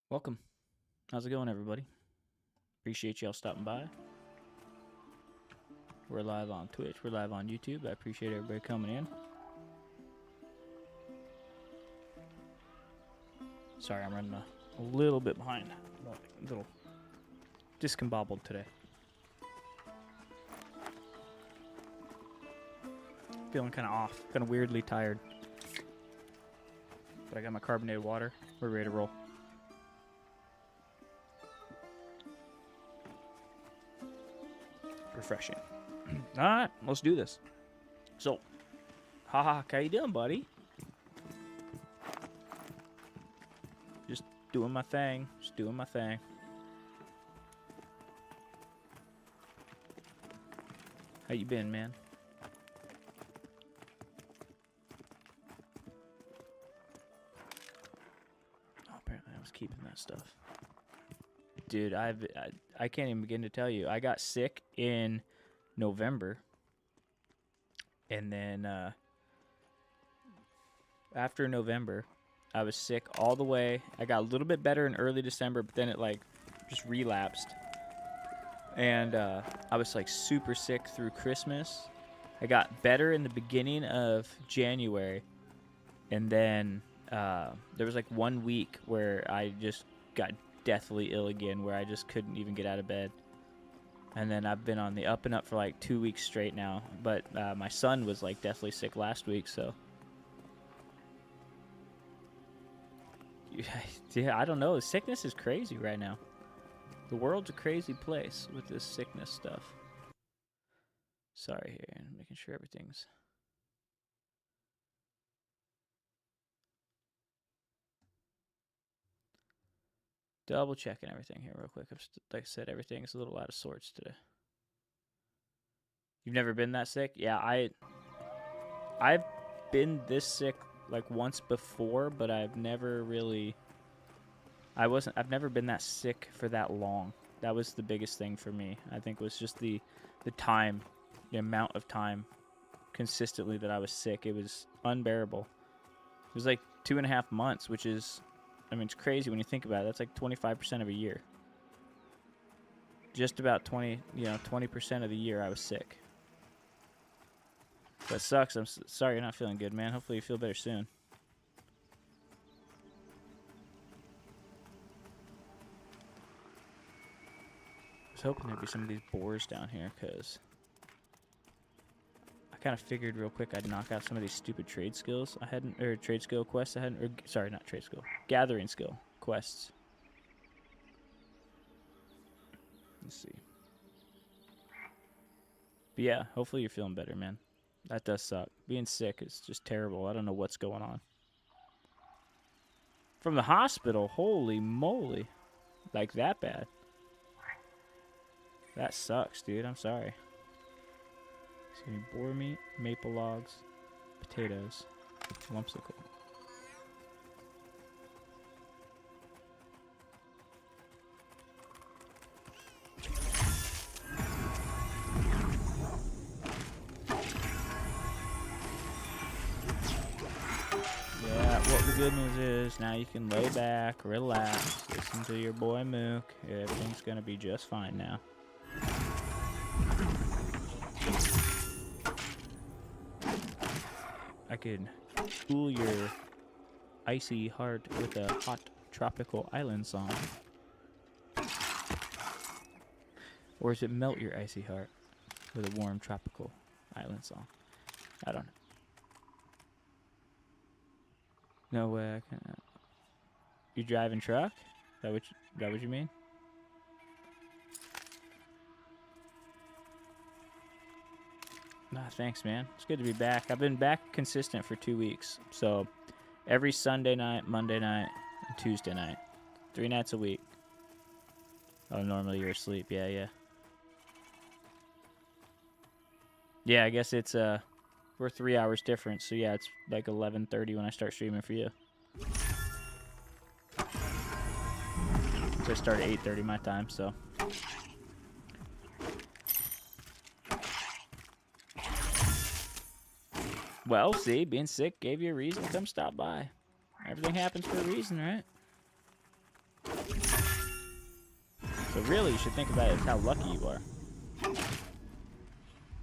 Welcome. How's it going, everybody? Appreciate y'all stopping by. We're live on Twitch. We're live on YouTube. I appreciate everybody coming in. Sorry, I'm running a little bit behind. A little discombobbled today. Feeling kind of off. Kind of weirdly tired. But I got my carbonated water. We're ready to roll. Refreshing. All right, let's do this. So, haha, how you doing, buddy? Just doing my thing. Just doing my thing. How you been, man? Oh, apparently I was keeping that stuff. Dude, I can't even begin to tell you. I got sick in November. And then after November, I was sick all the way. I got a little bit better in early December, but then it like just relapsed. And I was like super sick through Christmas. I got better in the beginning of January. And then there was like 1 week where I just got deathly ill again, where I just couldn't even get out of bed. And then I've been on the up and up for like 2 weeks straight now. But my son was like deathly sick last week, so yeah, I don't know. Sickness is crazy right now. The world's a crazy place with this sickness stuff. Sorry here, I'm making sure everything's double checking everything here real quick. Like I said, everything's a little out of sorts today. You've never been that sick? Yeah, I've been this sick like once before, but I've never really I've never been that sick for that long. That was the biggest thing for me. I think it was just the time, the amount of time consistently that I was sick. It was unbearable. It was like 2.5 months, which is, I mean, it's crazy when you think about it. That's like 25% of a year. Just about 20% of the year I was sick. That sucks. I'm sorry you're not feeling good, man. Hopefully you feel better soon. I was hoping there'd be some of these boars down here, because I kind of figured real quick I'd knock out some of these stupid trade skills I hadn't, or trade skill quests I hadn't, or sorry, not trade skill, gathering skill quests. Let's see. But yeah, hopefully you're feeling better, man. That does suck. Being sick is just terrible. I don't know what's going on. From the hospital? Holy moly. Like that bad. That sucks, dude. I'm sorry. So boar meat, maple logs, potatoes, lumps of coal. Yeah, what the good news is, now you can lay back, relax, listen to your boy Mook. Everything's gonna be just fine now. I could cool your icy heart with a hot tropical island song. Or is it melt your icy heart with a warm tropical island song? I don't know. No way I can. You driving truck? That what you mean? Nah, thanks, man. It's good to be back. I've been back consistent for 2 weeks. So every Sunday night, Monday night, and Tuesday night. 3 nights a week. Oh, normally you're asleep. Yeah. Yeah, I guess it's we're 3 hours different. So yeah, it's like 11:30 when I start streaming for you. So I start at 8:30 my time, so. Well, see, being sick gave you a reason to come stop by. Everything happens for a reason, right? So really, you should think about it as how lucky you are.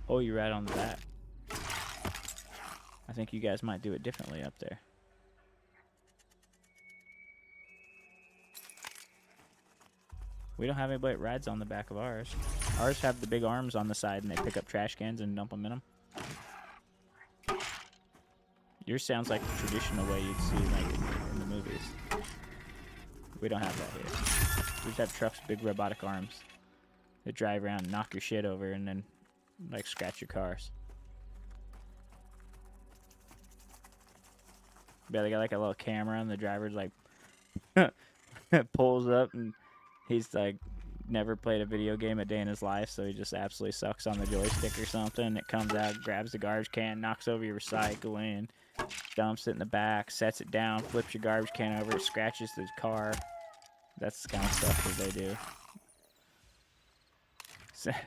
Oh, you're right on the back. I think you guys might do it differently up there. We don't have anybody that rides on the back of ours. Ours have the big arms on the side, and they pick up trash cans and dump them in them. Yours sounds like the traditional way you'd see like in the movies. We don't have that here. We just have trucks with big robotic arms that drive around and knock your shit over and then like scratch your cars. Yeah, they got like a little camera and the driver's like pulls up and he's like never played a video game a day in his life, so he just absolutely sucks on the joystick or something. It comes out, grabs the garbage can, knocks over your recycling, dumps it in the back, sets it down, flips your garbage can over, scratches the car. That's the kind of stuff that they do.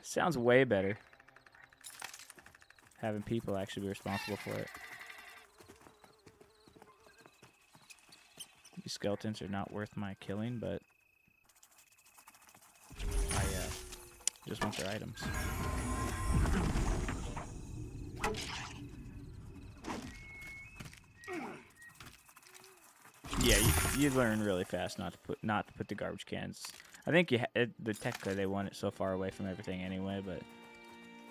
Sounds way better having people actually be responsible for it. These skeletons are not worth my killing, but I just want their items. Yeah, you learn really fast not to put the garbage cans. I think the technically they want it so far away from everything anyway, but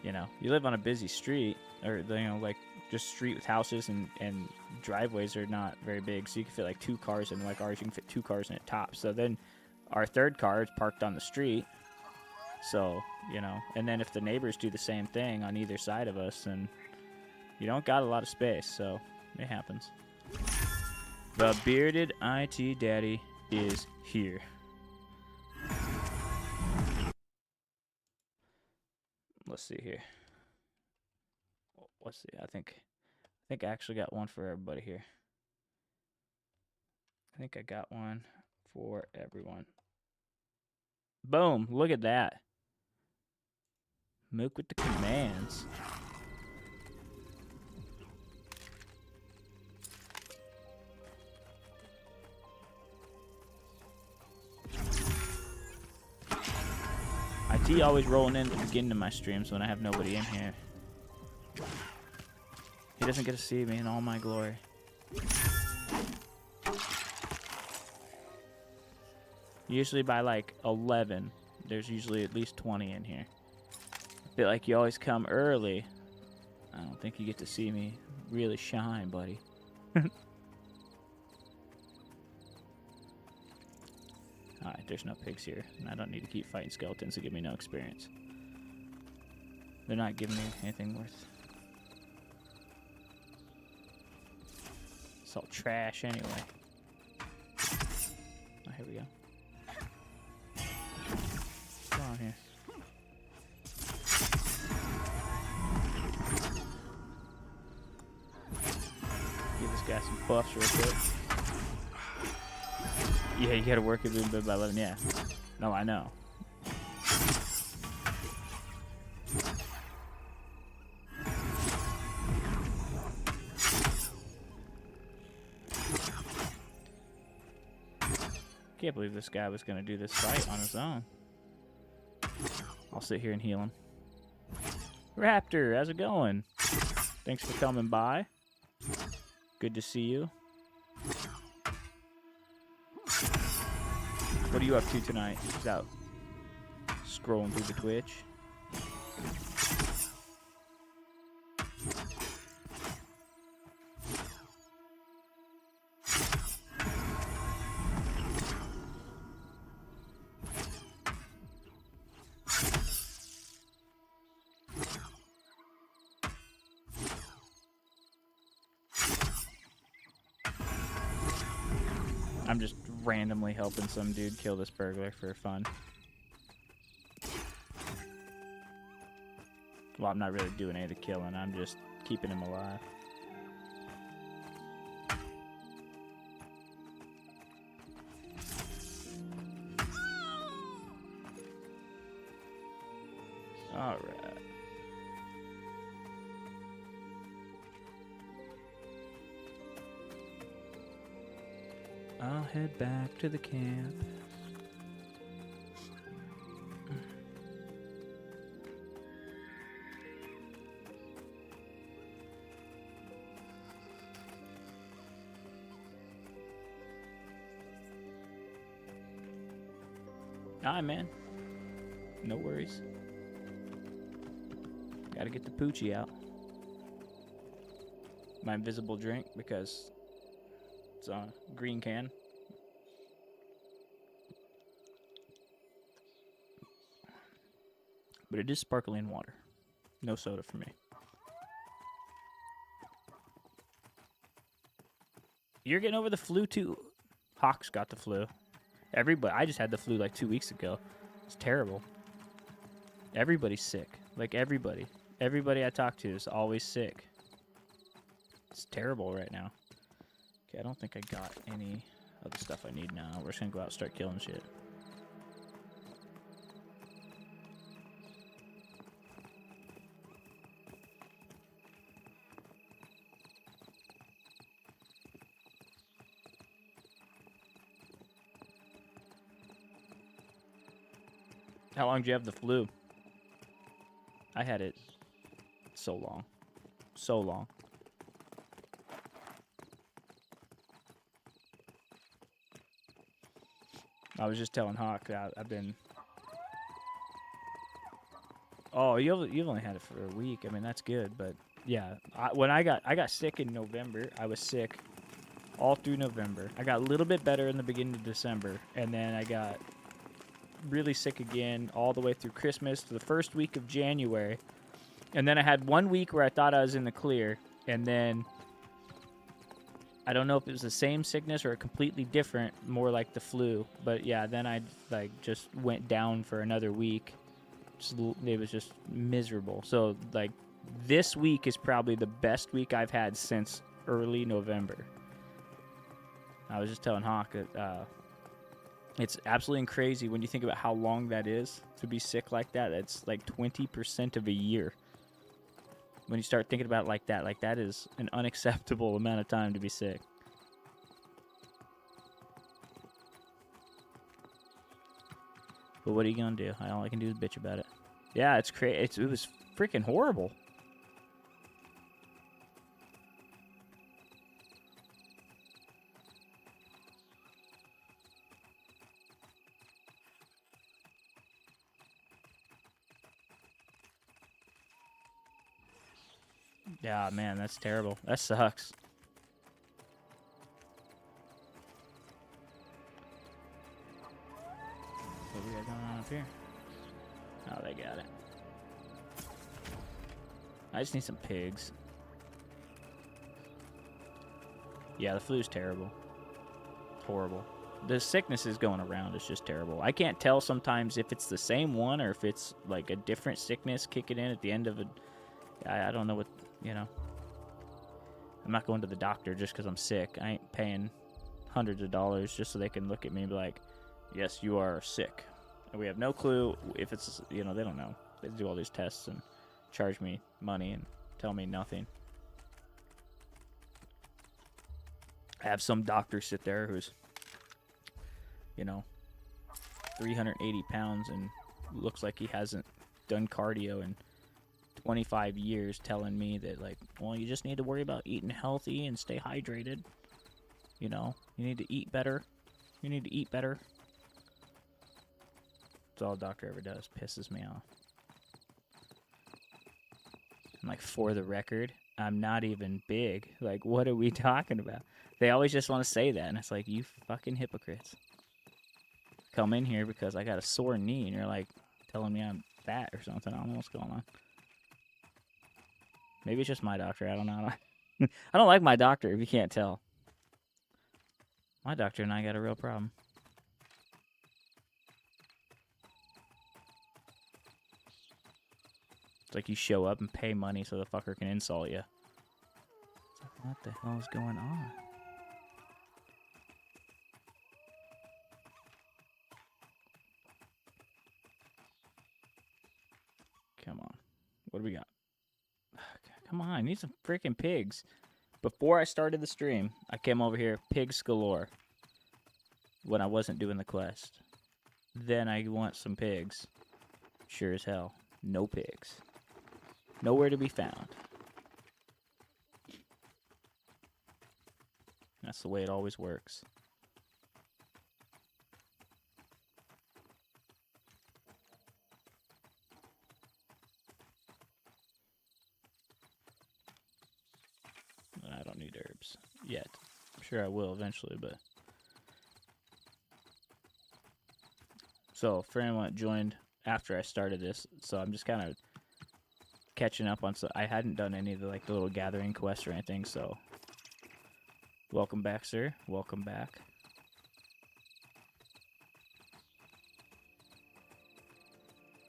you know, you live on a busy street, or you know, like just street with houses and driveways are not very big, so you can fit like 2 cars in. Like ours, you can fit 2 cars in at top. So then our third car is parked on the street. So, you know, and then if the neighbors do the same thing on either side of us, then you don't got a lot of space, so it happens. The bearded IT daddy is here. Let's see here. Let's see. I think I actually got one for everybody here. I think I got one for everyone. Boom! Look at that. Mook with the commands. IT always rolling in at the beginning of my streams when I have nobody in here. He doesn't get to see me in all my glory. Usually by like 11, there's usually at least 20 in here. A bit like you always come early. I don't think you get to see me really shine, buddy. Alright, there's no pigs here, and I don't need to keep fighting skeletons to give me no experience. They're not giving me anything worth. It's all trash anyway. Oh, here we go. Come on here. Give this guy some buffs real quick. Yeah, you gotta work it by 11, yeah. No, I know. Can't believe this guy was gonna do this fight on his own. I'll sit here and heal him. Raptor, how's it going? Thanks for coming by. Good to see you. What are you up to tonight? Just out scrolling through the Twitch. I'm just randomly helping some dude kill this burglar for fun. Well, I'm not really doing any of the killing. I'm just keeping him alive. All right. I'll head back to the camp. Alright, man. No worries. Gotta get the poochie out. My invisible drink, because it's on a green can. But it is sparkling water. No soda for me. You're getting over the flu too. Hawk's got the flu. Everybody, I just had the flu like 2 weeks ago. It's terrible. Everybody's sick. Like everybody. Everybody I talk to is always sick. It's terrible right now. Okay, I don't think I got any of the stuff I need now. We're just gonna go out and start killing shit. How long do you have the flu? I had it so long. So long. I was just telling Hawk I've been... Oh, you've only had it for a week. I mean, that's good, but yeah. When I got sick in November, I was sick all through November. I got a little bit better in the beginning of December, and then I got really sick again all the way through Christmas to the first week of January. And then I had 1 week where I thought I was in the clear, and then I don't know if it was the same sickness or a completely different, more like the flu. But yeah, then I like just went down for another week. It was just miserable. So like this week is probably the best week I've had since early November. I was just telling Hawk that it's absolutely crazy when you think about how long that is to be sick like that. That's like 20% of a year. When you start thinking about it like that is an unacceptable amount of time to be sick. But what are you gonna do? All I can do is bitch about it. Yeah, it's crazy. It was freaking horrible. Yeah, man, that's terrible. That sucks. What we got going on up here? Oh, they got it. I just need some pigs. Yeah, the flu's terrible. It's horrible. The sickness is going around. It's just terrible. I can't tell sometimes if it's the same one or if it's like a different sickness kicking in at the end of it. I don't know what, you know. I'm not going to the doctor just because I'm sick. I ain't paying hundreds of dollars just so they can look at me and be like, yes, you are sick. And we have no clue if it's, you know, they don't know. They do all these tests and charge me money and tell me nothing. I have some doctor sit there who's, you know, 380 pounds and looks like he hasn't done cardio in 25 years telling me that, like, well, you just need to worry about eating healthy and stay hydrated. You know, you need to eat better. You need to eat better. That's all a doctor ever does. Pisses me off. I'm like, for the record, I'm not even big. Like, what are we talking about? They always just want to say that, and it's like, you fucking hypocrites. Come in here because I got a sore knee, and you're like telling me I'm fat or something. I don't know what's going on. Maybe it's just my doctor. I don't know. I don't like my doctor, if you can't tell. My doctor and I got a real problem. It's like you show up and pay money so the fucker can insult you. It's like, what the hell is going on? Come on. What do we got? Come on, I need some freaking pigs. Before I started the stream, I came over here, pigs galore. When I wasn't doing the quest. Then I want some pigs. Sure as hell. No pigs. Nowhere to be found. That's the way it always works. corpse yet. I'm sure I will eventually, but... So, for anyone that joined after I started this, so I'm just kind of catching up on... So I hadn't done any of the, like, the little gathering quests or anything, so... Welcome back, sir. Welcome back.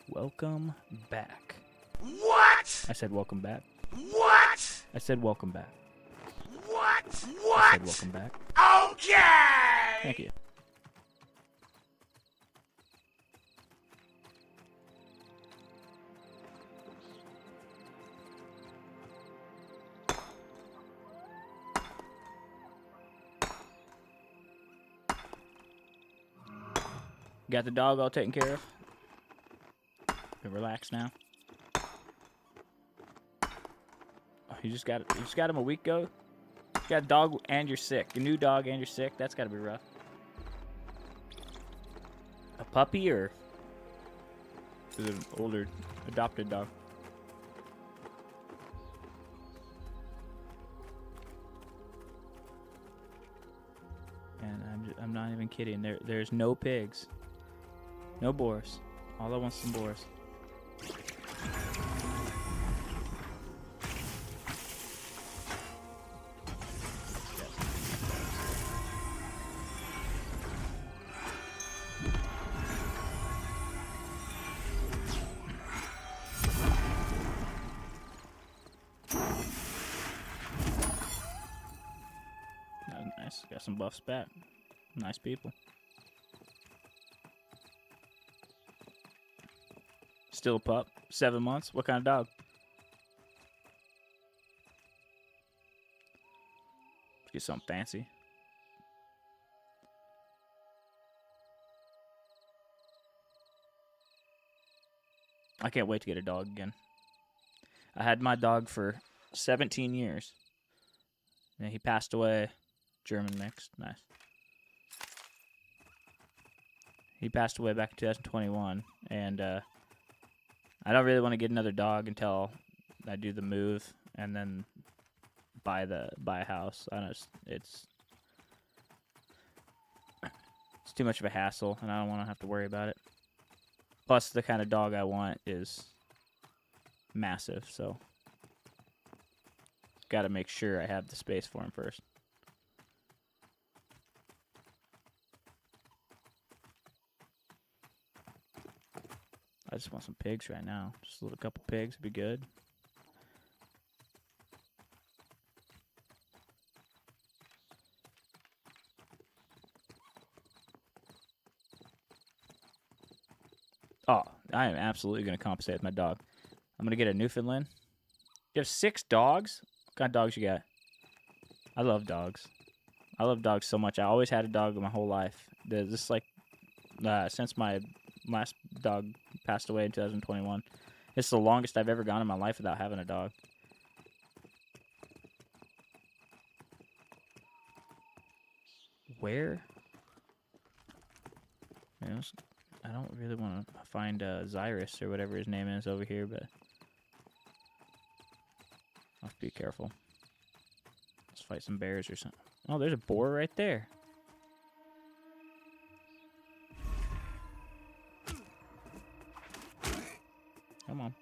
Welcome back. What? I said welcome back. What? I said welcome back. What? I said welcome back. Okay! Thank you. Got the dog all taken care of. Can relax now. Oh, you just got him a week ago. You got a dog and you're sick. A new dog and you're sick. That's got to be rough. A puppy or is it an older adopted dog? And I'm not even kidding. There's no pigs. No boars. All I want is some boars. Nice. Got some buffs back. Nice people. Still a pup. 7 months. What kind of dog? Let's get something fancy. I can't wait to get a dog again. I had my dog for 17 years. And he passed away. German mixed. Nice. He passed away back in 2021. And, I don't really want to get another dog until I do the move and then buy a house. I know it's too much of a hassle, and I don't want to have to worry about it. Plus, the kind of dog I want is massive, so got to make sure I have the space for him first. I just want some pigs right now. Just a little couple pigs would be good. Oh, I am absolutely going to compensate with my dog. I'm going to get a Newfoundland. You have 6 dogs? What kind of dogs you got? I love dogs. I love dogs so much. I always had a dog my whole life. This like since my last dog passed away in 2021. It's the longest I've ever gone in my life without having a dog. Where? I don't really want to find Azeris or whatever his name is over here, but I'll have to be careful. Let's fight some bears or something. Oh, there's a boar right there. Come on.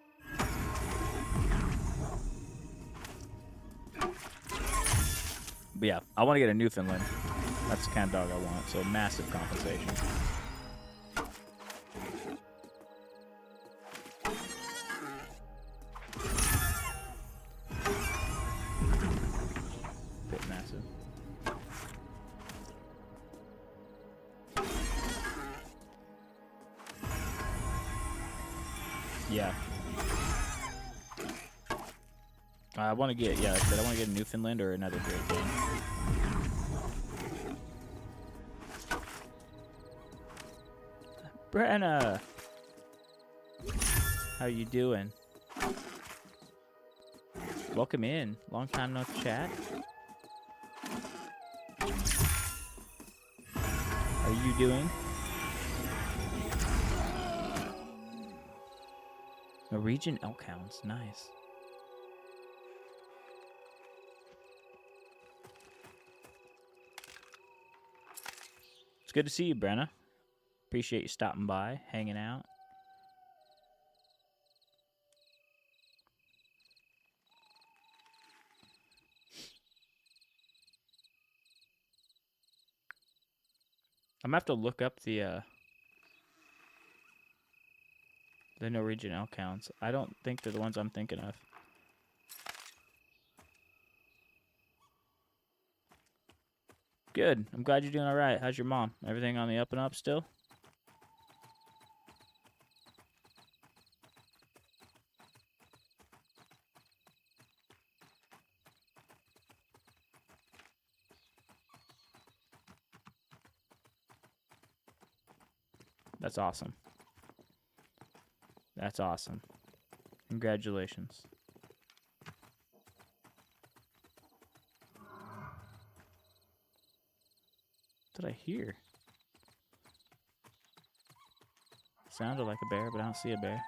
But yeah, I want to get a Newfoundland. That's the kind of dog I want, so massive compensation. Bit massive. Yeah. I want to get, like I said, I want to get a Newfoundland or another Great Dane. Brenna! How you doing? Welcome in. Long time no chat. How are you doing? Norwegian elk hounds, nice. good to see you, Brenna. Appreciate you stopping by, hanging out. I'm gonna have to look up the Norwegian elk hounds. I don't think they're the ones I'm thinking of. Good. I'm glad you're doing all right. How's your mom? Everything on the up and up still? That's awesome. That's awesome. Congratulations. What did I hear? Sounded like a bear, but I don't see a bear.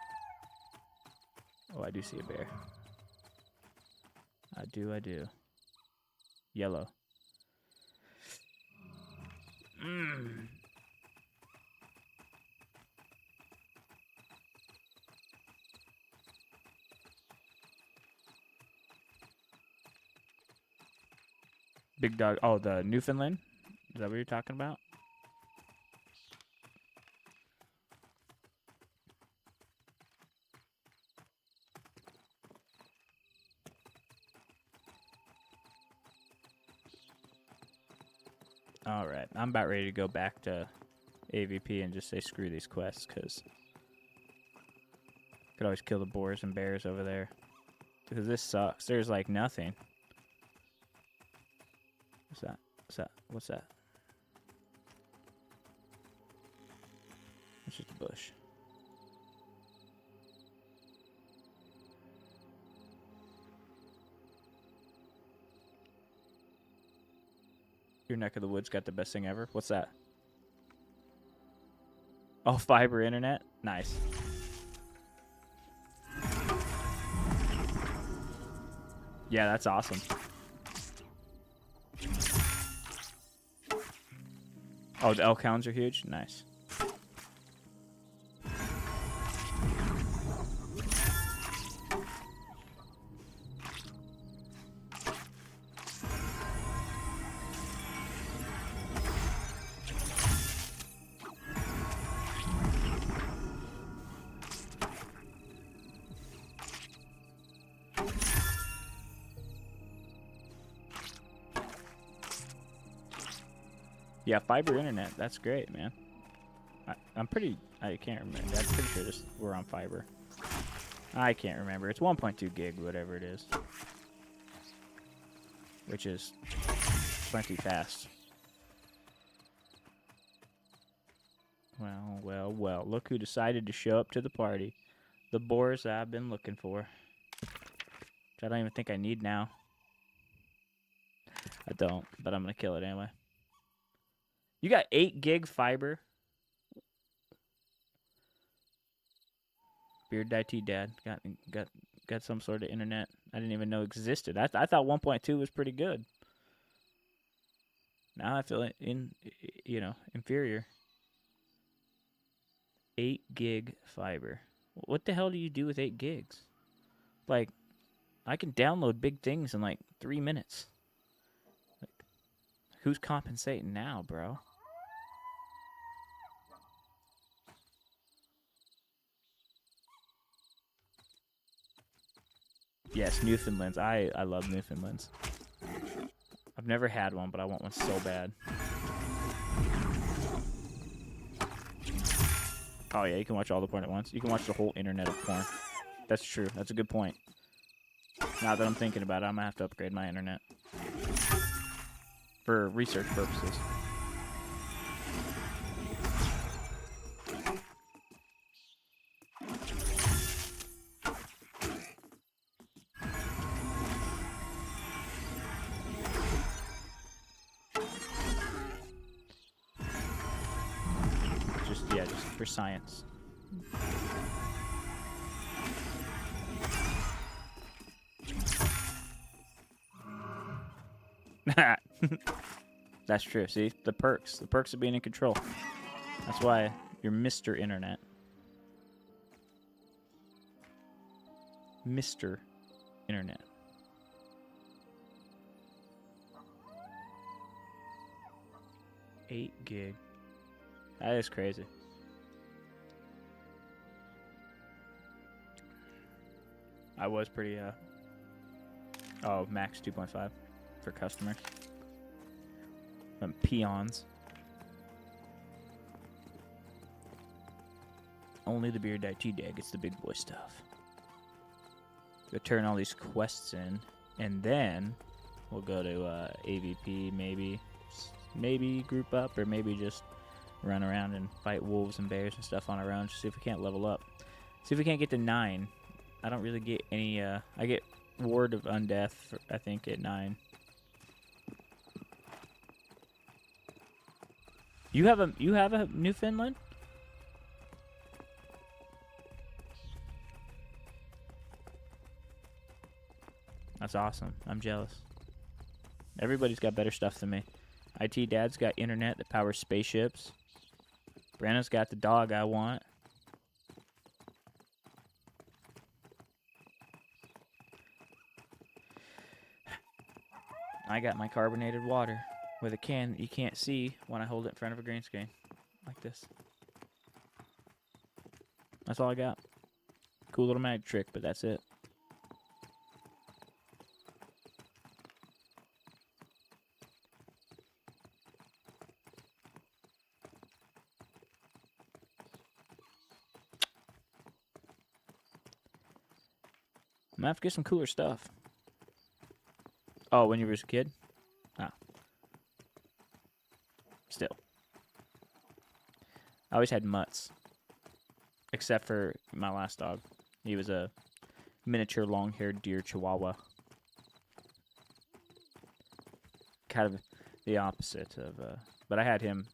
Oh, I do see a bear. I do. Yellow. Big dog. Oh, the Newfoundland? Is that what you're talking about? Alright, I'm about ready to go back to AVP and just say screw these quests, because could always kill the boars and bears over there. Because this sucks. There's like nothing. What's that? What's that? It's just a bush. Your neck of the woods got the best thing ever. What's that? Oh, fiber internet? Nice. Yeah, that's awesome. Oh, the elk hounds are huge? Nice. Yeah, fiber internet. That's great, man. I can't remember. I'm pretty sure we're on fiber. I can't remember. It's 1.2 gig, whatever it is. Which is plenty fast. Well. Look who decided to show up to the party. The boars I've been looking for. Which I don't even think I need now. I don't, but I'm going to kill it anyway. You got 8 gig fiber. Beard IT Dad got some sort of internet I didn't even know existed. I thought 1.2 was pretty good. Now I feel inferior. 8 gig fiber. What the hell do you do with 8 gigs? Like, I can download big things in like 3 minutes. Like, who's compensating now, bro? Yes, Newfoundlands. I love Newfoundlands. I've never had one, but I want one so bad. Oh yeah, you can watch all the porn at once. You can watch the whole internet of porn. That's true. That's a good point. Now that I'm thinking about it, I'm gonna have to upgrade my internet. For research purposes. Just for science. That's true. See, the perks of being in control. That's why you're Mr. Internet. Mr. Internet. $8 gig. That is crazy. I was pretty, oh, max 2.5 for customers. Peons. Only the beard IT dag gets the big boy stuff. Go turn all these quests in, and then we'll go to AVP, maybe group up, or maybe just run around and fight wolves and bears and stuff on our own. Just see if we can't level up. See if we can't get to 9. I don't really get any, I get Ward of Undeath, I think, at 9. You have a Newfoundland? That's awesome. I'm jealous. Everybody's got better stuff than me. IT Dad's got internet that powers spaceships. Brandon's got the dog I want. I got my carbonated water with a can that you can't see when I hold it in front of a green screen. Like this. That's all I got. Cool little magic trick, but that's it. I'm gonna have to get some cooler stuff. Oh, when you were a kid? Ah. Still. I always had mutts. Except for my last dog. He was a miniature long-haired deer chihuahua. Kind of the opposite of but I had him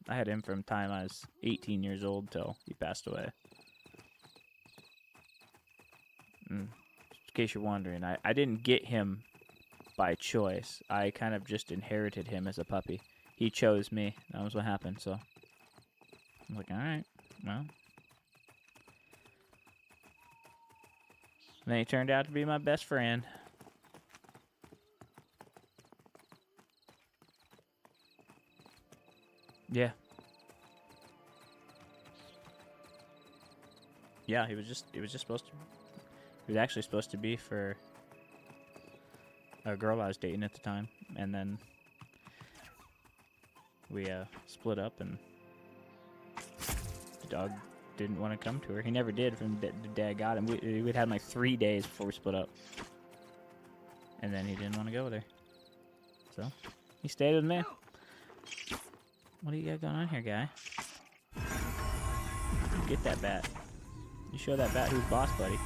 from the time I was 18 years old till he passed away. In case you're wondering, I didn't get him by choice. I kind of just inherited him as a puppy. He chose me. That was what happened, so I'm like, alright, well. And then he turned out to be my best friend. Yeah. Yeah, he was actually supposed to be for a girl I was dating at the time, and then we split up, and the dog didn't want to come to her. He never did from the day I got him. We'd had like 3 days before we split up, and then he didn't want to go with her, so he stayed with me. What do you got going on here, guy? Get that bat. You show that bat who's boss, buddy.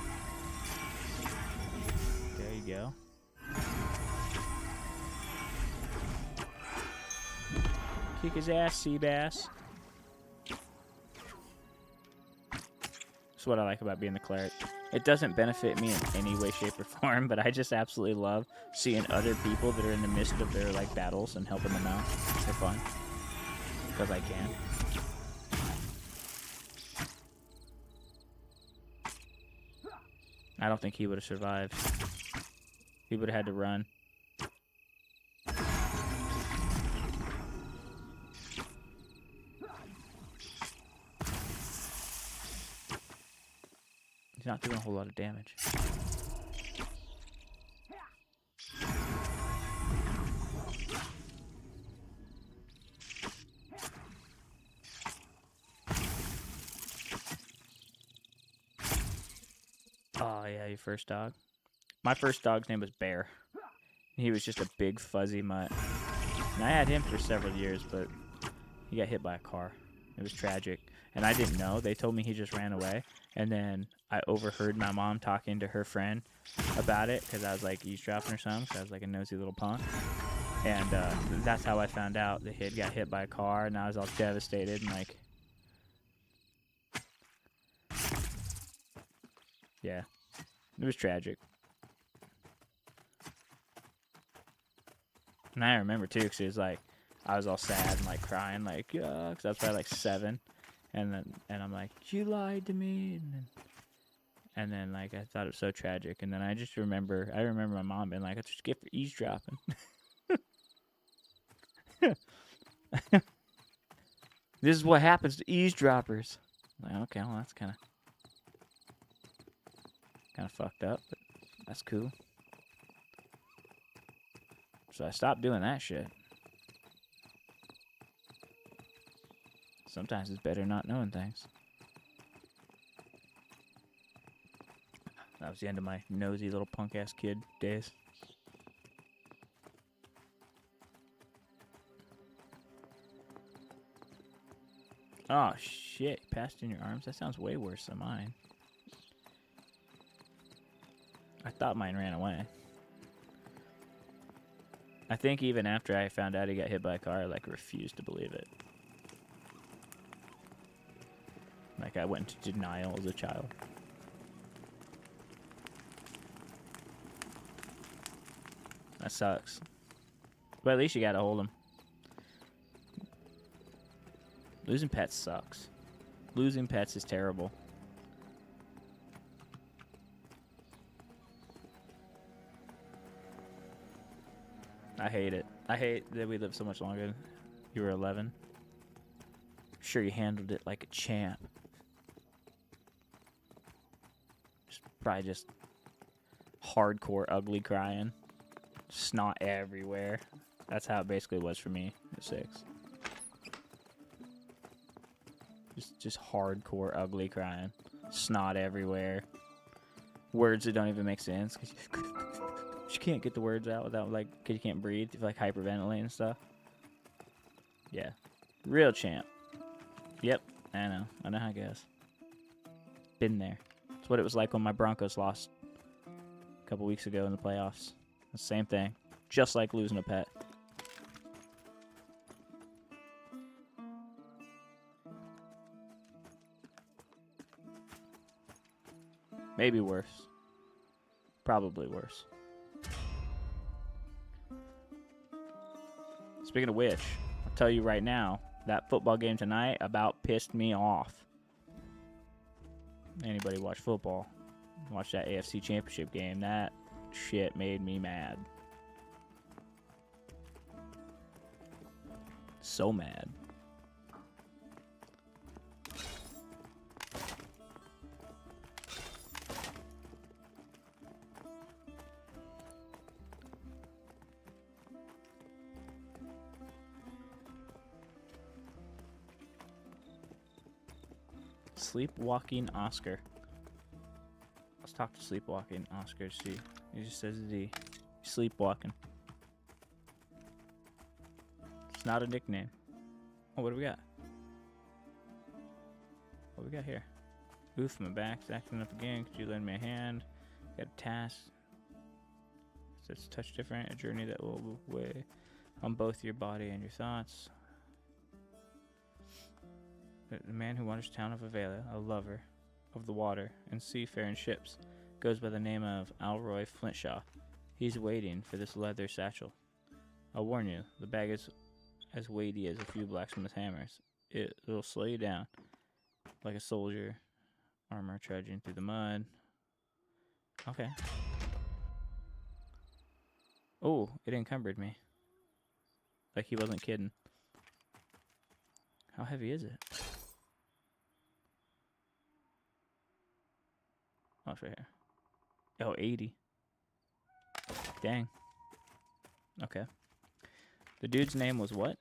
There you go. Kick his ass, sea bass. That's what I like about being the cleric. It doesn't benefit me in any way, shape, or form, but I just absolutely love seeing other people that are in the midst of their like battles and helping them out for fun. Because I can. I don't think he would have survived. He would have had to run. He's not doing a whole lot of damage. Oh, yeah, your first dog. My first dog's name was Bear. He was just a big, fuzzy mutt. And I had him for several years, but he got hit by a car. It was tragic. And I didn't know. They told me he just ran away. And then I overheard my mom talking to her friend about it because I was like eavesdropping or something. Because I was like a nosy little punk. And that's how I found out that he had got hit by a car. And I was all devastated and like... Yeah. It was tragic. And I remember too, because it was like, I was all sad and like crying, like yeah, because I was probably like 7, and I'm like, you lied to me, and then like I thought it was so tragic, and then I remember my mom being like, "It's just a gift for eavesdropping." This is what happens to eavesdroppers. I'm like, okay, well that's kind of fucked up, but that's cool. So I stopped doing that shit. Sometimes it's better not knowing things. That was the end of my nosy little punk-ass kid days. Oh, shit. Passed in your arms? That sounds way worse than mine. I thought mine ran away. I think even after I found out he got hit by a car, I, like, refused to believe it. Like, I went into denial as a child. That sucks. But at least you gotta hold him. Losing pets sucks. Losing pets is terrible. I hate it. I hate that we live so much longer. You were 11. Sure, you handled it like a champ. Probably just hardcore ugly crying. Snot everywhere. That's how it basically was for me at 6. Just hardcore ugly crying. Snot everywhere. Words that don't even make sense. Cause you can't get the words out without, like, cause you can't breathe. You like hyperventilate and stuff. Yeah. Real champ. Yep. I know how it goes. Been there. That's what it was like when my Broncos lost a couple weeks ago in the playoffs. The same thing. Just like losing a pet. Maybe worse. Probably worse. Speaking of which, I'll tell you right now, that football game tonight about pissed me off. Anybody watch football? Watch that AFC Championship game. That shit made me mad. So mad. Sleepwalking Oscar. Let's talk to Sleepwalking Oscar to see. He just says he's sleepwalking. It's not a nickname. Oh, what do we got? What do we got here? Oof, my back's acting up again. Could you lend me a hand? Got a task. It's touch different. A journey that will weigh on both your body and your thoughts. The man who wanders town of Avela, a lover of the water and seafaring ships, goes by the name of Alroy Flintshaw. He's waiting for this leather satchel. I'll warn you, the bag is as weighty as a few blacksmith hammers. It'll slow you down, like a soldier, armor trudging through the mud. Okay. Oh, it encumbered me. Like he wasn't kidding. How heavy is it? Oh, it's right here. Oh, 80. Dang. Okay. The dude's name was what?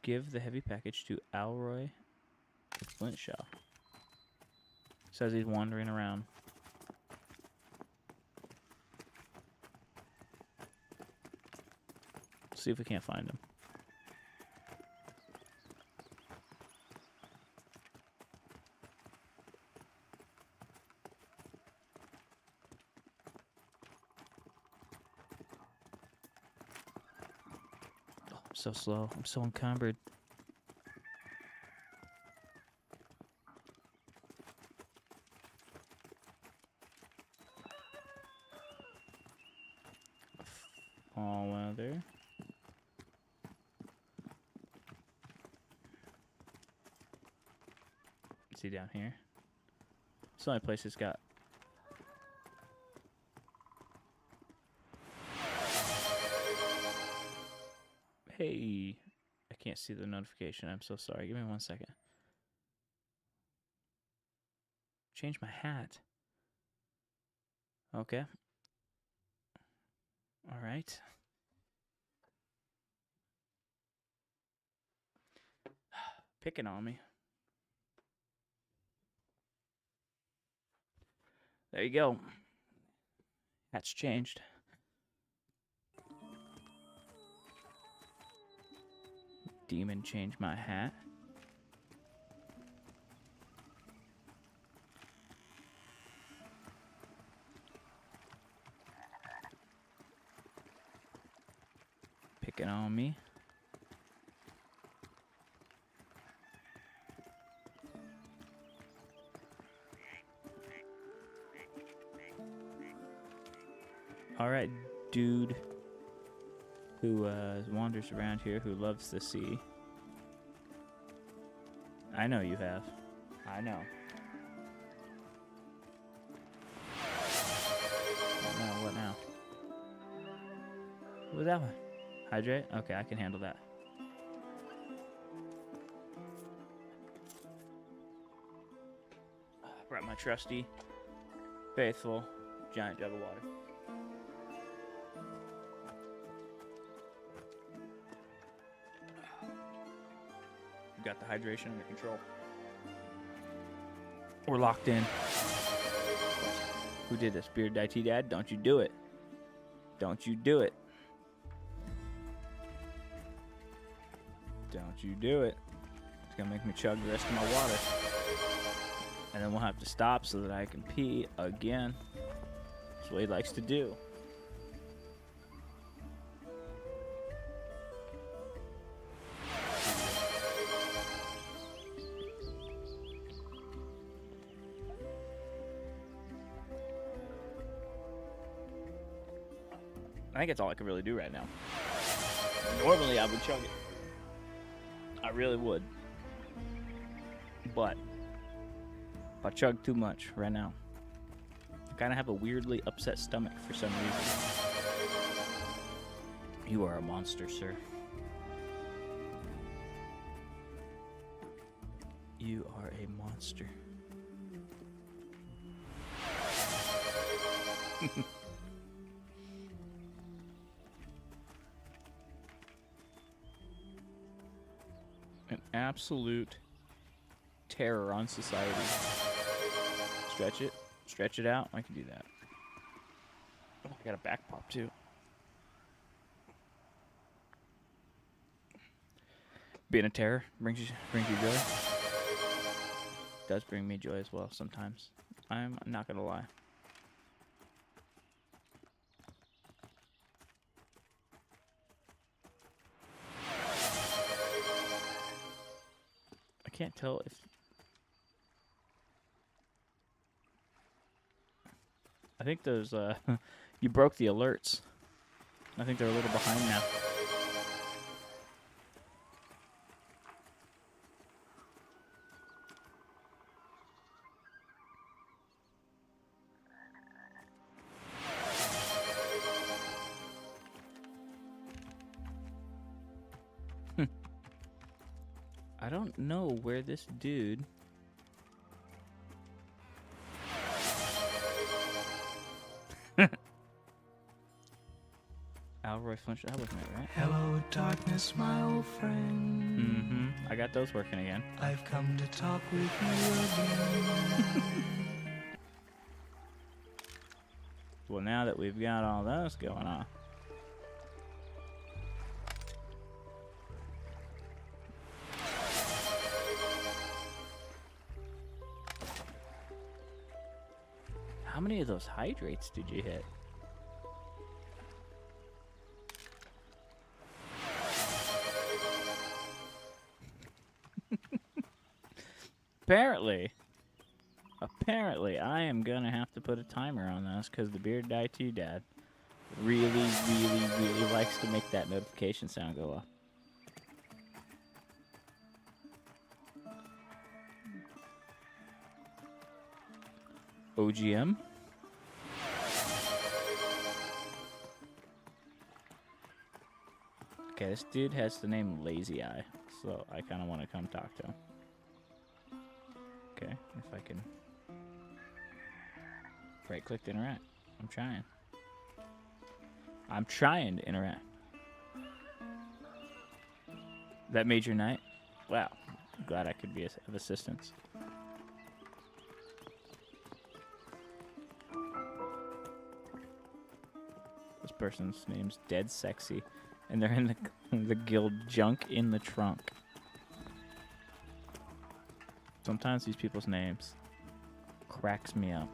Give the heavy package to Alroy Flintshaw. Says he's wandering around. See if we can't find him. Oh, I'm so slow. I'm so encumbered. All weather. See down here? It's the only place it's got. Hey, I can't see the notification. I'm so sorry. Give me 1 second. Change my hat. Okay. All right. Picking on me. There you go. Hat's changed. Demon changed my hat. Picking on me. All right, dude who wanders around here, who loves the sea. I know you have. I know. What now? What now? What was that one? Hydrate? Okay, I can handle that. Brought my trusty, faithful, giant jug of water. Got the hydration under control. We're locked in. Who did this? Beard IT Dad? Don't you do it. Don't you do it. Don't you do it. It's gonna make me chug the rest of my water. And then we'll have to stop so that I can pee again. That's what he likes to do. I think it's all I can really do right now. Normally I would chug it. I really would. But if I chug too much right now, I kind of have a weirdly upset stomach for some reason. You are a monster, sir. You are a monster. An absolute terror on society. Stretch it out. I can do that. Oh, I got a back pop too. Being a terror brings you joy. Does bring me joy as well sometimes. I'm not gonna lie. I can't tell if I think those you broke the alerts. I think they're a little behind now. I don't know where this dude... Alroy flinched. That wasn't it, right? Hello, darkness, my old friend. Mm-hmm. I got those working again. I've come to talk with you again. Well, now that we've got all those going on. How many of those hydrates did you hit? Apparently, I am gonna have to put a timer on this because the Beard IT Dad really, really, really likes to make that notification sound go off. OGM? Okay, this dude has the name Lazy Eye, so I kind of want to come talk to him. Okay, if I can right-click to interact. I'm trying. I'm trying to interact. That made your night? Wow. Glad I could be of assistance. This person's name's Dead Sexy, and they're in the guild Junk in the Trunk. Sometimes these people's names cracks me up.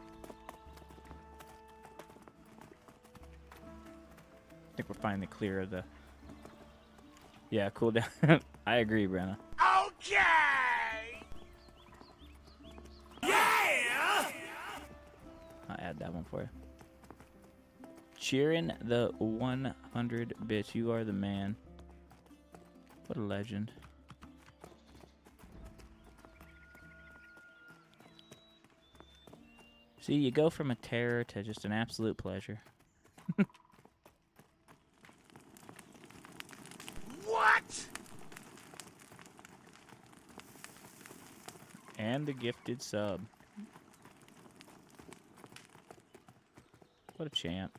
I think we're finally clear of the... Yeah, cool down. I agree, Brenna. Okay! Yeah! I'll add that one for you. Cheering the 100 bits. You are the man. What a legend. See, you go from a terror to just an absolute pleasure. What? And the gifted sub. What a champ.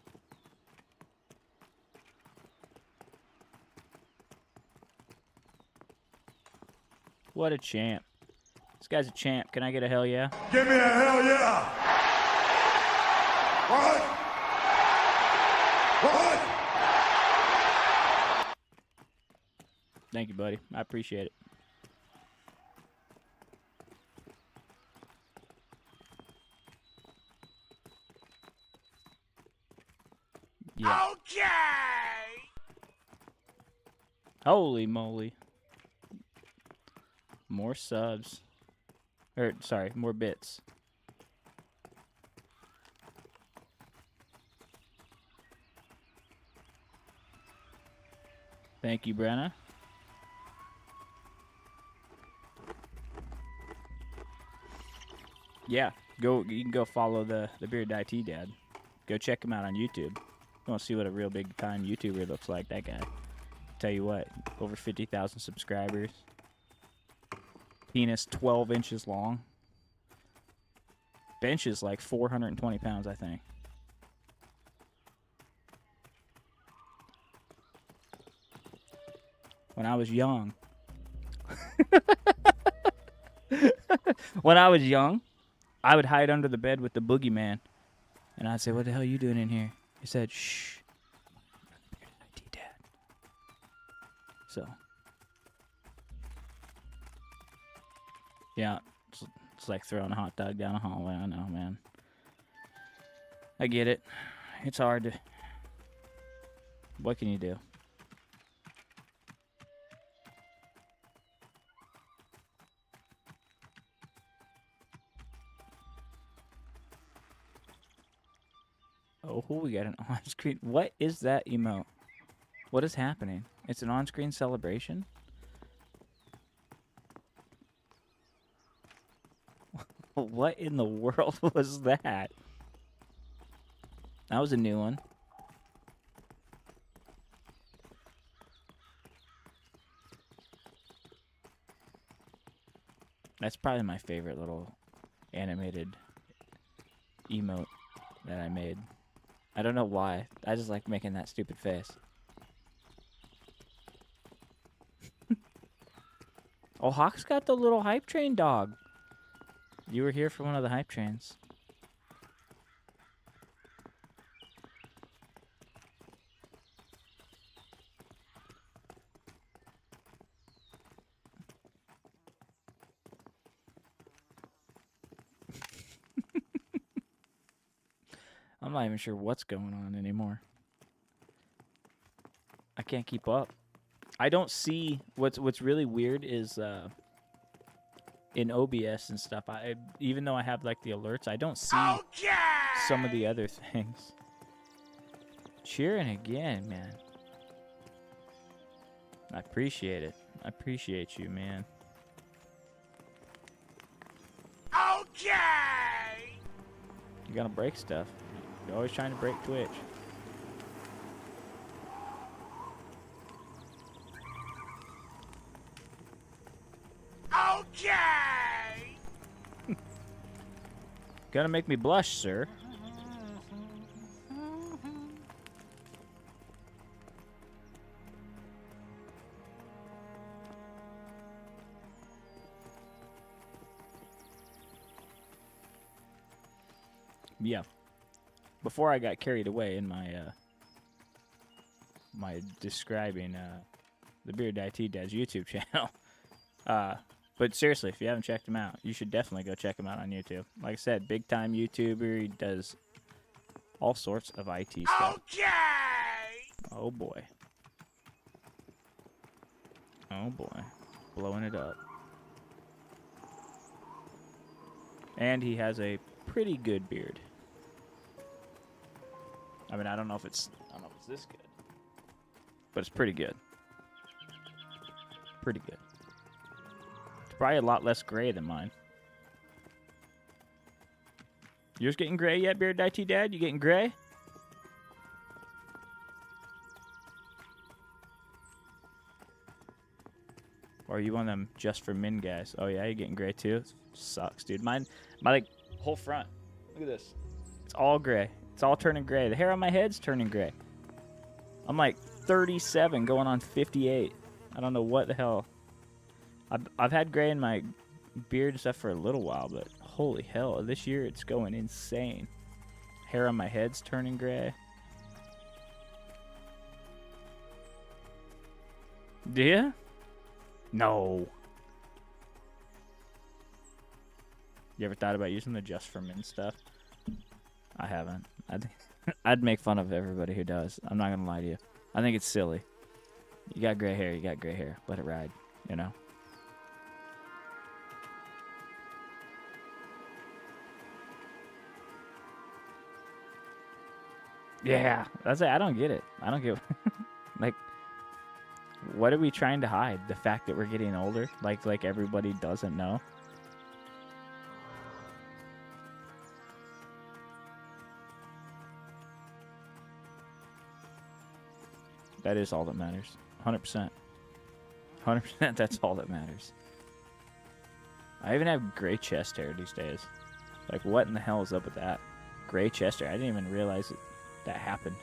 What a champ. This guy's a champ. Can I get a hell yeah? Give me a hell yeah! What? What? Thank you, buddy. I appreciate it. Yeah. Okay! Holy moly. More subs. Or, sorry, more bits. Thank you, Brenna. Yeah, you can go follow the Bearded IT Dad. Go check him out on YouTube. You want to see what a real big time YouTuber looks like, that guy. Tell you what, over 50,000 subscribers. Penis 12 inches long. Bench is like 420 pounds, I think. When I was young. When I was young, I would hide under the bed with the boogeyman. And I'd say, what the hell are you doing in here? He said, shh. IT Dad. So. Yeah, it's like throwing a hot dog down a hallway. I know, man. I get it. It's hard to... What can you do? Oh, we got an on-screen... What is that emote? What is happening? It's an on-screen celebration? What in the world was that? That was a new one. That's probably my favorite little animated emote that I made. I don't know why. I just like making that stupid face. Oh, Hawk's got the little hype train dog. You were here for one of the hype trains. I'm not even sure what's going on anymore. I can't keep up. I don't see what's really weird is in OBS and stuff. Even though I have like the alerts, I don't see some of the other things. cheering again, man. I appreciate it. I appreciate you, man. Okay! You're gonna break stuff. You're always trying to break Twitch. Okay! Gonna make me blush, sir. Yeah. Before I got carried away in my my describing the Beard IT Dad's YouTube channel. But seriously, if you haven't checked him out, you should definitely go check him out on YouTube. Like I said, big time YouTuber. He does all sorts of IT stuff. Okay! Oh boy. Oh boy. Blowing it up. And he has a pretty good beard. I mean, I don't know if it's this good, but it's pretty good. Pretty good. It's probably a lot less gray than mine. Yours getting gray yet, Beard IT Dad? You getting gray? Or are you one of them just for min guys? Oh yeah, you getting gray too? Sucks, dude. Mine, my like whole front. Look at this. It's all gray. It's all turning gray. The hair on my head's turning gray. I'm like 37 going on 58. I don't know what the hell. I've had gray in my beard and stuff for a little while, but holy hell, this year it's going insane. Hair on my head's turning gray. Do you? No. You ever thought about using the just for men stuff? I haven't. I'd make fun of everybody who does. I'm not gonna lie to you. I think it's silly. You got gray hair. You got gray hair. Let it ride. You know. Yeah, that's it. I don't get it. I don't get like. What are we trying to hide? The fact that we're getting older? Like everybody doesn't know? That is all that matters. 100%. 100%, that's all that matters. I even have gray chest hair these days. Like, what in the hell is up with that? Gray chest hair. I didn't even realize that happened.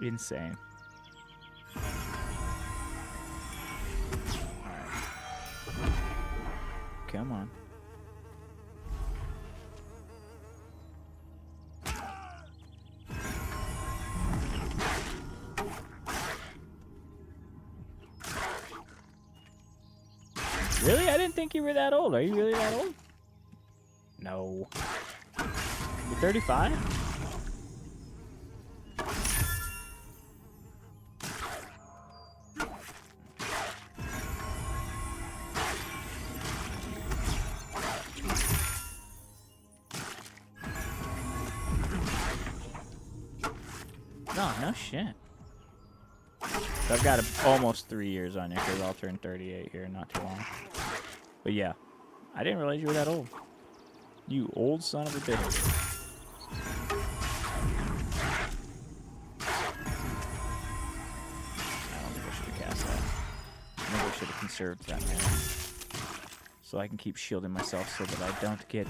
Insane. Alright. Come on. Really? I didn't think you were that old. Are you really that old? No. You're 35? No shit. So I've got almost 3 years on you because I'll turn 38 here in not too long. But yeah, I didn't realize you were that old. You old son of a bitch. I don't think I should have cast that. I think I should have conserved that mana. So I can keep shielding myself so that I don't get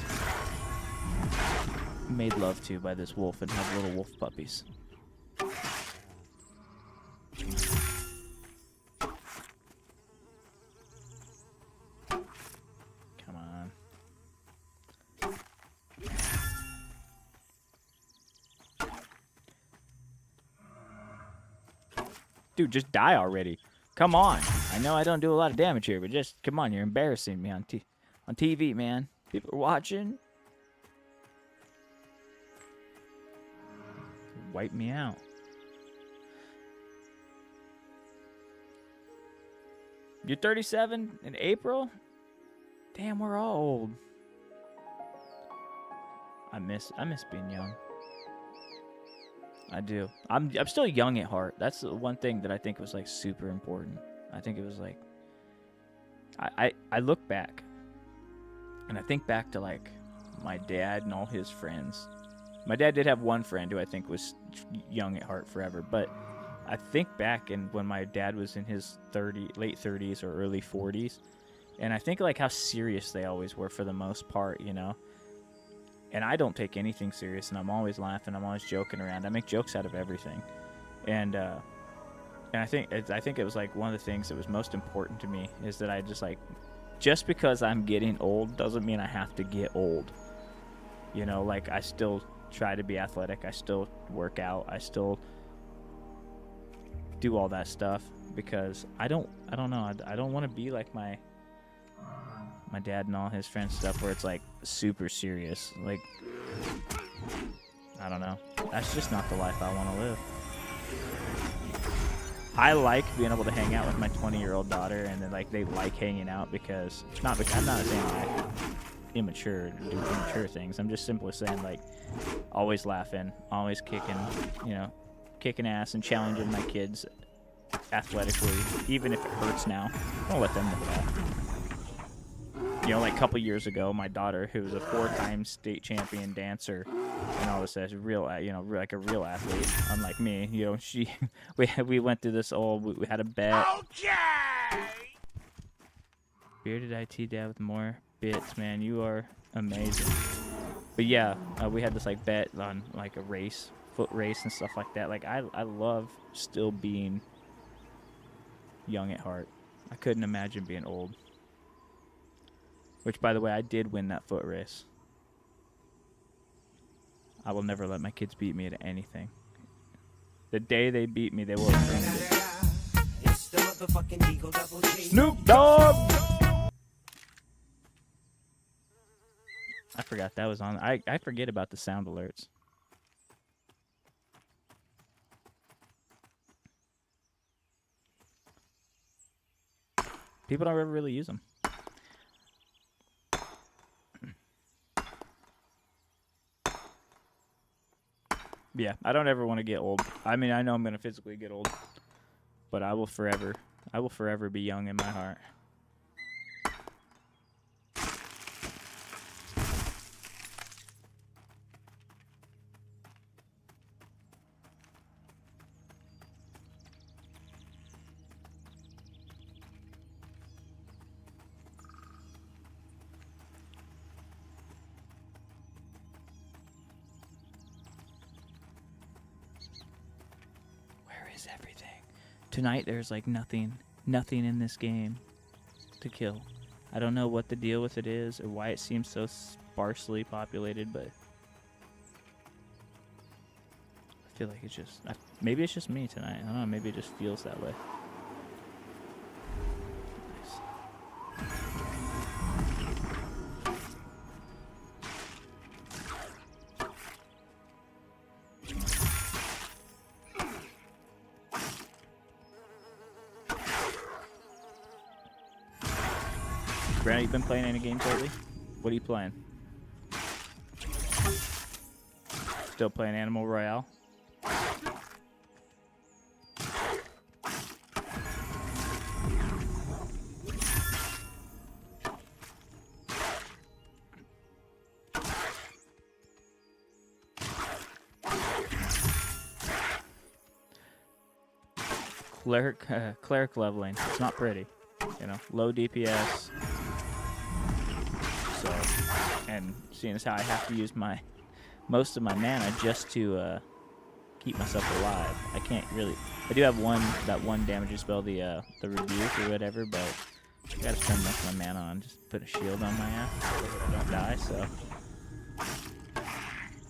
made love to by this wolf and have little wolf puppies. Come on. Dude, just die already. Come on. I know I don't do a lot of damage here, but just come on. You're embarrassing me on TV, man. People are watching. Wipe me out. You're 37 in April? Damn, we're all old. I miss being young. I do. I'm still young at heart. That's the one thing that I think was like super important. I think it was like I look back and I think back to like my dad and all his friends. My dad did have one friend who I think was young at heart forever, but I think back and when my dad was in his late 30s or early 40s, and I think like how serious they always were for the most part, you know. And I don't take anything serious, and I'm always laughing. I'm always joking around. I make jokes out of everything, and I think it was like one of the things that was most important to me is that I just because I'm getting old doesn't mean I have to get old. You know, like I still try to be athletic. I still work out. I still do all that stuff because I don't know. I don't want to be like my dad and all his friends stuff where it's like super serious. Like, I don't know. That's just not the life I want to live. I like being able to hang out with my 20-year-old daughter, and then like they like hanging out because I'm not saying I'm immature and do immature things. I'm just simply saying like always laughing, always kicking ass and challenging my kids athletically, even if it hurts now. Don't let them know that. You know, like a couple years ago, my daughter, who was a 4-time state champion dancer, and all this, like a real athlete, unlike me. You know, we went through this we had a bet. Okay. Bearded IT dad with more bits, man. You are amazing. But yeah, we had this like bet on like a race, foot race and stuff like that. Like I love still being young at heart. I couldn't imagine being old. Which, by the way, I did win that foot race. I will never let my kids beat me at anything. The day they beat me, they will have ruined it. Snoop Dogg! I forgot that was on. I forget about the sound alerts. People don't ever really use them. Yeah, I don't ever want to get old. I mean, I know I'm going to physically get old, but I will forever be young in my heart. Everything. Tonight there's like nothing in this game to kill. I don't know what the deal with it is or why it seems so sparsely populated, but I feel like it's just maybe it's just me tonight. I don't know, maybe it just feels that way. Brandon, you been playing any games lately? What are you playing? Still playing Animal Royale? Cleric leveling. It's not pretty. You know, low DPS. So, and seeing as how I have to use most of my mana just to keep myself alive, I can't really. I do have that one damage spell, the rebuke or whatever, but I gotta spend most of my mana on just put a shield on my ass so that I don't die. So,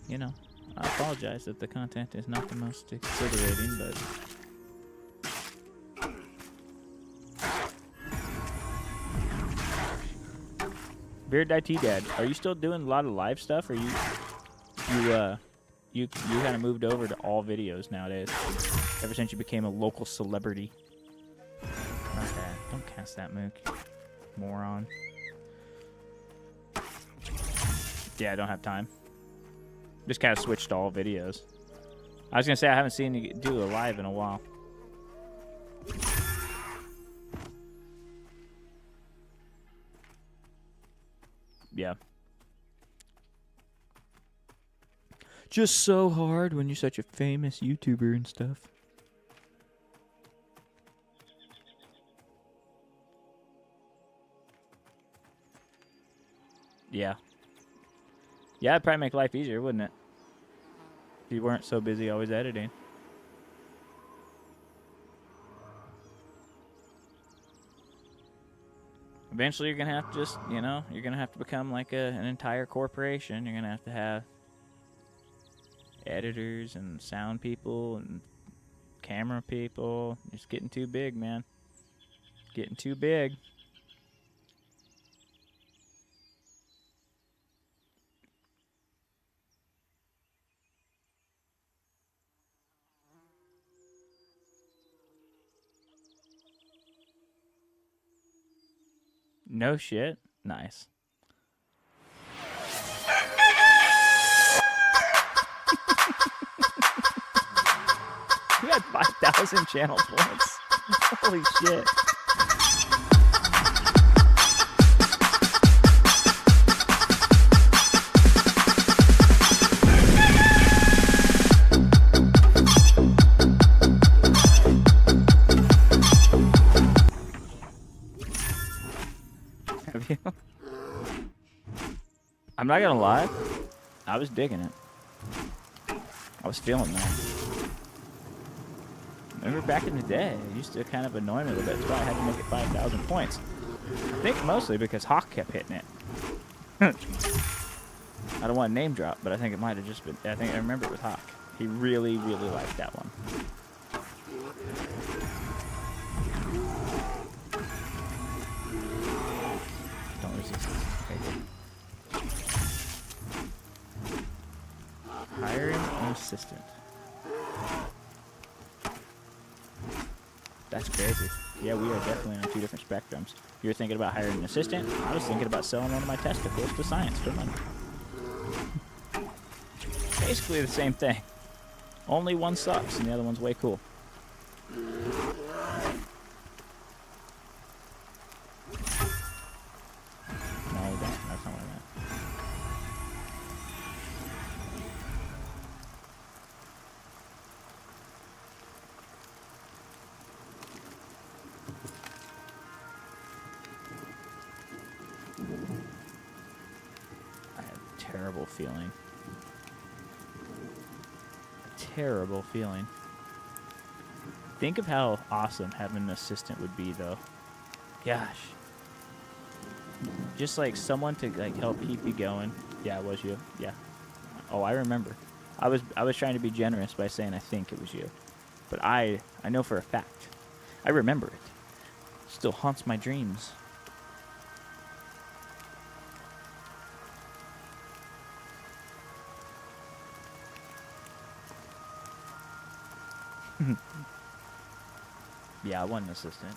you know, I apologize if the content is not the most exhilarating, but. Beard IT Dad, are you still doing a lot of live stuff, or you kind of moved over to all videos nowadays? Ever since you became a local celebrity. Not that. Don't cast that, Mook. Moron. Yeah, I don't have time. Just kind of switched to all videos. I was gonna say I haven't seen you do a live in a while. Yeah. Just so hard when you're such a famous YouTuber and stuff. Yeah. Yeah, it'd probably make life easier, wouldn't it? If you weren't so busy always editing. Eventually you're going to have to just, you know, you're going to have to become like an entire corporation. You're going to have editors and sound people and camera people. It's getting too big, man. Getting too big. No shit. Nice. You had 5,000 channel points. Holy shit. Have you? I'm not gonna lie. I was digging it. I was feeling that. Remember back in the day, it used to kind of annoy me a little bit. That's why I had to make it 5,000 points. I think mostly because Hawk kept hitting it. I don't want to name drop, but I think it might have just been... I think I remember it with Hawk. He really, really liked that one. Don't resist. Okay, good. Hiring an assistant. That's crazy. Yeah, we are definitely on two different spectrums. You're thinking about hiring an assistant. I was thinking about selling one of my testicles to science for money. Basically the same thing. Only one sucks and the other one's way cool. No, that's not what I meant. I have a terrible feeling. Terrible feeling. Think of how awesome having an assistant would be, though. Gosh. Just like someone to like help keep you going. Yeah, it was you. Yeah. Oh, I remember. I was trying to be generous by saying I think it was you. But I know for a fact. I remember it. Still haunts my dreams. Yeah, I want an assistant.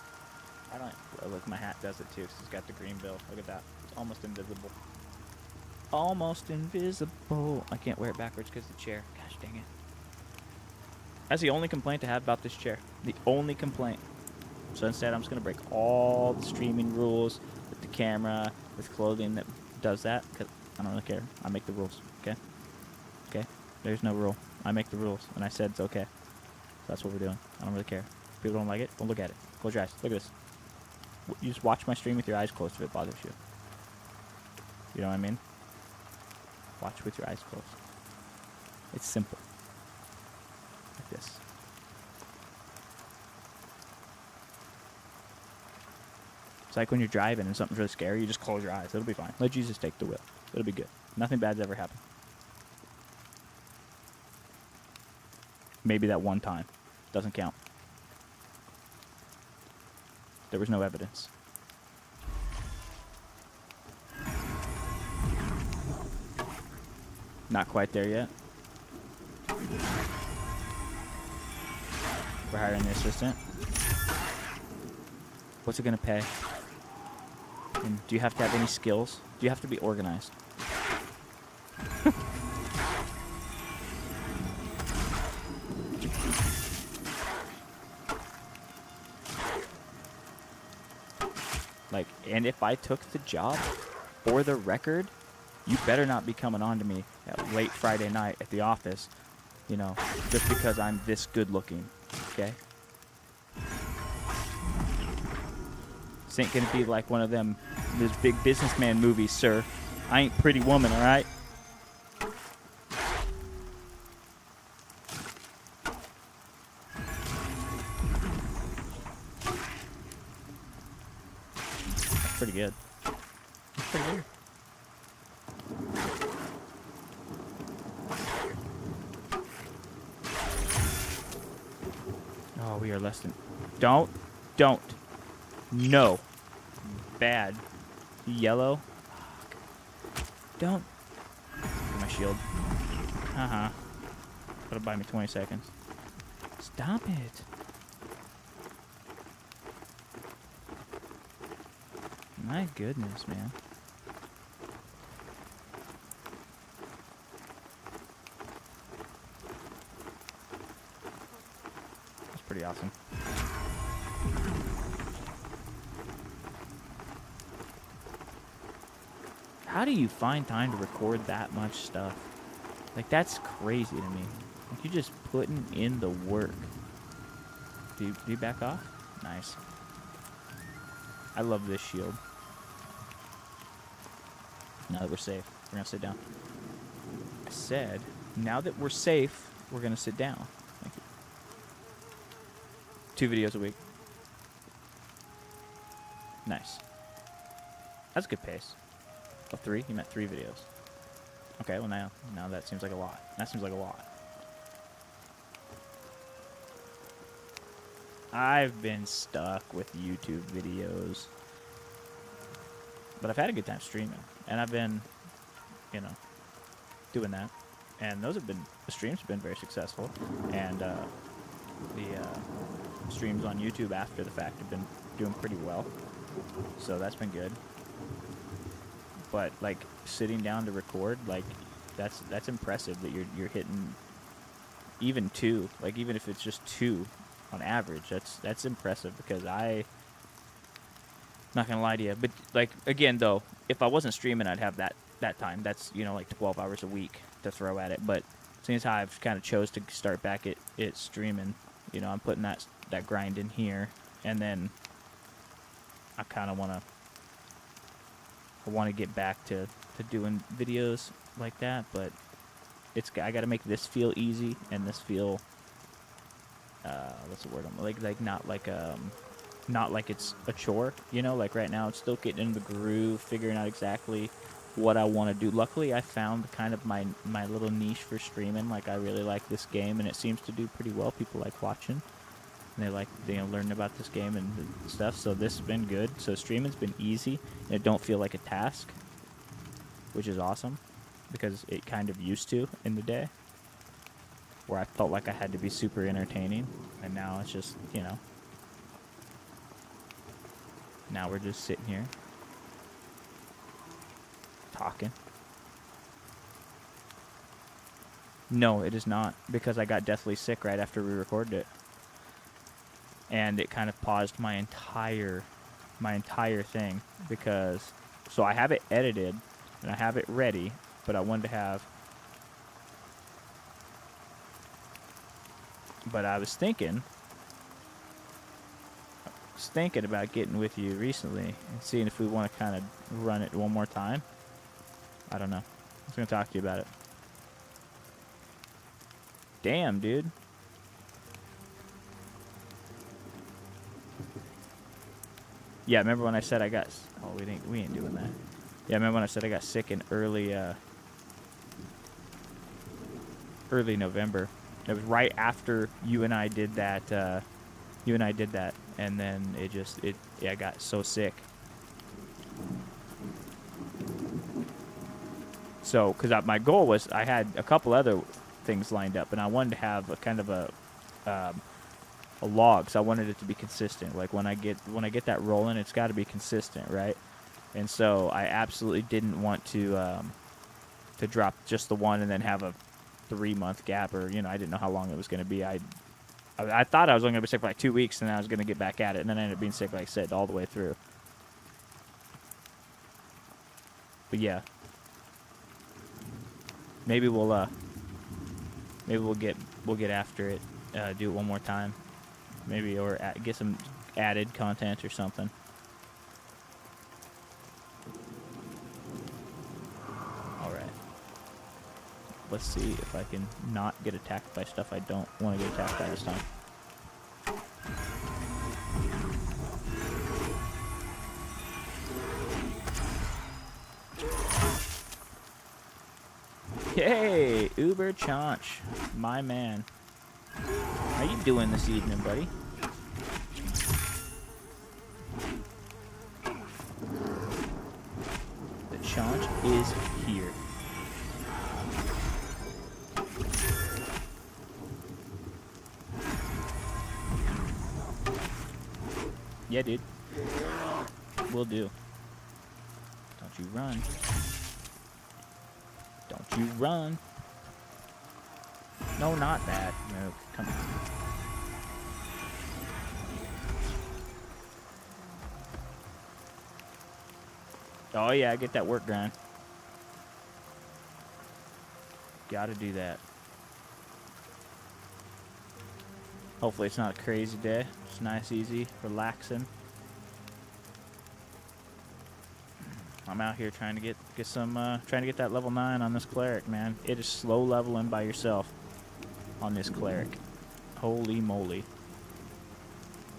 I don't... Oh, look, my hat does it too, because it's got the green bill. Look at that. It's almost invisible. Almost invisible. I can't wear it backwards because of the chair. Gosh dang it. That's the only complaint I have about this chair. The only complaint. So instead, I'm just going to break all the streaming rules with the camera, with clothing that does that, because I don't really care. I make the rules, okay? Okay? There's no rule. I make the rules, and I said it's okay. So that's what we're doing. I don't really care. If people don't like it, don't look at it. Close your eyes. Look at this. You just watch my stream with your eyes closed if it bothers you. You know what I mean? Watch with your eyes closed. It's simple. Like this. It's like when you're driving and something's really scary, you just close your eyes. It'll be fine. Let Jesus take the wheel. It'll be good. Nothing bad's ever happened. Maybe that one time. Doesn't count. There was no evidence. Not quite there yet. We're hiring the assistant. What's it gonna pay? And do you have to have any skills? Do you have to be organized? Like, and if I took the job, for the record, you better not be coming on to me at late Friday night at the office, you know, just because I'm this good looking, okay? This ain't gonna be like one of them, those big businessman movies, sir. I ain't Pretty Woman, all right? That's pretty good. That's pretty good. Oh, we are less than... Don't. No. Bad. Yellow. Don't. Get my shield. Uh-huh. That'll buy me 20 seconds. Stop it. My goodness, man. That's pretty awesome. How do you find time to record that much stuff? Like, that's crazy to me. Like, you're just putting in the work. Do you back off? Nice. I love this shield. Now that we're safe, we're going to sit down. I said, now that we're safe, we're going to sit down. Thank you. 2 videos a week. Nice. That's a good pace. Oh, 3? You meant 3 videos. Okay, well now that seems like a lot. That seems like a lot. I've been stuck with YouTube videos. But I've had a good time streaming. And I've been, you know, doing that. And the streams have been very successful. And the streams on YouTube after the fact have been doing pretty well. So that's been good. But like sitting down to record, like that's impressive that you're hitting even 2, like even if it's just 2 on average. That's impressive because not gonna lie to you, but like again though, if I wasn't streaming, I'd have that time. That's, you know, like 12 hours a week to throw at it. But seeing as how I've kind of chose to start back at streaming, you know, I'm putting that grind in here, and then I kind of want to get back to doing videos like that. But I got to make this feel easy and this feel what's the word? Not like it's a chore, you know. Like right now, it's still getting into the groove, figuring out exactly what I want to do. Luckily, I found kind of my little niche for streaming. Like, I really like this game, and it seems to do pretty well. People like watching, and they like, you know, learning about this game and stuff. So this has been good. So streaming's been easy, and it don't feel like a task, which is awesome, because it kind of used to in the day, where I felt like I had to be super entertaining, and now it's just, you know. Now we're just sitting here talking. No, it is not, because I got deathly sick right after we recorded it. And it kind of paused my entire thing, because so I have it edited and I have it ready, but I wanted to have, but I was thinking about getting with you recently and seeing if we want to kind of run it one more time. I don't know. I was going to talk to you about it. Damn, dude. Yeah, remember when I said I got... Oh, we ain't doing that. Yeah, remember when I said I got sick in early November. It was right after you and I did that, and then I got so sick. So, because my goal was, I had a couple other things lined up, and I wanted to have a kind of a log, so I wanted it to be consistent. Like, when I get that rolling, it's got to be consistent, right? And so I absolutely didn't want to drop just the one and then have a 3-month gap, or, you know, I didn't know how long it was going to be. I thought I was only going to be sick for like 2 weeks, and then I was going to get back at it, and then I ended up being sick, like I said, all the way through. But yeah. Maybe we'll get after it, do it one more time. Maybe, or get some added content or something. Alright. Let's see if I can not get attacked by stuff I don't want to get attacked by this time. Hey, Uber Chaunch, my man. How you doing this evening, buddy? The Chaunch is here. Yeah, dude. Will do. Don't you run. Don't you run. No, not that. No, come on. Oh yeah, get that work grind. Gotta do that. Hopefully it's not a crazy day. It's nice, easy, relaxing. I'm out here trying to get that level 9 on this cleric, man. It is slow leveling by yourself on this cleric. Holy moly.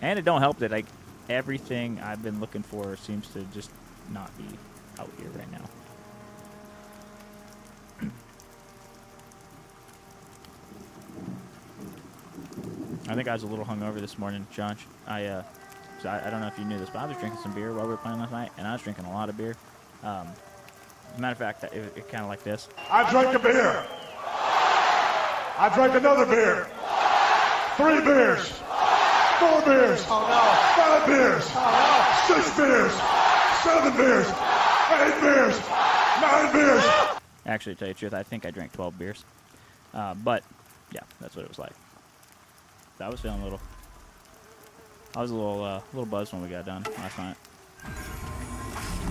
And it don't help that like everything I've been looking for seems to just not be out here right now. I think I was a little hungover this morning, John. I don't know if you knew this, but I was drinking some beer while we were playing last night, and I was drinking a lot of beer. As a matter of fact, it kind of like this. I drank a beer. I drank another beer. 3 beers. 4 beers. Oh no. 5 beers. Oh no. 6 beers. 7 beers. 8 beers. 9 beers. Actually, to tell you the truth, I think I drank 12 beers. But yeah, that's what it was like. I was feeling a little. I was a little buzzed when we got done last night.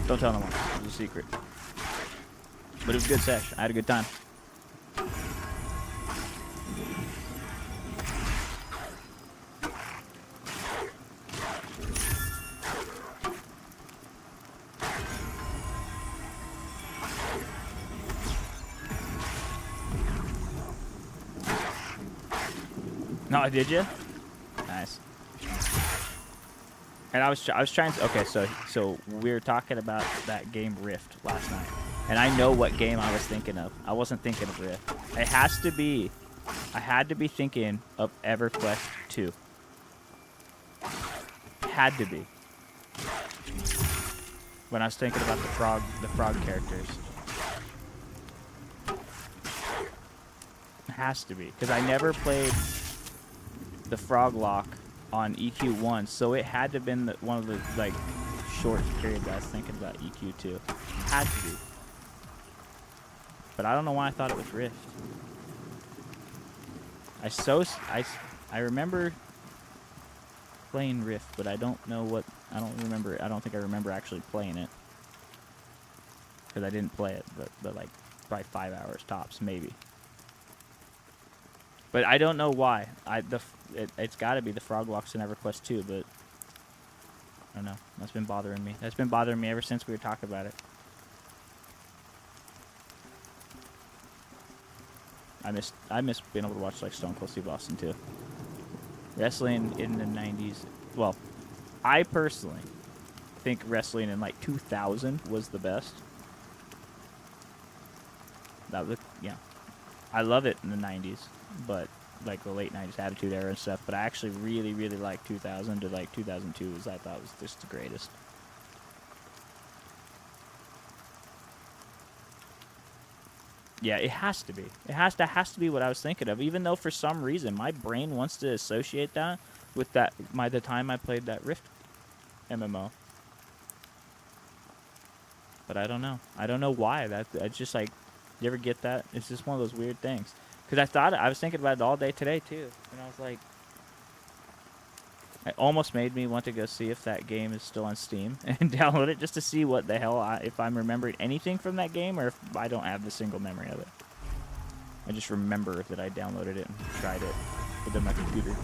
Don't tell no one. It was a secret. But it was a good sesh. I had a good time. No, did you? Nice. And I was trying to. Okay, so we were talking about that game Rift last night, and I know what game I was thinking of. I wasn't thinking of Rift. It has to be. I had to be thinking of EverQuest 2. Had to be. When I was thinking about the frog characters. It has to be because I never played the frog lock on EQ1, so it had to have been one of the like short periods I was thinking about EQ2. Had to be. But I don't know why I thought it was Rift. I remember playing Rift, but I don't know what. I don't remember. I don't think I remember actually playing it because I didn't play it. But like probably 5 hours tops, maybe. But I don't know why. It's got to be the frog locks in EverQuest 2, but I don't know. That's been bothering me. That's been bothering me ever since we were talking about it. I miss being able to watch like Stone Cold Steve Austin too. Wrestling in the 90s. Well, I personally think wrestling in like 2000 was the best. That was, yeah. I love it in the 90s, but like the late 90s Attitude Era and stuff, but I actually really, really like 2000 to like 2002 I thought was just the greatest. Yeah, it has to be. It has to be what I was thinking of, even though for some reason my brain wants to associate that with the time I played that Rift MMO. But I don't know. I don't know why. It's just like, you ever get that? It's just one of those weird things. Because I was thinking about it all day today too, and I was like, It almost made me want to go see if that game is still on Steam and download it just to see what the hell, if I'm remembering anything from that game or if I don't have the single memory of it. I just remember that I downloaded it and tried it within my computer.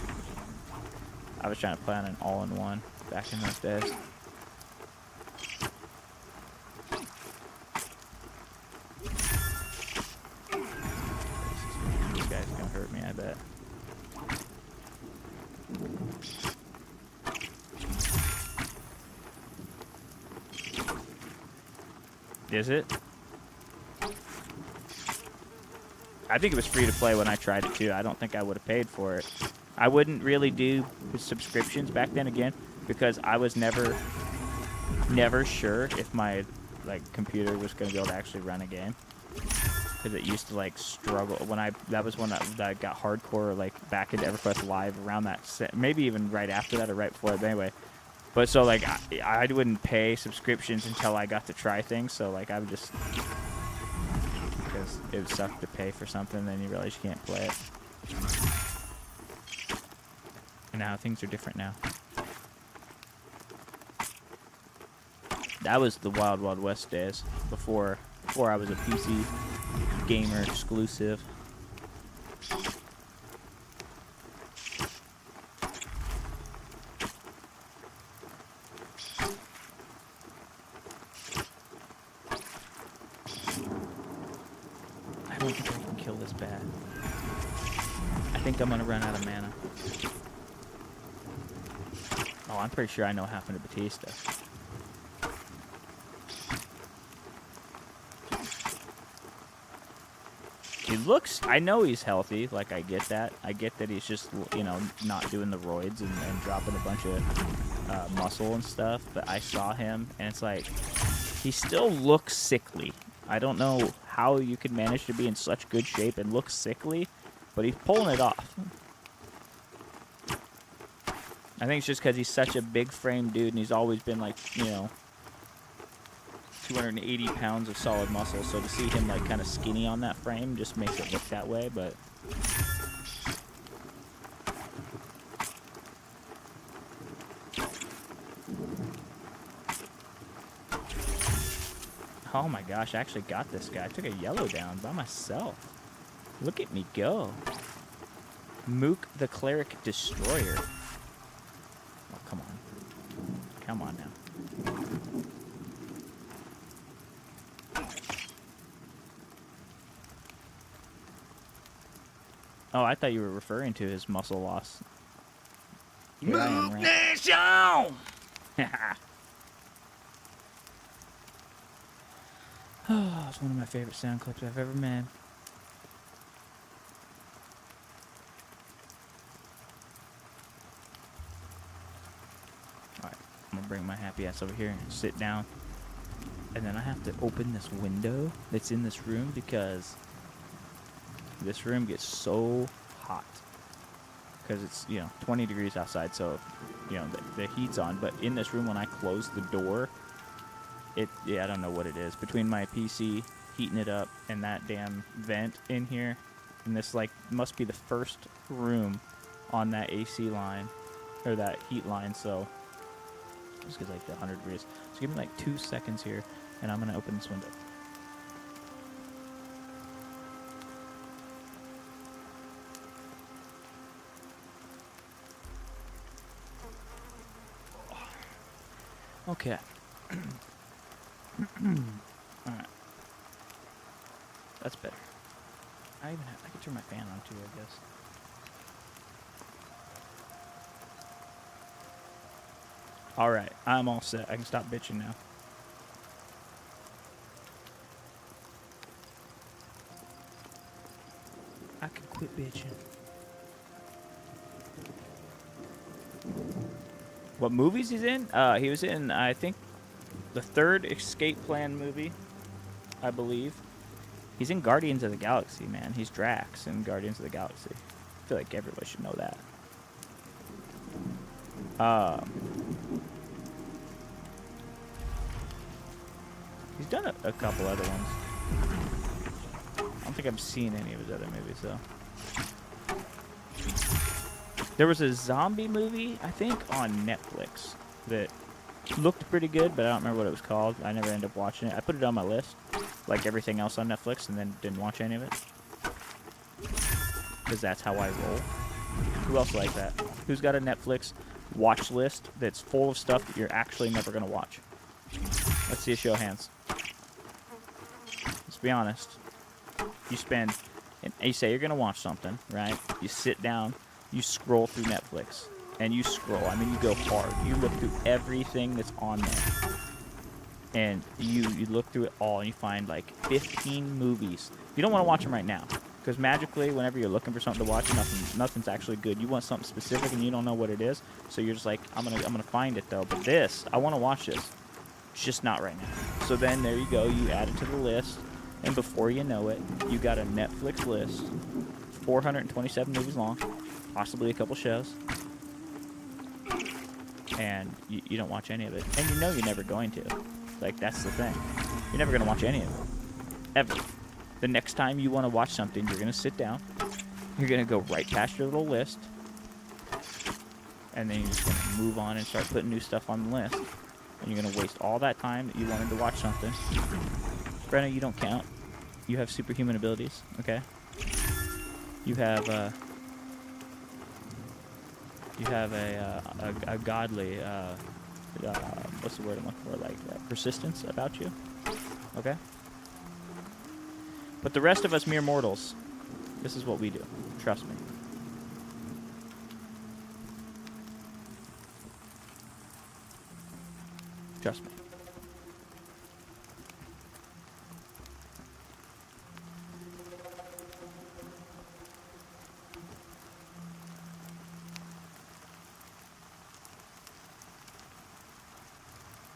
I was trying to play on an all-in-one back in those days. This guy's gonna hurt me, I bet. Is it? I think it was free to play when I tried it too. I don't think I would have paid for it. I wouldn't really do subscriptions back then again because I was never sure if my computer was going to be able to actually run a game. Because it used to struggle when that was when I got hardcore back into EverQuest Live around that maybe even right after that or right before it. But anyway. But so I wouldn't pay subscriptions until I got to try things. So I would just, because it would suck to pay for something, then you realize you can't play it. And now things are different now. That was the Wild Wild West days before I was a PC gamer exclusive. I don't think I can kill this bad. I think I'm gonna run out of mana. Oh, I'm pretty sure I know what happened to Batista. He looks, I know he's healthy, I get that. I get that he's just, not doing the roids and dropping a bunch of muscle and stuff, but I saw him, and it's he still looks sickly. I don't know how you could manage to be in such good shape and look sickly, but he's pulling it off. I think it's just because he's such a big frame dude, and he's always been 280 pounds of solid muscle, so to see him kind of skinny on that frame just makes it look that way, but oh my gosh, I actually got this guy. I took a yellow down by myself. Look at me go. Mook the Cleric Destroyer. Oh, come on. Come on now. Oh, I thought you were referring to his muscle loss. Here I am, right? Oh, it's one of my favorite sound clips I've ever made. Alright, I'm gonna bring my happy ass over here and sit down. And then I have to open this window that's in this room because this room gets so hot. Because it's, 20 degrees outside, so, the heat's on. But in this room, when I close the door, I don't know what it is. Between my PC heating it up and that damn vent in here, and this, must be the first room on that AC line, or that heat line, so just gets the 100 degrees. So give me 2 seconds here, and I'm going to open this window. Okay. Alright. That's better. I can turn my fan on too, I guess. Alright, I'm all set. I can stop bitching now. I can quit bitching. What movies he's in? He was in, I think, the third Escape Plan movie, I believe. He's in Guardians of the Galaxy, man. He's Drax in Guardians of the Galaxy. I feel like everybody should know that. He's done a couple other ones. I don't think I've seen any of his other movies, though. There was a zombie movie, I think, on Netflix that looked pretty good, but I don't remember what it was called. I never ended up watching it. I put it on my list, like everything else on Netflix, and then didn't watch any of it. Because that's how I roll. Who else like that? Who's got a Netflix watch list that's full of stuff that you're actually never going to watch? Let's see a show of hands. Let's be honest. You spend, and you say you're going to watch something, right? You sit down, you scroll through Netflix, and you scroll. I mean, you go hard. You look through everything that's on there. And you look through it all, and you find like 15 movies. You don't want to watch them right now. Because magically, whenever you're looking for something to watch, nothing's actually good. You want something specific, and you don't know what it is. So you're just like, I'm gonna find it though. But this, I want to watch this. It's just not right now. So then there you go. You add it to the list, and before you know it, you got a Netflix list, 427 movies long, possibly a couple shows, and you don't watch any of it. And you know you're never going to. Like, that's the thing. You're never gonna watch any of it, ever. The next time you want to watch something, you're going to sit down. You're going to go right past your little list. And then you're just going to move on and start putting new stuff on the list. And you're going to waste all that time that you wanted to watch something. Brenna, you don't count. You have superhuman abilities, okay? You have a godly, what's the word I'm looking for? Like, persistence about you, okay? But the rest of us mere mortals, this is what we do. Trust me. Trust me.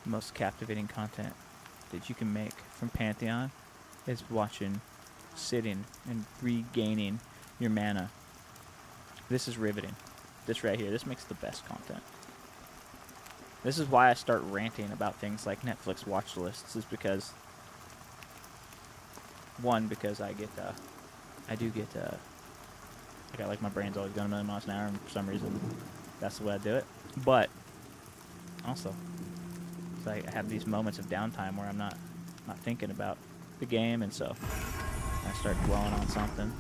The most captivating content that you can make from Pantheon is sitting and regaining your mana. This is riveting. This right here, this makes the best content. This is why I start ranting about things like Netflix watch lists, is because, one, because I got like my brain's always going a million miles an hour, and for some reason that's the way I do it. But also, it's like I have these moments of downtime where I'm not thinking about the game, and so I start dwelling on something.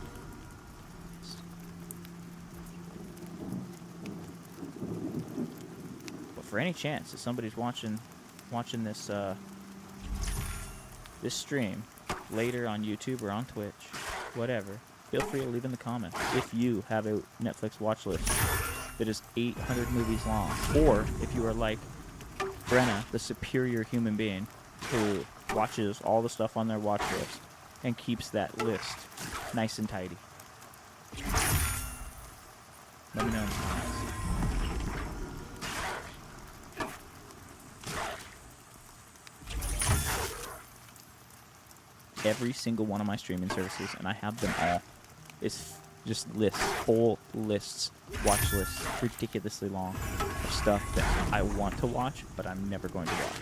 But for any chance that somebody's watching this this stream later on YouTube or on Twitch, whatever, feel free to leave in the comments if you have a Netflix watch list that is 800 movies long, or if you are like Brenna, the superior human being who watches all the stuff on their watch list and keeps that list nice and tidy. Let me know in the comments. Every single one of my streaming services, and I have them all, is just lists, full lists, watch lists, ridiculously long, of stuff that I want to watch, but I'm never going to watch.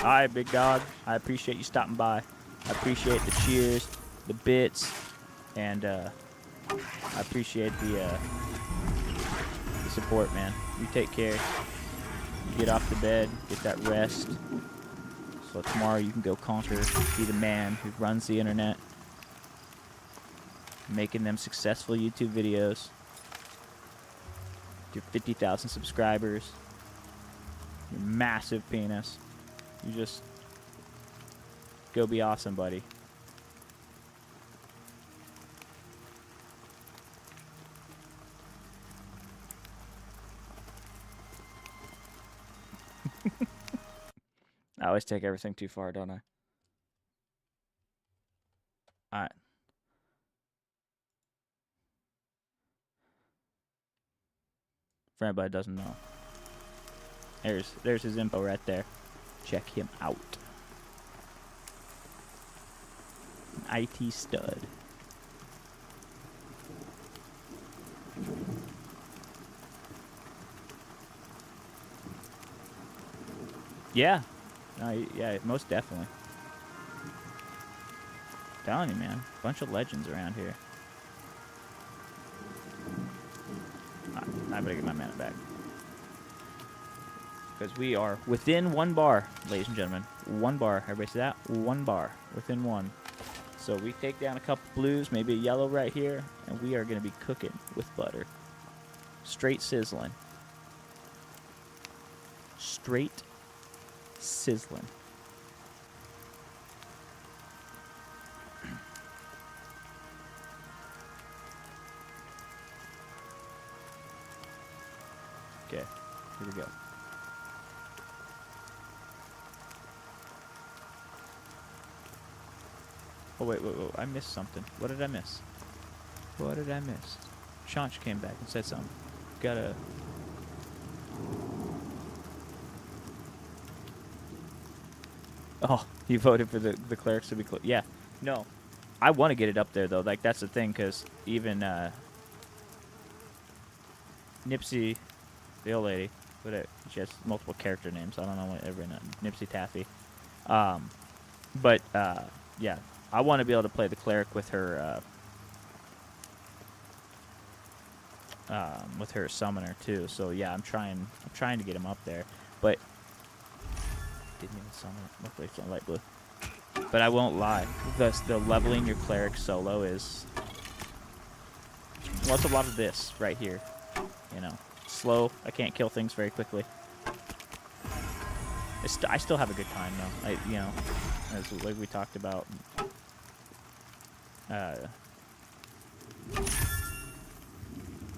Hi, big dog. I appreciate you stopping by. I appreciate the cheers, the bits, and I appreciate the support, man. You take care. You get off the bed, get that rest. So tomorrow you can go conquer, be the man who runs the internet, making them successful YouTube videos. Your 50,000 subscribers. Your massive penis. You just go be awesome, buddy. I always take everything too far, don't I? Alright. For anybody that doesn't know, there's his info right there. Check him out. An IT stud. Yeah. Yeah, most definitely. I'm telling you, man. Bunch of legends around here. I better get my mana back. Because we are within 1 bar, ladies and gentlemen. 1 bar. Everybody see that? 1 bar. Within 1. So we take down a couple blues, maybe a yellow right here, and we are going to be cooking with butter. Straight sizzling. Straight sizzling. Okay, here we go. Oh, wait, I missed something. What did I miss? What did I miss? Shanch came back and said something. Gotta... Oh, you voted for the clerics to be yeah. No. I want to get it up there, though. Like, that's the thing, because even, Nipsey, the old lady, she has multiple character names. I don't know what everyone Nipsey Taffy. But, yeah. I want to be able to play the cleric with her summoner too. So yeah, I'm trying to get him up there, but didn't even summon it. Luckily it's on light blue. But I won't lie, the leveling your cleric solo is, well, it's a lot of this right here. You know, slow. I can't kill things very quickly. I still have a good time though. You know, as like we talked about.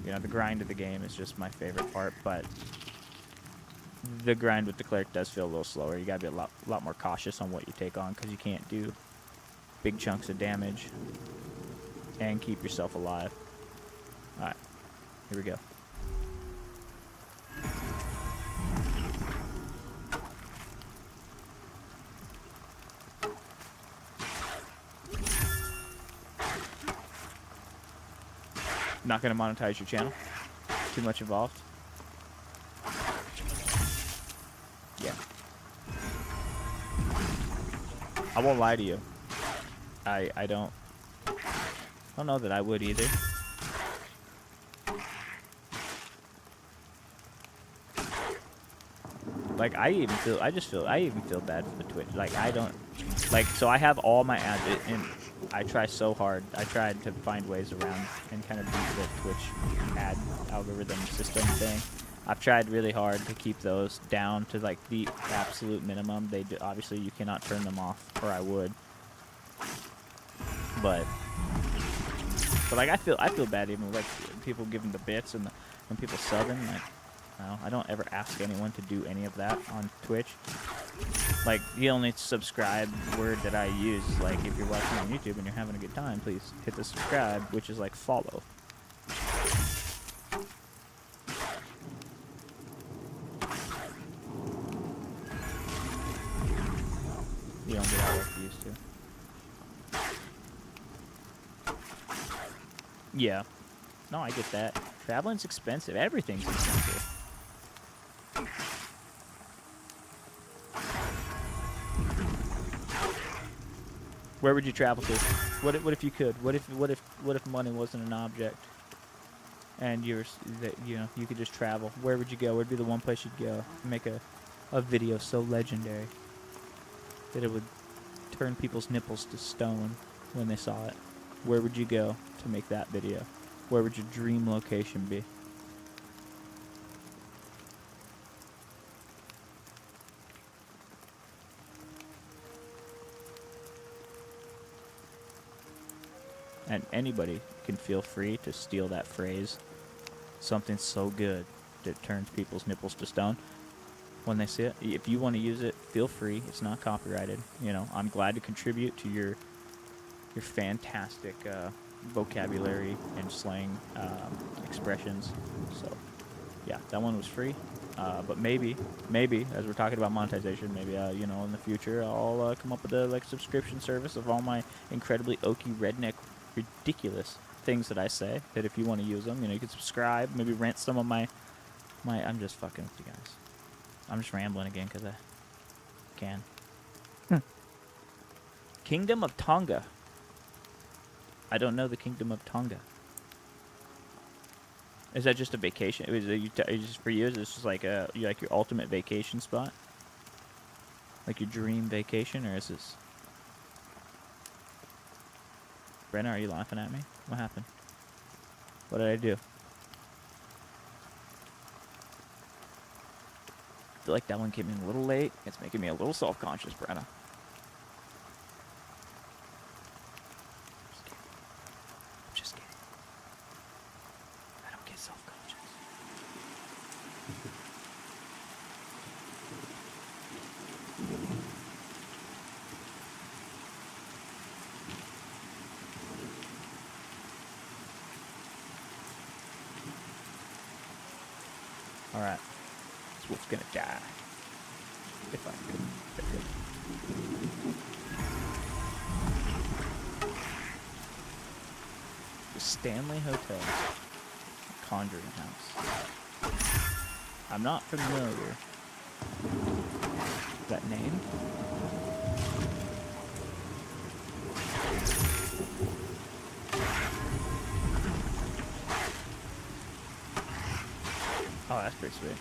You know, the grind of the game is just my favorite part, but the grind with the cleric does feel a little slower. You gotta be a lot more cautious on what you take on, because you can't do big chunks of damage and keep yourself alive. Alright, here we go. Not going to monetize your channel. Too much involved. Yeah. I won't lie to you. I don't know that I would either. Like, I even feel bad for the Twitch. Like, I don't, like, so I have all my ads, and I try so hard. I tried to find ways around and kind of beat the Twitch ad algorithm system thing. I've tried really hard to keep those down to like the absolute minimum. Obviously you cannot turn them off, or I would. But like I feel bad even like people giving the bits and people subbing. Like, no, I don't ever ask anyone to do any of that on Twitch. Like, the only subscribe word that I use is, like, if you're watching on YouTube and you're having a good time, please hit the subscribe, which is, like, follow. You don't get all like you used to. Yeah. No, I get that. Traveling's expensive. Everything's expensive. Where would you travel to? What if you could? What if money wasn't an object, and you could just travel? Where would you go? Where'd be the one place you'd go? Make a video so legendary that it would turn people's nipples to stone when they saw it. Where would you go to make that video? Where would your dream location be? And anybody can feel free to steal that phrase. Something so good that turns people's nipples to stone when they see it. If you want to use it, feel free. It's not copyrighted. You know, I'm glad to contribute to your fantastic vocabulary and slang expressions. So, yeah, that one was free. But maybe, as we're talking about monetization, maybe, you know, in the future, I'll come up with a subscription service of all my incredibly oaky redneck ridiculous things that I say, that if you want to use them, you know, you can subscribe, maybe rent some of my I'm just fucking with you guys. I'm just rambling again because I can. Kingdom of Tonga. I don't know the Kingdom of Tonga. Is that just a vacation? Is it just for you? Is this just like like your ultimate vacation spot? Like your dream vacation, or is this? Brenna, are you laughing at me? What happened? What did I do? I feel like that one came in a little late. It's making me a little self-conscious, Brenna. Just kidding. I don't get self-conscious. Alright. This wolf's gonna die. If I could. The Stanley Hotel. Conjuring House. I'm not familiar. That name? Oh, that's pretty sweet.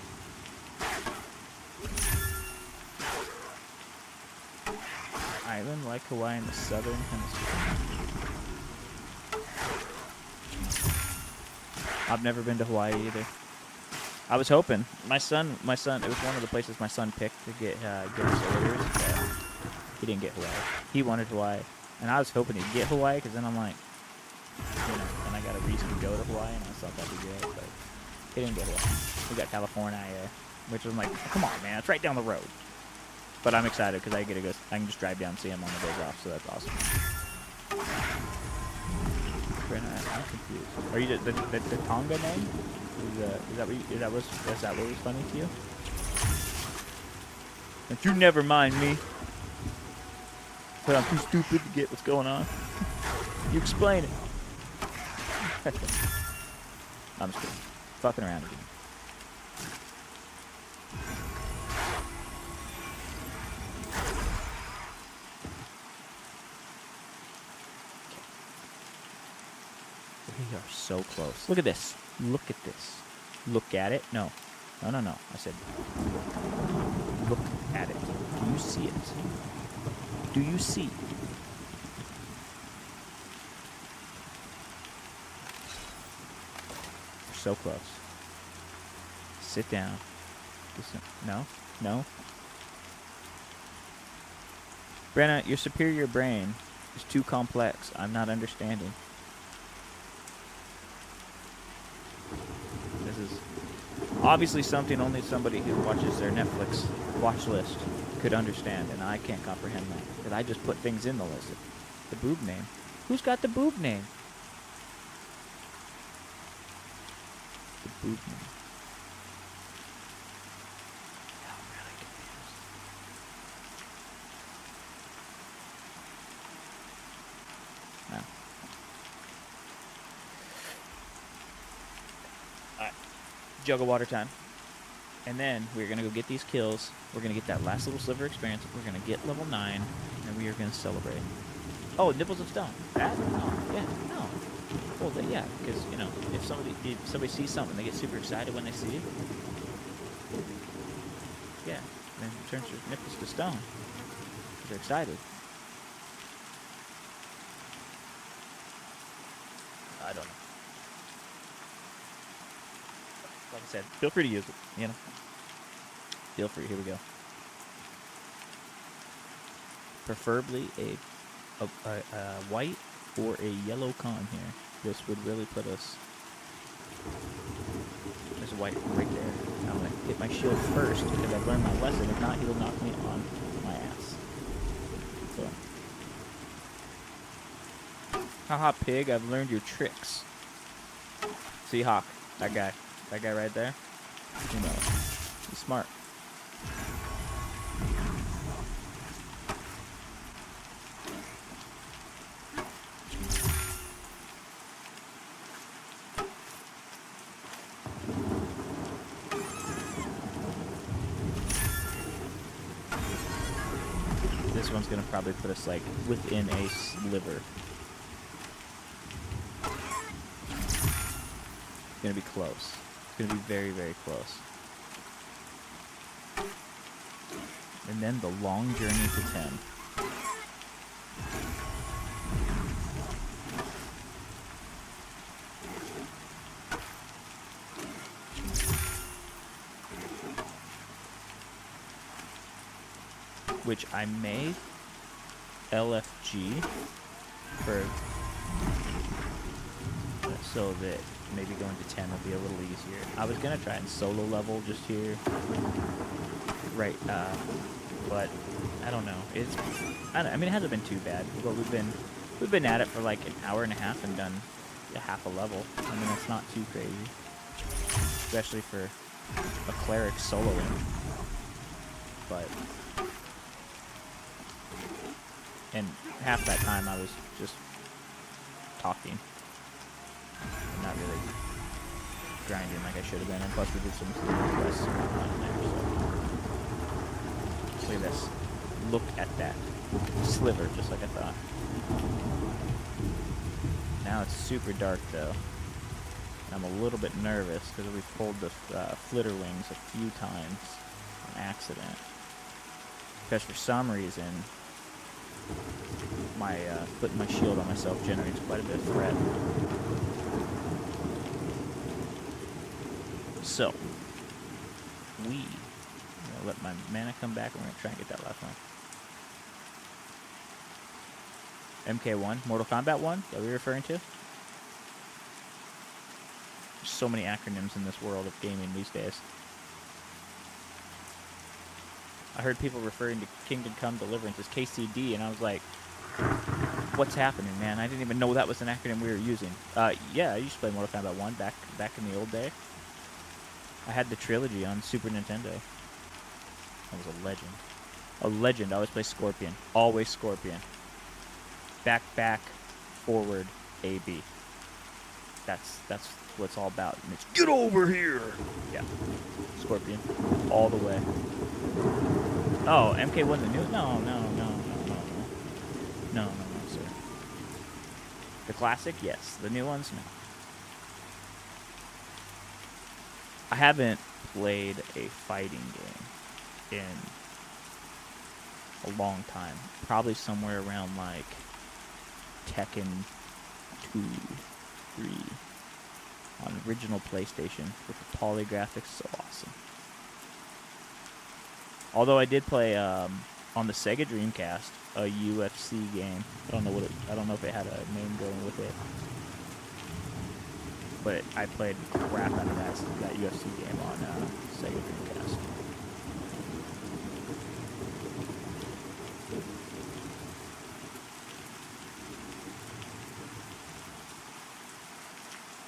Island like Hawaii in the southern hemisphere. I've never been to Hawaii either. I was hoping. My son, it was one of the places my son picked to get his orders, but he didn't get Hawaii. He wanted Hawaii, and I was hoping he'd get Hawaii, because then I'm like, you know, then I got a reason to go to Hawaii, and I thought that'd be great, but he didn't get Hawaii. We got California, which was like, come on, man, it's right down the road. But I'm excited because I can just drive down and see him on the days off, so that's awesome. I'm confused. Are you the Tonga name? Is that what was funny to you? Don't you never mind me. But I'm too stupid to get what's going on. You explain it. I'm just kidding. Fucking around again. We are so close. Look at this. Look at this. Look at it. No. No. I said, look at it. Do you see it? Do you see? We're so close. Sit down. Listen. No. Brenna, your superior brain is too complex. I'm not understanding. This is obviously something only somebody who watches their Netflix watch list could understand, and I can't comprehend that. Because I just put things in the list. The boob name. Who's got the boob name? The boob name. I'm really confused. No. Alright. Jug of water time. And then we're going to go get these kills. We're going to get that last little sliver experience. We're going to get level 9. And we are going to celebrate. Oh, nipples of stone. That? No. Yeah. No. Well, yeah. Because, you know, if somebody sees something, they get super excited when they see it. Yeah. Then it turns your nipples to stone. Because they're excited. I don't know. Like I said, feel free to use it, you know. Feel free. Here we go. Preferably a white or a yellow con here. This would really put us. There's a white right there. I'm gonna hit my shield first because I've learned my lesson. If not, he'll knock me on my ass. So. Haha, pig! I've learned your tricks. See, Hawk, that guy right there. You know, he's smart. This one's gonna probably put us like within a sliver. going to be close. It's going to be very, very close. And then the long journey to 10. Which I may LFG for so that maybe going to 10 will be a little easier. I was gonna try and solo level just here, right? But I don't know. I mean, it hasn't been too bad. But we've been at it for like an hour and a half and done a half a level. I mean, that's not too crazy, especially for a cleric soloing. But and half that time I was just talking. I'm not really grinding like I should have been, and plus we did some quests in there, so. Look at this. Look at that. Sliver, just like I thought. Now it's super dark though. I'm a little bit nervous because we pulled the flitter wings a few times on accident. Because for some reason, my putting my shield on myself generates quite a bit of threat. So, we let my mana come back, and we're gonna try and get that last one. MK1, Mortal Kombat 1, that we're referring to. There's so many acronyms in this world of gaming these days. I heard people referring to Kingdom Come Deliverance as KCD, and I was like, what's happening, man? I didn't even know that was an acronym we were using. Yeah, I used to play Mortal Kombat 1 back in the old day. I had the trilogy on Super Nintendo. I was a legend. A legend. I always play Scorpion. Always Scorpion. Back, forward, A-B. That's what it's all about. And it's, get over here! Yeah. Scorpion. All the way. Oh, MK1 the new? No, sir. The classic? Yes. The new ones? No. I haven't played a fighting game in a long time. Probably somewhere around like Tekken 2, 3 on original PlayStation with the poly graphics. So awesome. Although I did play on the Sega Dreamcast a UFC game. I don't know if it had a name going with it. But I played crap out of that UFC game on Sega Dreamcast.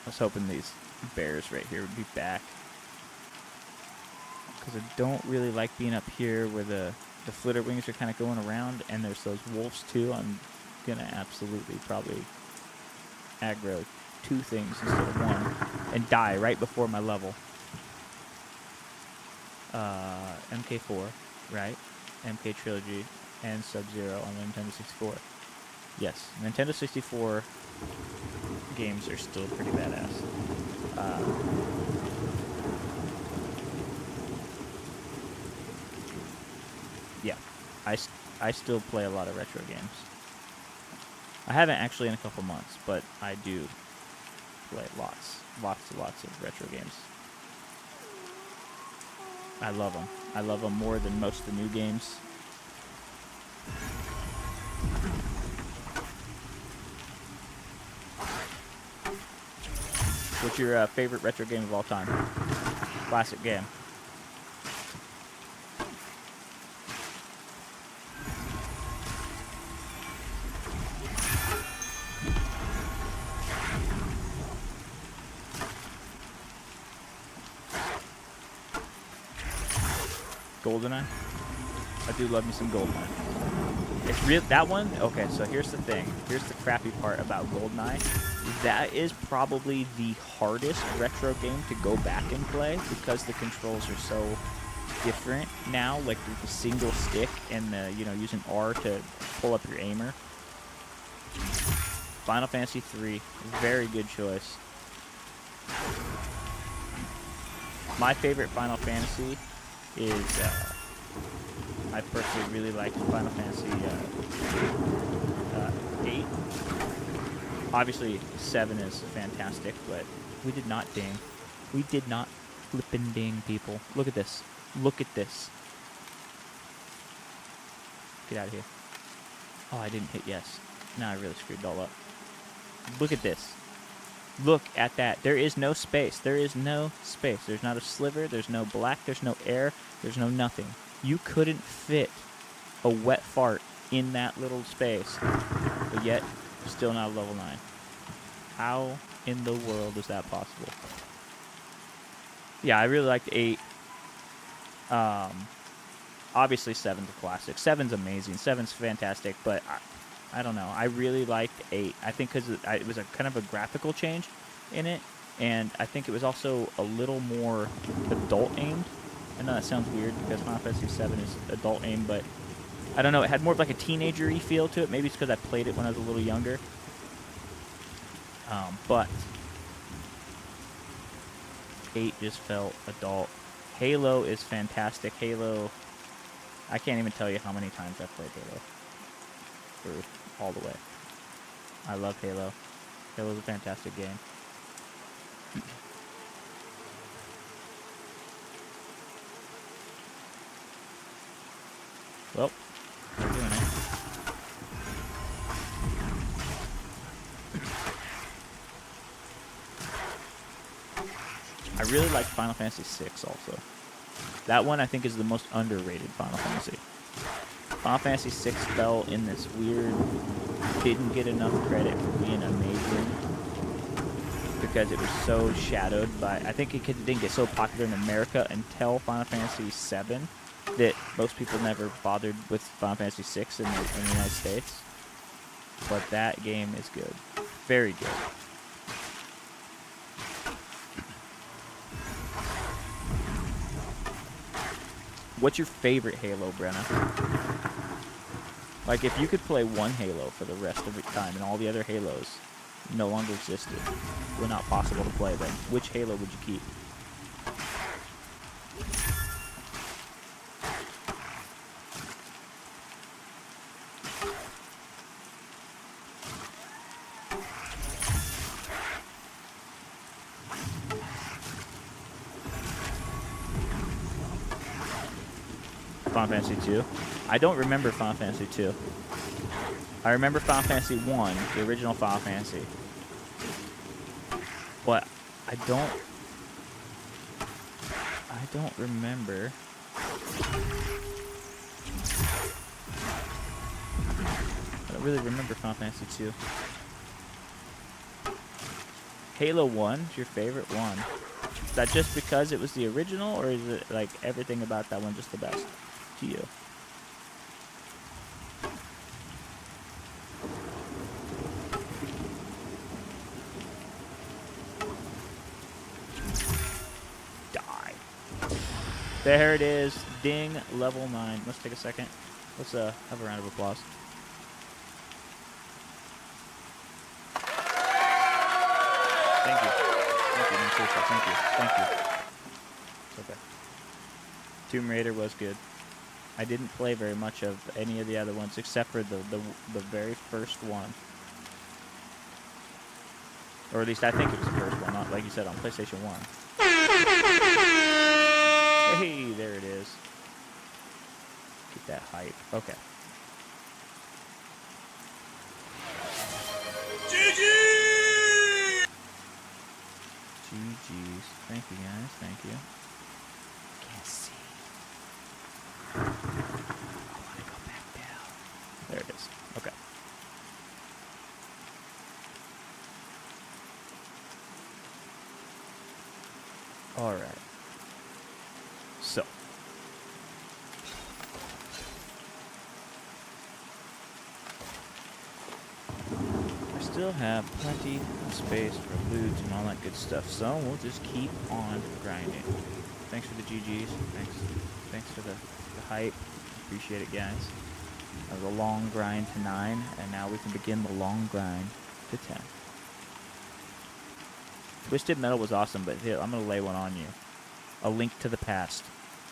I was hoping these bears right here would be back. Because I don't really like being up here where the flitter wings are kind of going around, and there's those wolves too. I'm going to absolutely probably aggro 2 things instead of 1 and die right before my level. MK4, right? MK Trilogy and Sub-Zero on the Nintendo 64. Yes, Nintendo 64 games are still pretty badass. Yeah, I still play a lot of retro games. I haven't actually in a couple months, but I do play lots of retro games. I love them. I love them more than most of the new games. What's your favorite retro game of all time? Classic game. GoldenEye? I do love me some GoldenEye. It's real, that one, okay, so here's the thing. Here's the crappy part about GoldenEye. That is probably the hardest retro game to go back and play because the controls are so different now, like with the single stick and the, using R to pull up your aimer. Final Fantasy 3, very good choice. My favorite Final Fantasy is, I personally really like Final Fantasy 8. Obviously, 7 is fantastic, but we did not ding. We did not flippin' ding, people. Look at this. Look at this. Get out of here. Oh, I didn't hit yes. Now I really screwed it all up. Look at this. Look at that. There is no space. There is no space. There's not a sliver. There's no black. There's no air. There's no nothing. You couldn't fit a wet fart in that little space, but yet still not level 9. How in the world is that possible? Yeah, I really liked 8. Obviously 7's a classic. 7's amazing. 7's fantastic, but I don't know. I really liked 8. I think because it was a kind of a graphical change in it, and I think it was also a little more adult-aimed. I know that sounds weird because Final Fantasy 7 is adult-aimed, but I don't know. It had more of like a teenager-y feel to it. Maybe it's because I played it when I was a little younger. But 8 just felt adult. Halo is fantastic. Halo, I can't even tell you how many times I've played Halo. Through all the way. I love Halo. Halo's a fantastic game. Well, we're doing it. I really like Final Fantasy 6 also. That one I think is the most underrated Final Fantasy. Final Fantasy 6 fell in this weird, didn't get enough credit for being amazing because it was so shadowed by, I think it didn't get so popular in America until Final Fantasy 7 that most people never bothered with Final Fantasy 6 in the United States. But that game is good. Very good. What's your favorite Halo, Brenna? Like, if you could play one Halo for the rest of the time and all the other Halos no longer existed, were not possible to play them, which Halo would you keep? Final Fantasy 2. I don't remember Final Fantasy 2. I remember Final Fantasy 1, the original Final Fantasy. But I don't remember. I don't really remember Final Fantasy 2. Halo 1 is your favorite one. Is that just because it was the original, or is it like everything about that one just the best to you? Die. There it is. Ding, level 9. Let's take a second. Let's have a round of applause. Thank you. Thank you. No, seriously, thank you. Thank you. It's okay. Tomb Raider was good. I didn't play very much of any of the other ones except for the very first one. Or at least I think it was the first one, not like you said on PlayStation 1. Hey, there it is. Get that hype. Okay. GG's. Thank you, guys. Thank you. Can't see. I want to go back down. There it is. Okay. All right. So. I still have plenty of space for loot and all that good stuff, so we'll just keep on grinding. Thanks for the GGs. Thanks for the hype. Appreciate it, guys. That was a long grind to 9, and now we can begin the long grind to 10. Twisted Metal was awesome, but here, I'm going to lay one on you. A Link to the Past.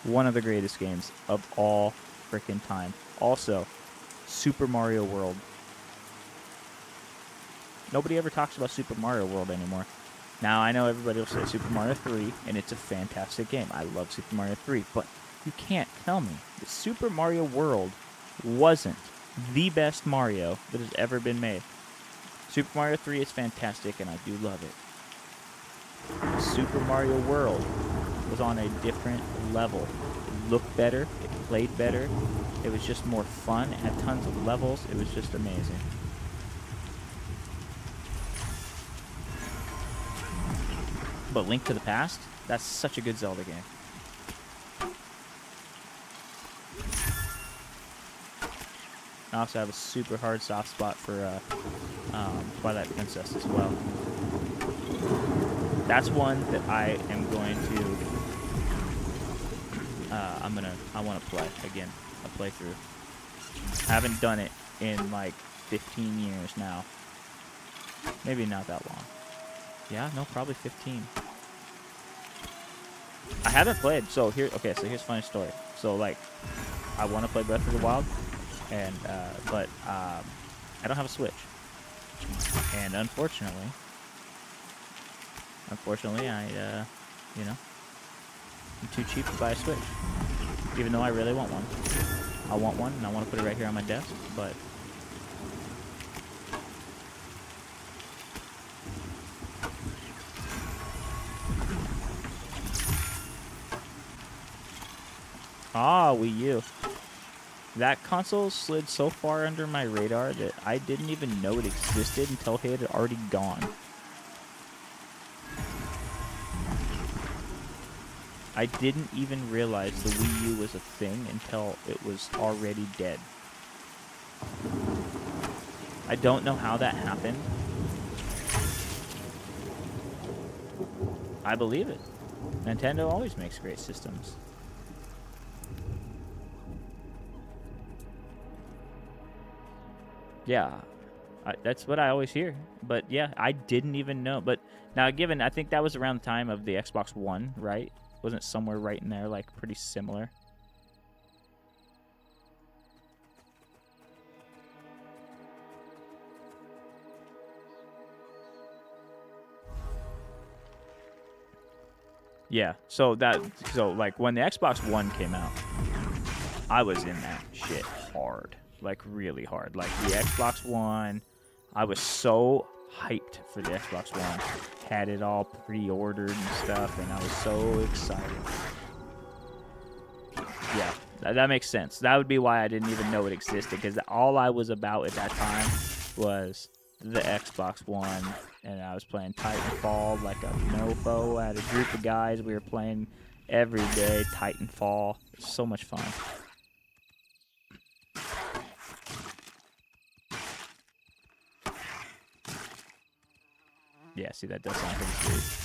One of the greatest games of all freaking time. Also, Super Mario World. Nobody ever talks about Super Mario World anymore. Now, I know everybody will say Super Mario 3, and it's a fantastic game. I love Super Mario 3, but you can't tell me that Super Mario World wasn't the best Mario that has ever been made. Super Mario 3 is fantastic, and I do love it. Super Mario World was on a different level. It looked better, it played better, it was just more fun, it had tons of levels, it was just amazing. But Link to the Past, that's such a good Zelda game. I also have a super hard soft spot for Twilight Princess as well. That's one that I am going to. I want to play again. A playthrough. I haven't done it in like 15 years now. Maybe not that long. Yeah, no, probably 15. I haven't played. So here, okay. So here's a funny story. So like, I want to play Breath of the Wild, and but I don't have a Switch, and unfortunately, I you know, I'm too cheap to buy a Switch, even though I really want one. I want one, and I want to put it right here on my desk, but. Ah, Wii U. That console slid so far under my radar that I didn't even know it existed until it had already gone. I didn't even realize the Wii U was a thing until it was already dead. I don't know how that happened. I believe it. Nintendo always makes great systems. Yeah, that's what I always hear. But yeah, I didn't even know. But now, given, I think that was around the time of the Xbox One, right? Wasn't it somewhere right in there, like pretty similar? Yeah, so like when the Xbox One came out, I was in that shit hard. Like really hard. Like the Xbox One, I was so hyped for the Xbox One. Had it all pre-ordered and stuff, and I was so excited. Yeah, that makes sense. That would be why I didn't even know it existed, because all I was about at that time was the Xbox One, and I was playing Titanfall like a mofo. I had a group of guys. We were playing every day Titanfall. It was so much fun. Yeah, see, that does sound pretty sweet.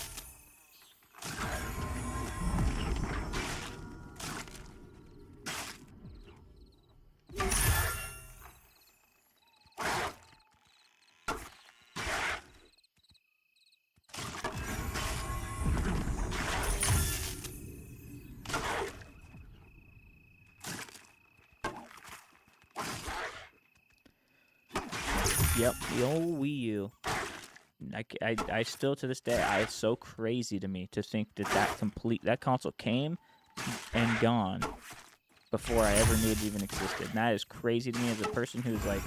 Yep, the old Wii U. I still, to this day, it's so crazy to me to think that console came and gone before I ever knew it even existed. And that is crazy to me as a person who's like,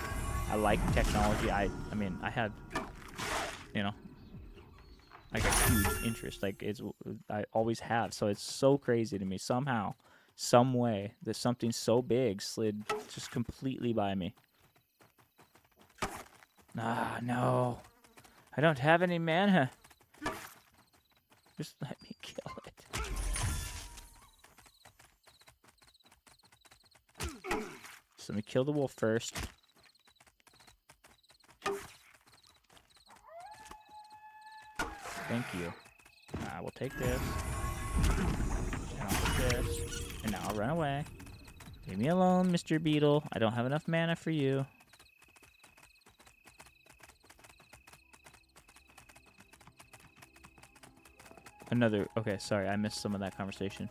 I like technology. I mean, I had, you know, like a huge interest. Like I always have. So it's so crazy to me somehow, some way that something so big slid just completely by me. Ah, no. I don't have any mana. Just let me kill it. So let me kill the wolf first. Thank you. I will take this. And I'll take this. And now I'll run away. Leave me alone, Mr. Beetle. I don't have enough mana for you. another. Okay, sorry, I missed some of that conversation.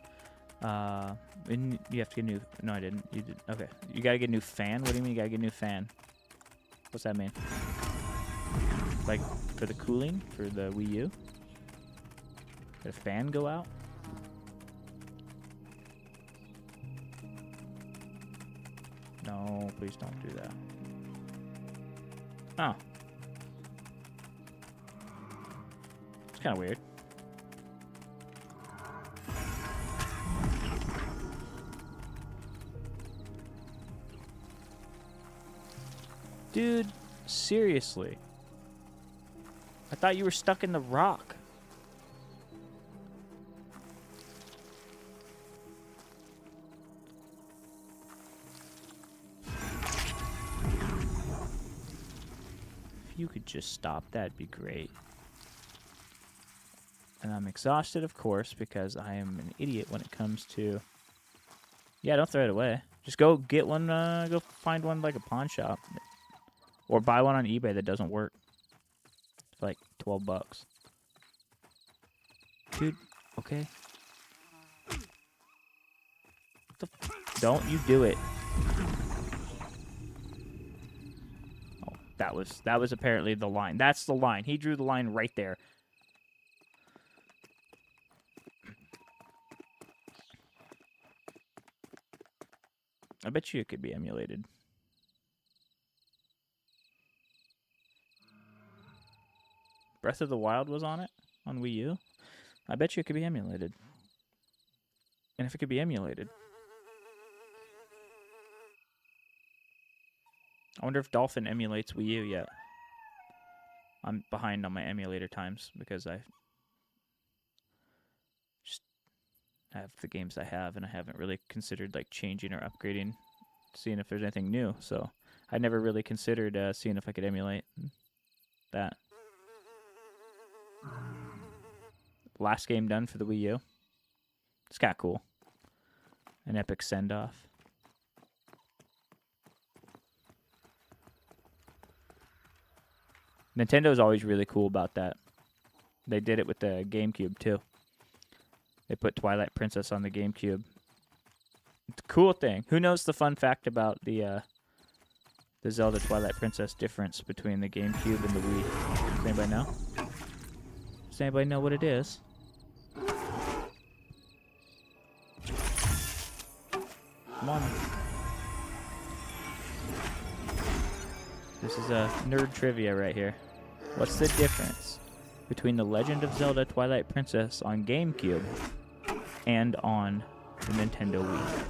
You have to get a new. No, I didn't. You did. Okay, you gotta get a new fan. What do you mean you gotta get a new fan? What's that mean? Like for the cooling for the Wii U? Did a fan go out? No, please don't do that. Oh. It's kind of weird. Dude, seriously. I thought you were stuck in the rock. If you could just stop, that'd be great. And I'm exhausted, of course, because I am an idiot when it comes to... Yeah, don't throw it away. Just go get one, go find one like a pawn shop. Or buy one on eBay that doesn't work. It's like $12. Dude, okay. Don't you do it. Oh, that was apparently the line. That's the line. He drew the line right there. I bet you it could be emulated. Breath of the Wild was on it? On Wii U? I bet you it could be emulated. And if it could be emulated... I wonder if Dolphin emulates Wii U yet. I'm behind on my emulator times because I just have the games I have, and I haven't really considered like changing or upgrading, seeing if there's anything new. So I never really considered seeing if I could emulate that. Last game done for the Wii U. It's kind of cool. An epic send-off. Nintendo's always really cool about that. They did it with the GameCube, too. They put Twilight Princess on the GameCube. It's a cool thing. Who knows the fun fact about the Zelda Twilight Princess difference between the GameCube and the Wii? Does anybody know? Does anybody know what it is? Come on. This is a nerd trivia right here. What's the difference between The Legend of Zelda Twilight Princess on GameCube and on the Nintendo Wii?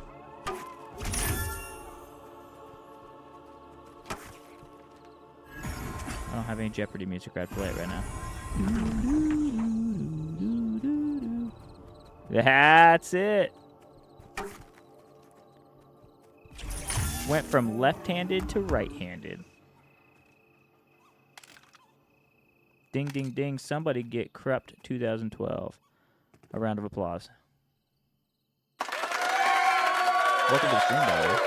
I don't have any Jeopardy music. I'd play it right now. That's it. Went from left-handed to right-handed. Ding, ding, ding. Somebody get Corrupt 2012. A round of applause. Welcome to the stream, by the way.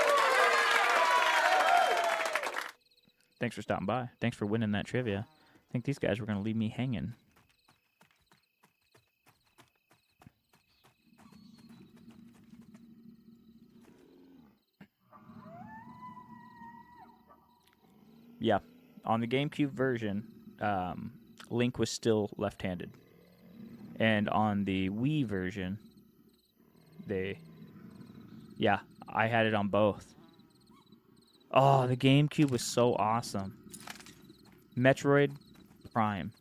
Thanks for stopping by. Thanks for winning that trivia. I think these guys were going to leave me hanging. Yeah. On the GameCube version, Link was still left-handed. And on the Wii version, yeah, I had it on both. Oh, the GameCube was so awesome. Metroid Prime.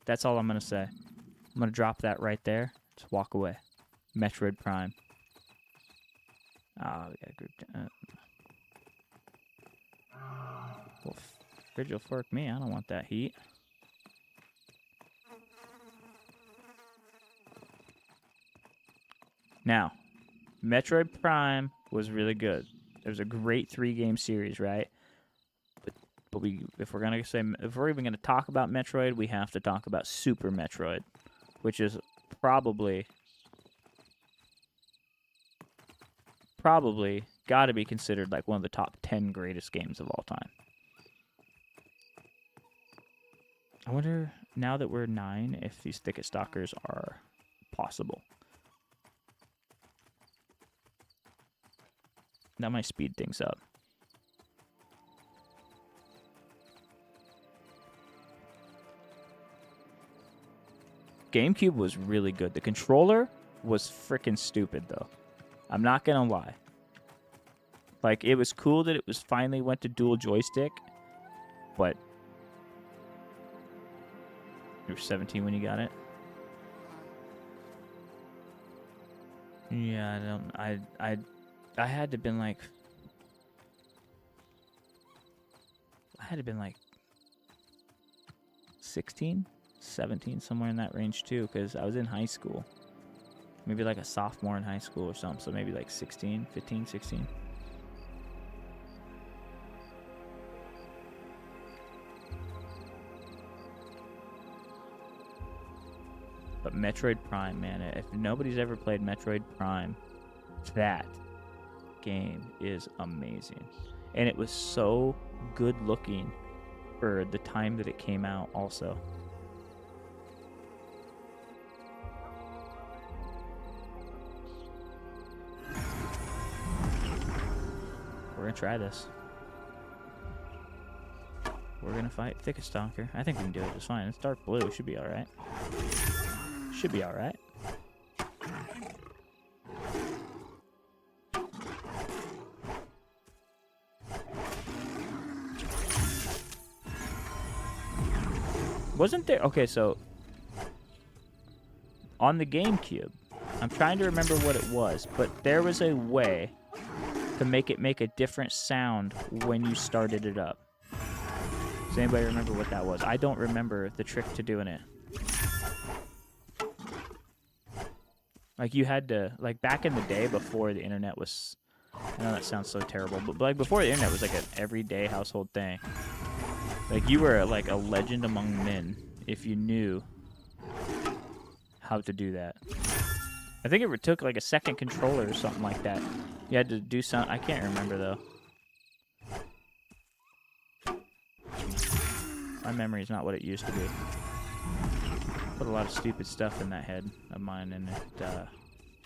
That's all I'm going to say. I'm going to drop that right there. Just walk away. Metroid Prime. Oh, we got grouped. Well, Fridge will fork me. I don't want that heat. Now, Metroid Prime was really good. It was a great 3-game series, right? But if we're even gonna talk about Metroid, we have to talk about Super Metroid, which is probably got to be considered like one of the top 10 greatest games of all time. I wonder, now that we're 9, if these Thicket Stalkers are possible. That might speed things up. GameCube was really good. The controller was freaking stupid, though. I'm not gonna lie. Like, it was cool that it was finally went to dual joystick, but you were 17 when you got it. Yeah, I had to been like, I had to been like 16, 17, somewhere in that range too, because I was in high school. Maybe like a sophomore in high school or something, so maybe like 16, 15, 16. But Metroid Prime, man, if nobody's ever played Metroid Prime, that game is amazing. And it was so good looking for the time that it came out also. We're gonna try this. We're gonna fight Thicket Stalker. I think we can do it just fine. It's dark blue. Should be alright. Should be alright. Wasn't there... Okay, so... On the GameCube, I'm trying to remember what it was, but there was a way to make it make a different sound when you started it up. Does anybody remember what that was? I don't remember the trick to doing it. Like, you had to... Like, back in the day before the internet was... I know that sounds so terrible, but like before the internet was like an everyday household thing. Like, you were like a legend among men if you knew how to do that. I think it took like a second controller or something like that. You had to do something. I can't remember though. My memory is not what it used to be. Put a lot of stupid stuff in that head of mine, and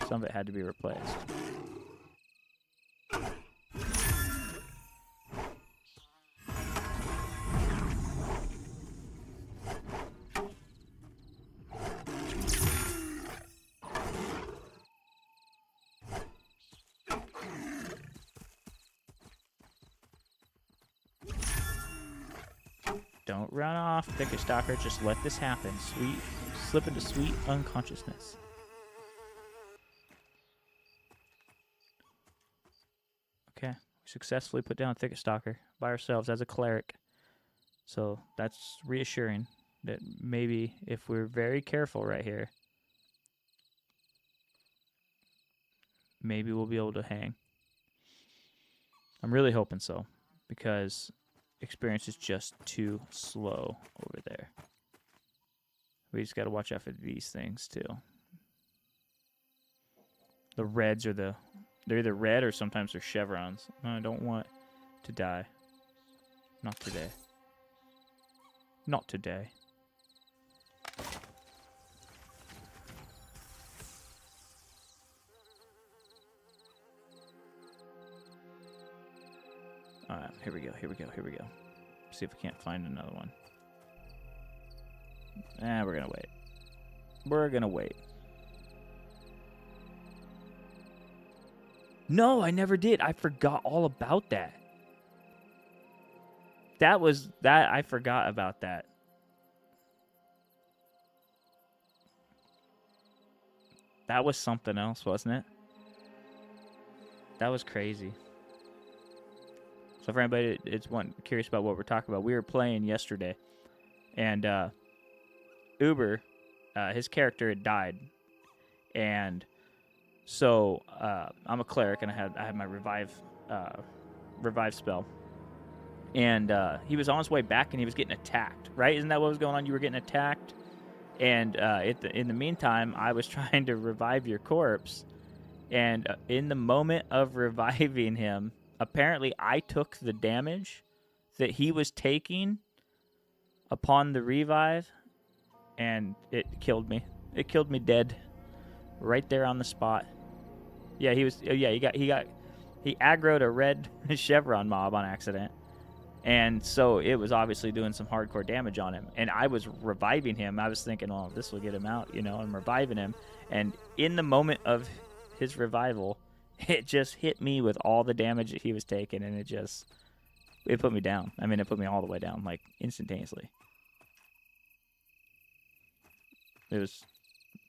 some of it had to be replaced. Don't run off, Thicket Stalker. Just let this happen. Slip into sweet unconsciousness. Okay, we successfully put down Thicket Stalker by ourselves as a cleric. So that's reassuring that maybe if we're very careful right here, maybe we'll be able to hang. I'm really hoping so, because experience is just too slow over there. We just got to watch out for these things too. The reds are they're either red or sometimes they're chevrons. No, I don't want to die. Not today. Not today. Alright, here we go, here we go, here we go. See if we can't find another one. We're gonna wait. We're gonna wait. No, I never did. I forgot all about that. I forgot about that. That was something else, wasn't it? That was crazy. So for anybody that's curious about what we're talking about, we were playing yesterday, and Uber, his character had died, and so I'm a cleric, and I had my revive spell, and he was on his way back, and he was getting attacked. Right? Isn't that what was going on? You were getting attacked, and in the meantime, I was trying to revive your corpse, and in the moment of reviving him, apparently I took the damage that he was taking upon the revive, and it killed me. It killed me dead. right there on the spot. Yeah, he was. Yeah, he aggroed a red chevron mob on accident, and so it was obviously doing some hardcore damage on him. And I was reviving him. I was thinking, well, this will get him out, you know. I'm reviving him, and in the moment of his revival, it just hit me with all the damage that he was taking, and it put me down. I mean, it put me all the way down, like instantaneously. It was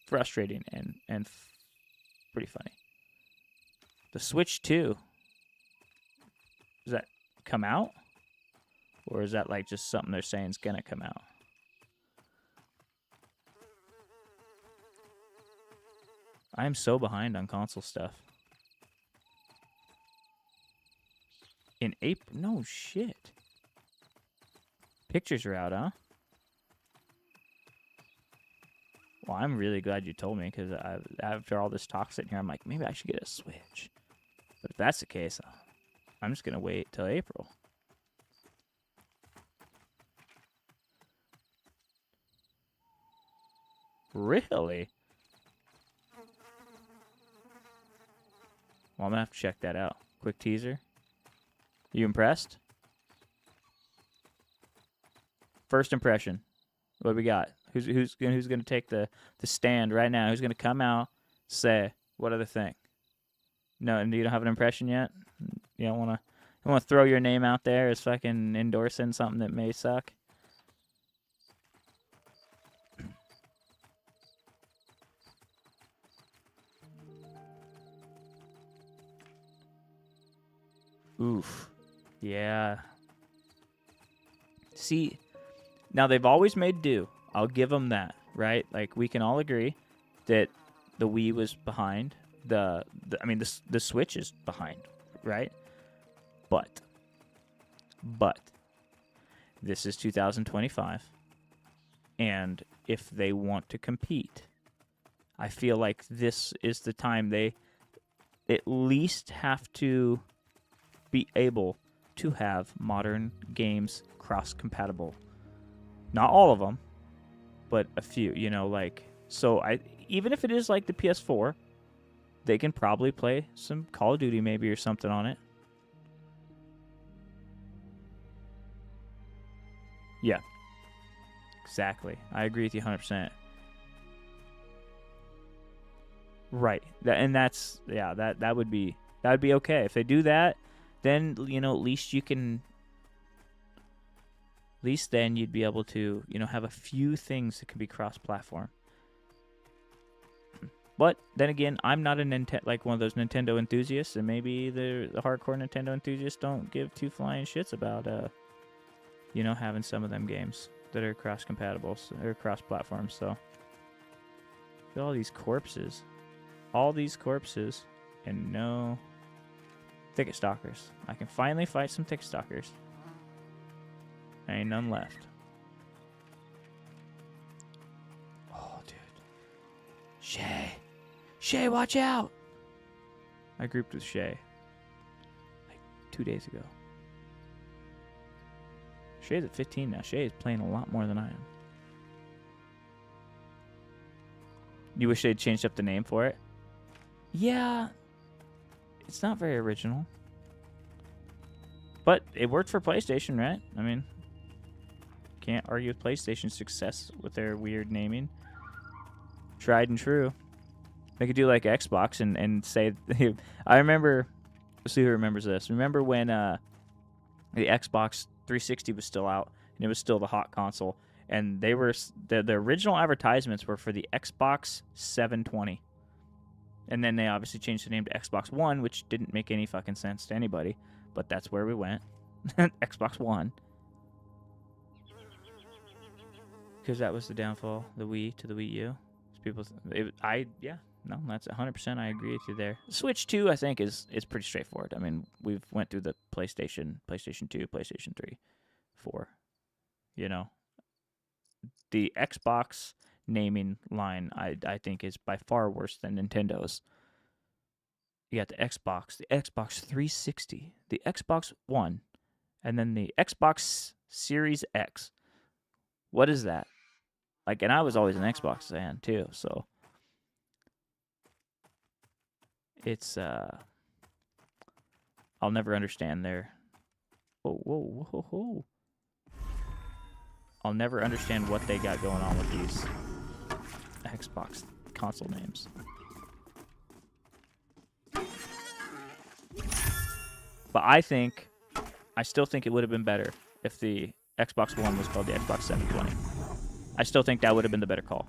frustrating and pretty funny. The Switch 2, does that come out? Or is that like just something they're saying is going to come out? I'm so behind on console stuff. In April? No shit. Pictures are out, huh? Well, I'm really glad you told me, because after all this talk sitting here, I'm like, maybe I should get a Switch. But if that's the case, I'm just going to wait till April. Really? Well, I'm going to have to check that out. Quick teaser. You impressed? First impression. What do we got? Who's going to take the stand right now? Who's going to come out, say, what do they think? No, and you don't have an impression yet? You don't want to throw your name out there as fucking endorsing something that may suck? Oof. Yeah. See, now they've always made do. I'll give them that, right? Like, we can all agree that the Wii was behind. The Switch is behind, right? But this is 2025, and if they want to compete, I feel like this is the time they at least have to be able to have modern games cross-compatible. Not all of them, but a few, you know, like, so even if it is like the PS4, they can probably play some Call of Duty maybe or something on it. Yeah. Exactly. I agree with you 100%. Right. That would be okay. If they do that, then, you know, at least then you'd be able to, you know, have a few things that can be cross-platform. But then again, I'm not like one of those Nintendo enthusiasts, and maybe the hardcore Nintendo enthusiasts don't give two flying shits about, you know, having some of them games that are cross-compatible or cross-platform. So, look at all these corpses, and no Thicket Stalkers. I can finally fight some Thicket Stalkers. Ain't none left. Oh, dude. Shay, watch out! I grouped with Shay like 2 days ago. Shay's at 15 now. Shay is playing a lot more than I am. You wish they'd changed up the name for it? Yeah. It's not very original. But it worked for PlayStation, right? I mean, can't argue with PlayStation's success with their weird naming. Tried and true. They could do like Xbox and say... I remember... Let's see who remembers this. Remember when the Xbox 360 was still out, and it was still the hot console, and they were... The original advertisements were for the Xbox 720. And then they obviously changed the name to Xbox One, which didn't make any fucking sense to anybody. But that's where we went. Xbox One. Because that was the downfall, the Wii to the Wii U. That's 100%. I agree with you there. Switch 2, I think, is pretty straightforward. I mean, we've went through the PlayStation 2, PlayStation 3, 4. You know, the Xbox naming line, I think, is by far worse than Nintendo's. You got the Xbox 360, the Xbox One, and then the Xbox Series X. What is that? Like, and I was always an Xbox fan too, so it's I'll never understand their. Whoa. I'll never understand what they got going on with these Xbox console names. But I still think it would have been better if the Xbox One was called the Xbox 720. I still think that would have been the better call.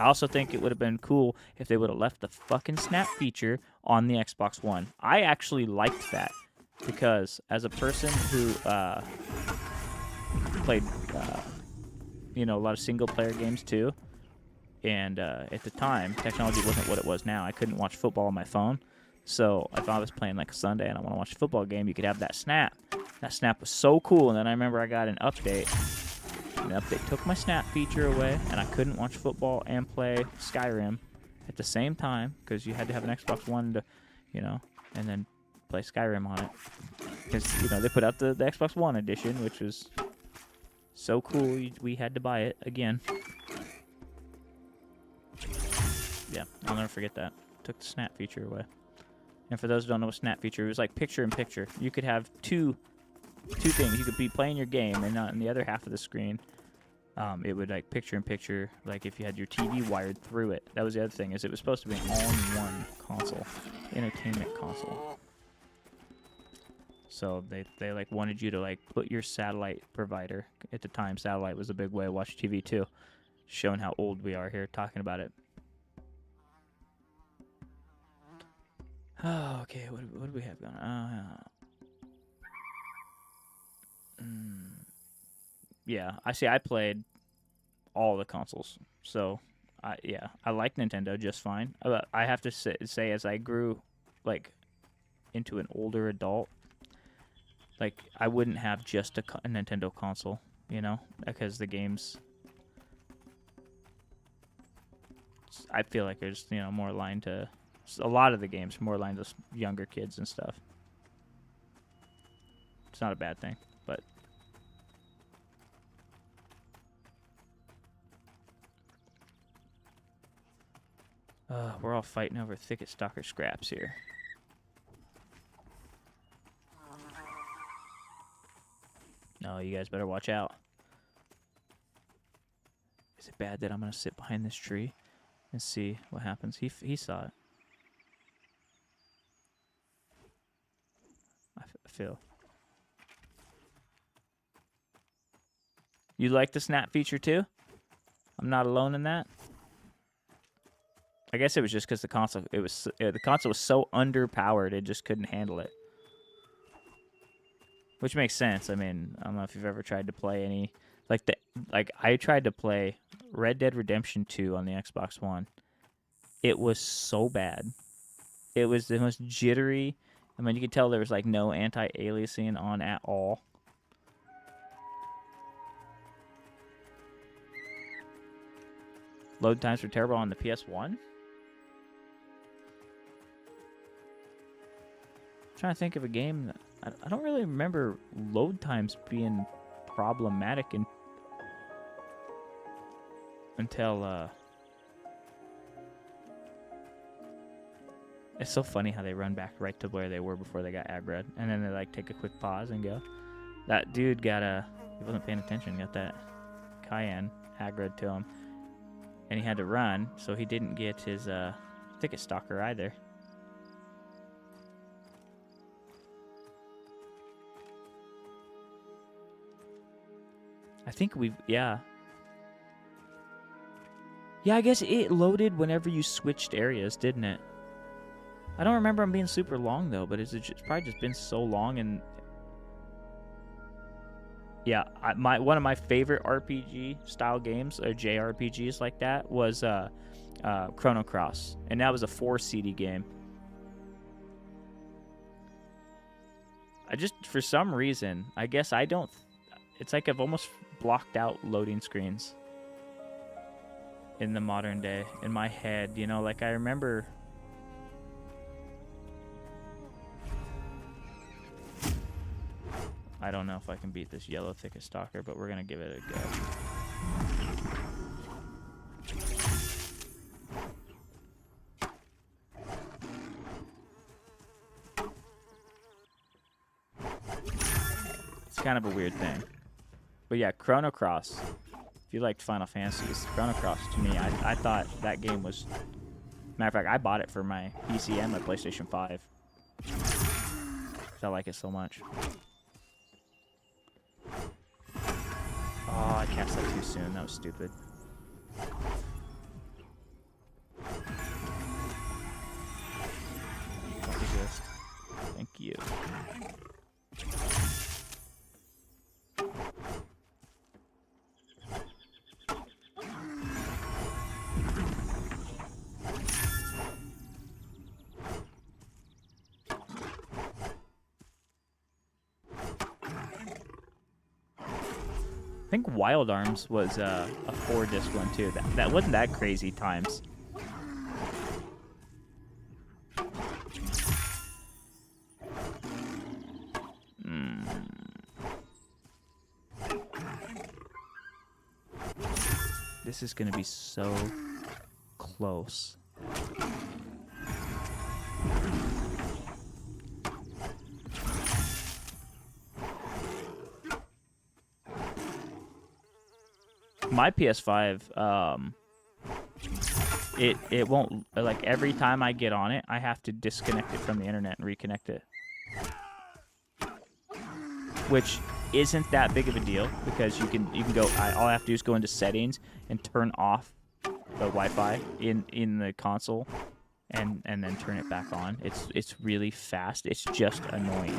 I also think it would have been cool if they would have left the fucking snap feature on the Xbox One. I actually liked that because as a person who played, a lot of single-player games too, and at the time, technology wasn't what it was now. I couldn't watch football on my phone. So if I was playing like a Sunday and I want to watch a football game, you could have that snap. That snap was so cool. And then I remember I got an update. And the update took my snap feature away, and I couldn't watch football and play Skyrim at the same time because you had to have an Xbox One to, and then play Skyrim on it. Because, they put out the Xbox One edition, which was so cool. We had to buy it again. Yeah, I'll never forget that. Took the snap feature away. And for those who don't know what snap feature, it was like picture-in-picture. You could have two things. You could be playing your game, and on the other half of the screen, it would like picture-in-picture, like if you had your TV wired through it. That was the other thing, is it was supposed to be an all-in-one console, entertainment console. So they like wanted you to like put your satellite provider. At the time, satellite was a big way to watch TV too. Showing how old we are here talking about it. Oh, okay. What do we have going on? Yeah, I played all the consoles, so I like Nintendo just fine. But I have to say, as I grew like into an older adult, like I wouldn't have just a Nintendo console, because the games. I feel like there's more aligned to. A lot of the games more aligned to younger kids and stuff. It's not a bad thing, but we're all fighting over Thicket Stalker scraps here. No, you guys better watch out. Is it bad that I'm gonna sit behind this tree and see what happens? He saw it. I feel. You like the snap feature too? I'm not alone in that. I guess it was just because the console was so underpowered it just couldn't handle it. Which makes sense. I mean, I don't know if you've ever tried to play any I tried to play Red Dead Redemption 2 on the Xbox One. It was so bad. It was the most jittery. I mean, you could tell there was like no anti-aliasing on at all. Load times were terrible on the PS1. I'm trying to think of a game that I don't really remember load times being problematic until it's so funny how they run back right to where they were before they got aggroed, and then they like take a quick pause and go. That dude he wasn't paying attention, got that Cayenne aggroed to him, and he had to run, so he didn't get his Thicket Stalker either. I think yeah, I guess it loaded whenever you switched areas, didn't it? I don't remember them being super long, though, but it's probably just been so long. And yeah, one of my favorite RPG-style games, or JRPGs like that, was Chrono Cross. And that was a 4-CD game. For some reason, I guess I don't... It's like I've almost blocked out loading screens in the modern day, in my head. Like I remember... I don't know if I can beat this yellow Thicket Stalker, but we're going to give it a go. kind of a weird thing. But yeah, Chrono Cross. If you liked Final Fantasies, Chrono Cross to me, I thought that game was... Matter of fact, I bought it for my PC and my PlayStation 5. I like it so much. Oh, I cast that too soon. That was stupid. Don't resist. Thank you. I think Wild Arms was a 4-disc one too. That wasn't that crazy times. This is gonna be so close. My PS5, it won't, like, every time I get on it, I have to disconnect it from the internet and reconnect it. Which isn't that big of a deal because you can go, all I have to do is go into settings and turn off the Wi-Fi in the console and then turn it back on. It's really fast. It's just annoying.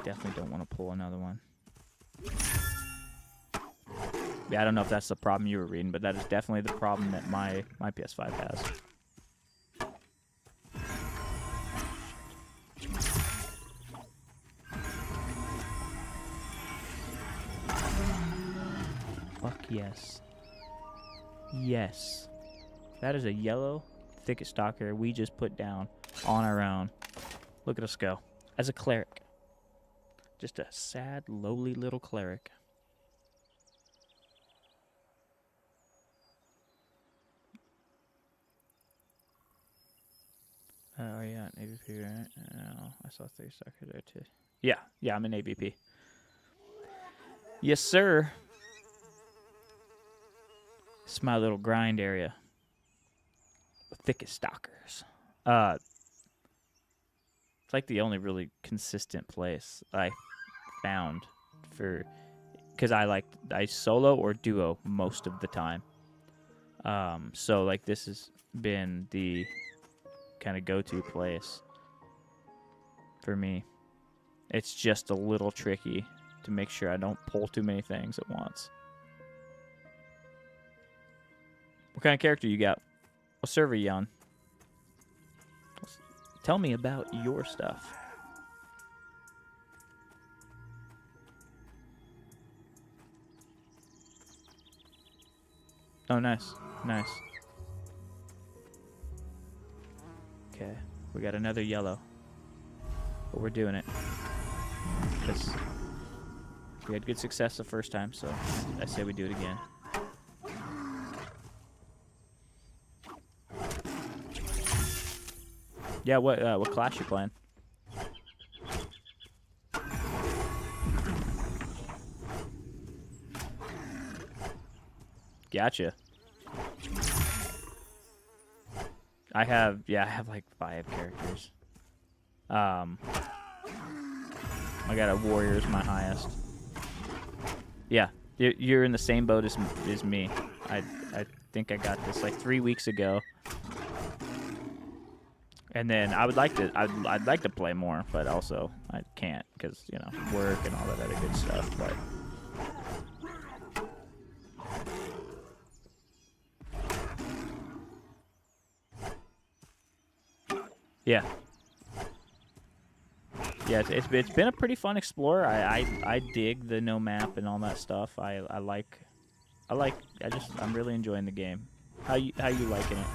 Definitely don't want to pull another one. Yeah, I don't know if that's the problem you were reading, but that is definitely the problem that my PS5 has. Fuck yes. Yes. That is a yellow thicket stalker we just put down on our own. Look at us go. As a cleric. Just a sad, lowly little cleric. Oh, yeah, an AVP, right? Oh, I saw 3 sucker there, too. Yeah, I'm an AVP. Yes, sir. This is my little grind area. The thickest stalkers. It's like the only really consistent place I found for, because I solo or duo most of the time. So like this has been the kind of go-to place for me. It's just a little tricky to make sure I don't pull too many things at once. What kind of character you got? What server you on? Tell me about your stuff. Oh, nice. Nice. Okay. We got another yellow. But we're doing it. Because we had good success the first time, so I say we do it again. Yeah, what class you playing? Gotcha. I have like 5 characters. I got a warrior as my highest. Yeah, you're in the same boat as me. I think I got this like 3 weeks ago. And then I'd like to play more, but also I can't because, you know, work and all that other good stuff. But yeah, it's been a pretty fun explorer. I dig the no map and all that stuff. I'm really enjoying the game. How you liking it?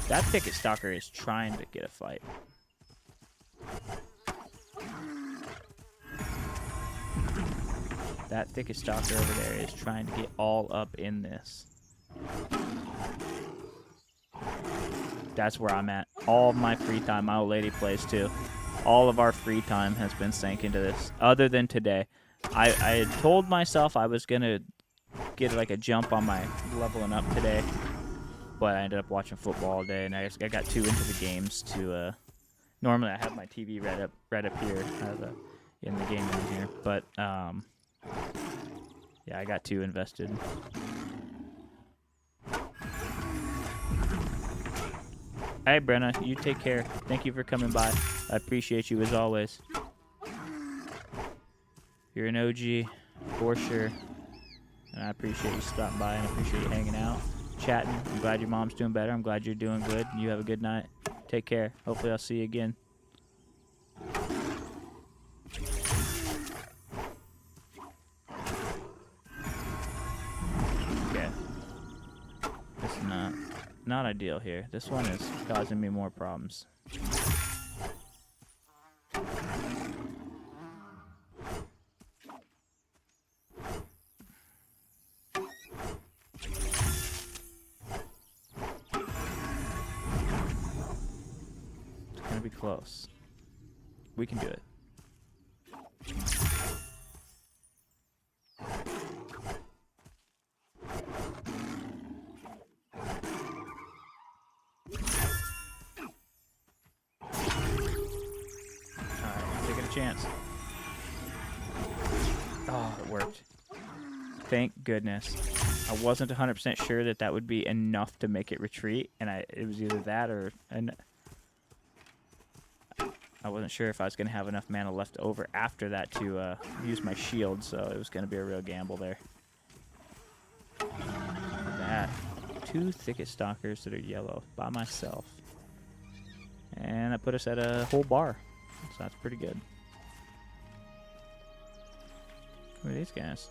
That Thicket Stalker is trying to get a fight. That Thicket Stalker over there is trying to get all up in this. That's where I'm at. All of my free time, my old lady plays too. All of our free time has been sank into this, other than today. I had told myself I was going to get like a jump on my leveling up today, but I ended up watching football all day, and I got too into the games to... normally I have my TV right up here in the game room here, but yeah, I got too invested. Hey, Brenna, you take care. Thank you for coming by. I appreciate you as always. You're an OG, for sure. And I appreciate you stopping by, and I appreciate you hanging out, chatting. I'm glad your mom's doing better. I'm glad you're doing good. You have a good night. Take care. Hopefully I'll see you again. Okay. This is not ideal here. This one is causing me more problems. It's gonna be close. We can do it. Chance. Oh, it worked. Thank goodness. I wasn't 100% sure that would be enough to make it retreat, and it was either that or... I wasn't sure if I was going to have enough mana left over after that to use my shield, so it was going to be a real gamble there. Look at that. 2 Thicket Stalkers that are yellow by myself. And that put us at a whole bar, so that's pretty good. Who are these guys?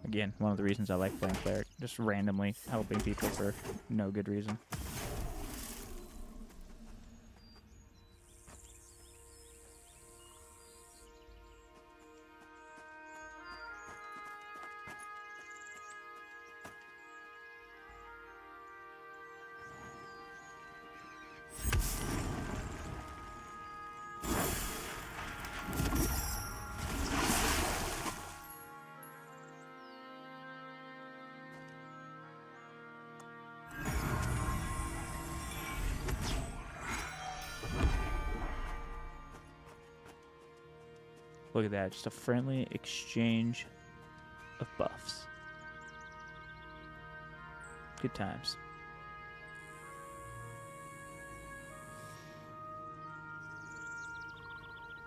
Again, one of the reasons I like playing Cleric. Just randomly helping people for no good reason. Look at that, just a friendly exchange of buffs. Good times.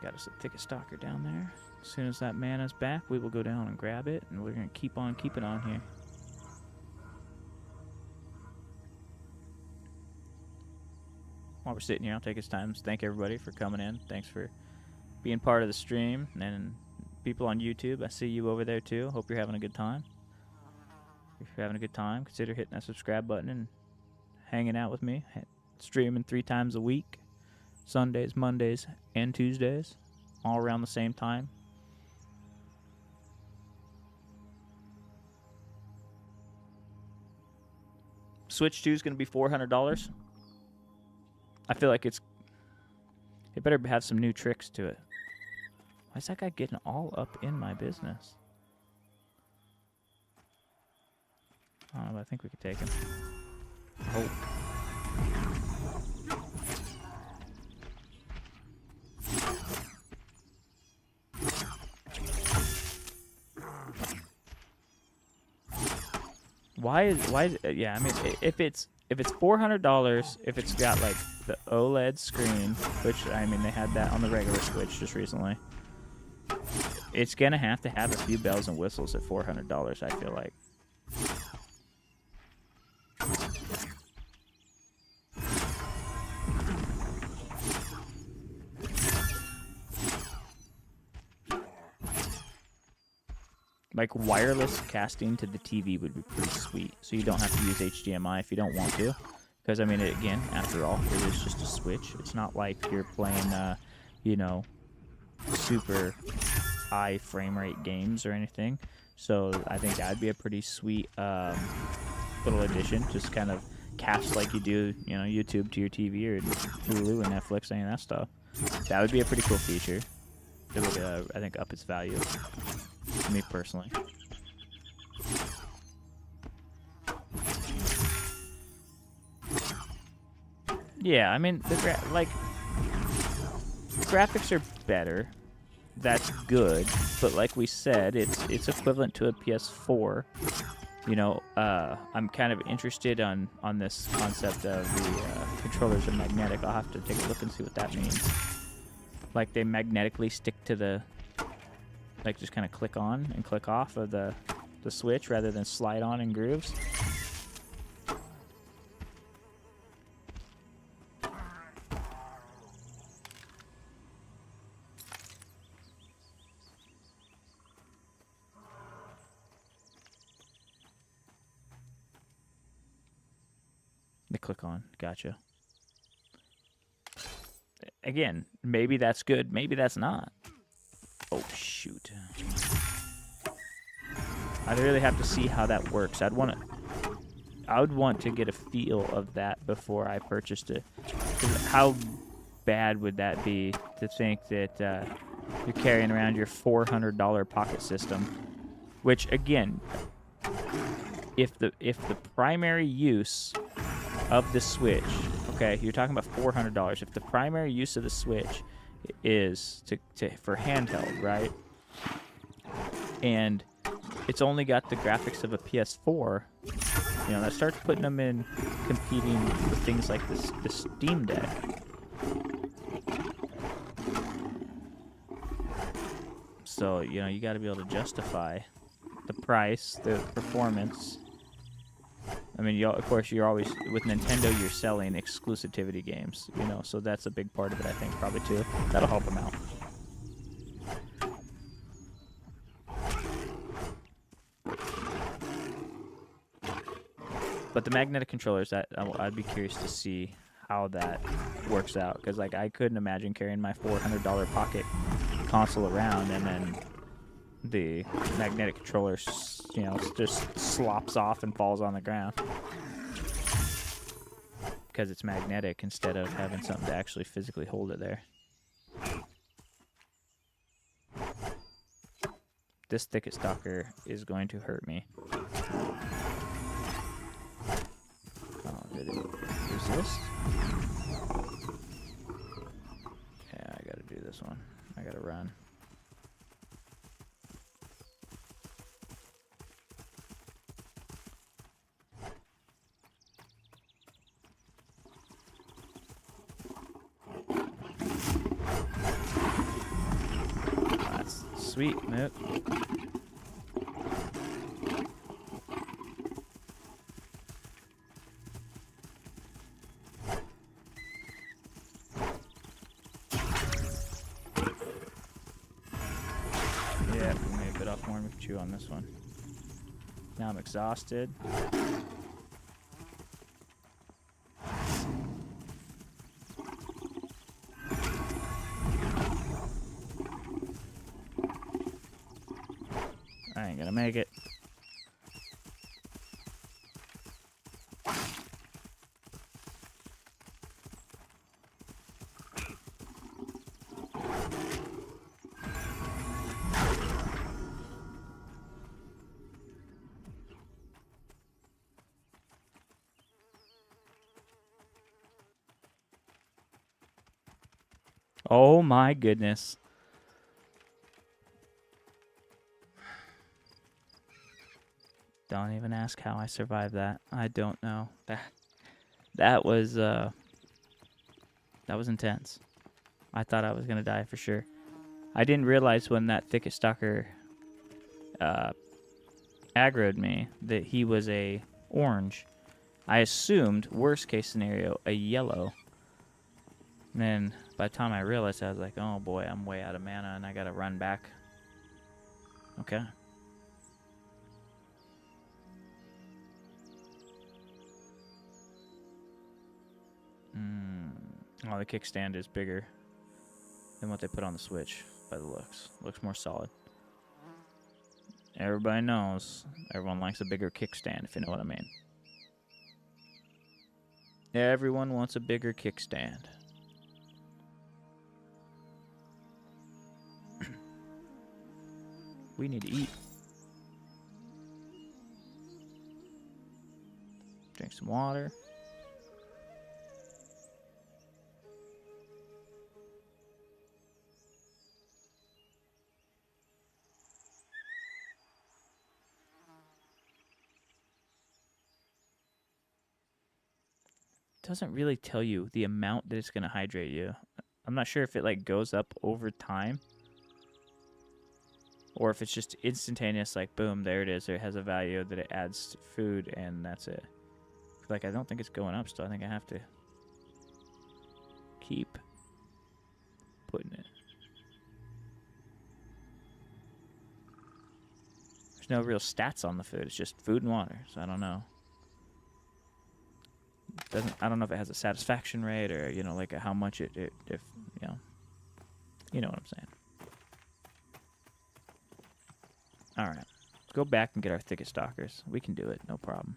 Got us a Thicket Stalker down there. As soon as that mana's back, we will go down and grab it, and we're going to keep on keeping on here. While we're sitting here, I'll take this time to thank everybody for coming in. Thanks for being part of the stream, and people on YouTube, I see you over there too. Hope you're having a good time. If you're having a good time, consider hitting that subscribe button and hanging out with me. Streaming 3 times a week, Sundays, Mondays, and Tuesdays, all around the same time. Switch 2 is going to be $400. I feel like it better have some new tricks to it. Why is that guy getting all up in my business? Oh, but I think we could take him. Oh. Why is yeah, I mean, if it's $400, if it's got like the OLED screen, which I mean they had that on the regular Switch just recently, it's gonna have to have a few bells and whistles at $400, I feel like. like wireless casting to the TV would be pretty sweet. So you don't have to use HDMI if you don't want to. Because, I mean, again, after all, it is just a Switch. It's not like you're playing, you know, super high frame rate games or anything. So I think that'd be a pretty sweet little addition. Just kind of cast like you do, you know, YouTube to your TV or Hulu or Netflix, any of that stuff. That would be a pretty cool feature. It would, I think, up its value. To me personally. Yeah, I mean, the graphics are better. That's good, but like we said, it's equivalent to a PS4. You know, I'm kind of interested on this concept of the controllers are magnetic. I'll have to take a look and see what that means. Like they magnetically stick to the, like just kind of click on and click off of the Switch rather than slide on in grooves. They click on. Gotcha. Again, maybe that's good. Maybe that's not. Oh, shoot. I'd really have to see how that works. I would want to get a feel of that before I purchased it. 'Cause how bad would that be to think that you're carrying around your $400 pocket system? Which, again, if the primary use of the Switch, okay, you're talking about $400. If the primary use of the Switch is for handheld, right? And it's only got the graphics of a PS4, you know, that starts putting them in competing with things like the Steam Deck. So, you know, you got to be able to justify the price, the performance. I mean, of course, you're always, with Nintendo, you're selling exclusivity games, you know, so that's a big part of it, I think, probably, too. That'll help them out. But the magnetic controllers, I'd be curious to see how that works out, because, like, I couldn't imagine carrying my $400 pocket console around and then the magnetic controller, you know, just slops off and falls on the ground because it's magnetic instead of having something to actually physically hold it there. This thicket stalker is going to hurt me. Oh, did it resist? Yeah, I gotta do this one. I gotta run. That's sweet, Mook. Yeah, we may have bit off more than we could chew on this one. Now I'm exhausted. I ain't gonna make it. Oh my goodness. Don't even ask how I survived that. I don't know. That was intense. I thought I was gonna die for sure. I didn't realize when that thicket stalker aggroed me that he was a orange. I assumed, worst case scenario, a yellow. And then by the time I realized, I was like, oh boy, I'm way out of mana and I gotta run back. Okay. Oh, the kickstand is bigger than what they put on the Switch by the looks. Looks more solid. Everybody knows. Everyone likes a bigger kickstand, if you know what I mean. Everyone wants a bigger kickstand. We need to eat. Drink some water. Doesn't really tell you the amount that it's going to hydrate you. I'm not sure if it like goes up over time or if it's just instantaneous, like boom, there it is. It has a value that it adds to food and that's it. Like I don't think it's going up still. I think I have to keep putting it. There's no real stats on the food. It's just food and water. So I don't know. I don't know if it has a satisfaction rate or, you know, like how much if, you know what I'm saying. All right, let's go back and get our thicket stalkers. We can do it, no problem.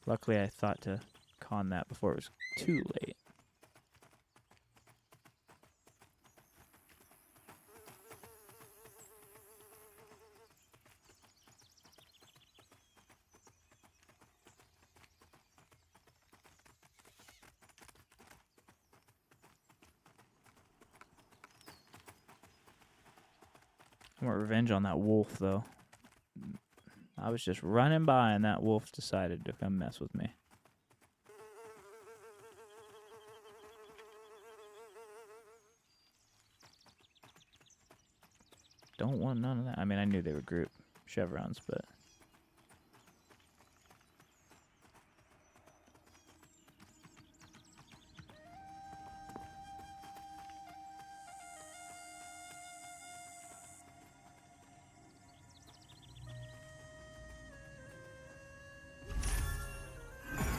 Luckily, I thought to con that before it was too late. I want revenge on that wolf, though. I was just running by, and that wolf decided to come mess with me. Don't want none of that. I mean, I knew they were group chevrons, but...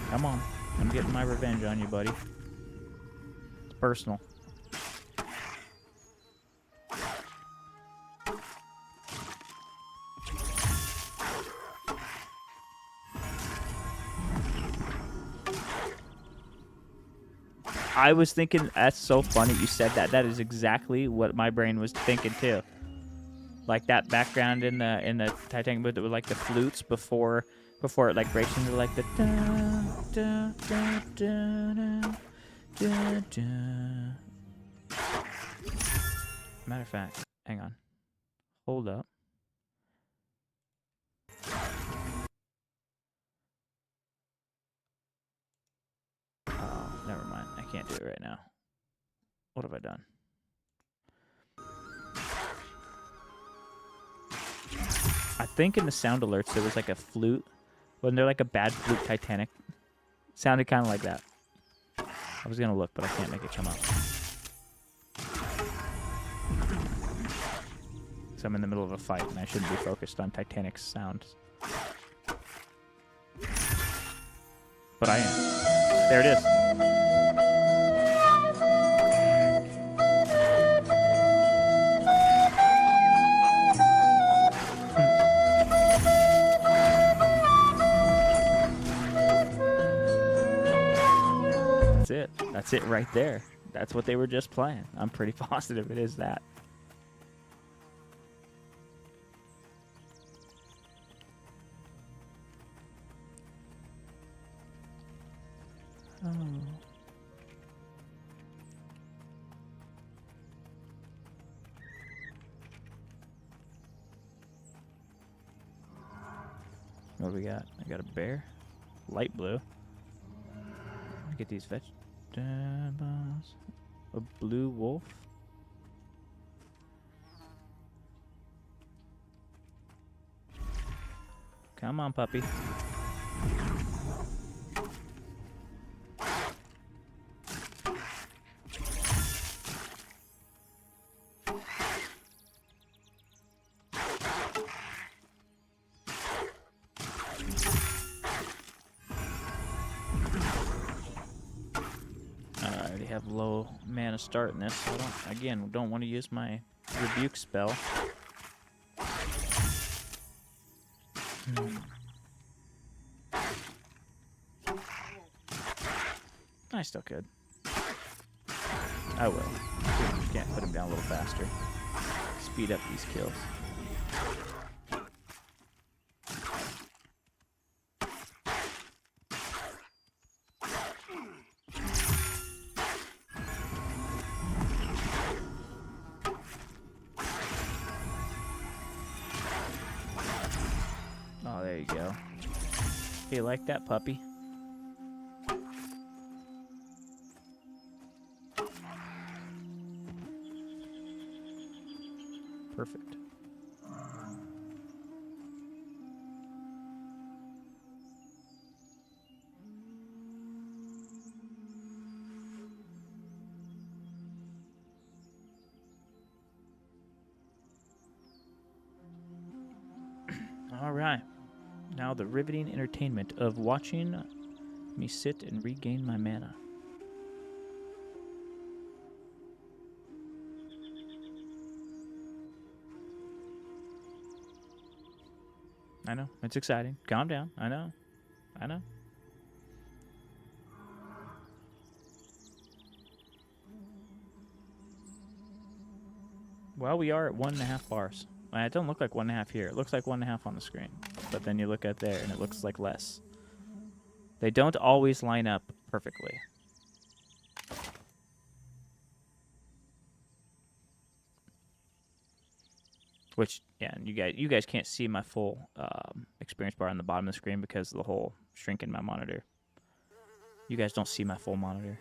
Come on. I'm getting my revenge on you, buddy. It's personal. I was thinking, that's so funny you said that. That is exactly what my brain was thinking too. Like that background in the Titanic boat that was like the flutes before it like breaks into like the da da da da da da. Matter of fact, hang on. Hold up. Oh, never mind. I can't do it right now. What have I done? I think in the sound alerts there was like a flute. Wasn't there like a bad flute Titanic? Sounded kind of like that. I was gonna look, but I can't make it come up. So I'm in the middle of a fight and I shouldn't be focused on Titanic's sounds. But I am. There it is. That's it right there. That's what they were just playing. I'm pretty positive it is that. Oh. What do we got? I got a bear. Light blue. Get these vegetables. A blue wolf. Come on, puppy. have low mana start in this, so I don't want to use my rebuke spell. I still could. I will. Can't put him down a little faster. Speed up these kills. Oh, there you go. You like that, puppy? Perfect. All right. Now the riveting entertainment of watching me sit and regain my mana. I know. It's exciting. Calm down. I know. I know. Well, we are at 1.5 bars. It don't look like 1.5 here. It looks like 1.5 on the screen. But then you look at there and it looks like less. They don't always line up perfectly. Which, yeah, and you guys can't see my full experience bar on the bottom of the screen because of the whole shrink in my monitor. You guys don't see my full monitor.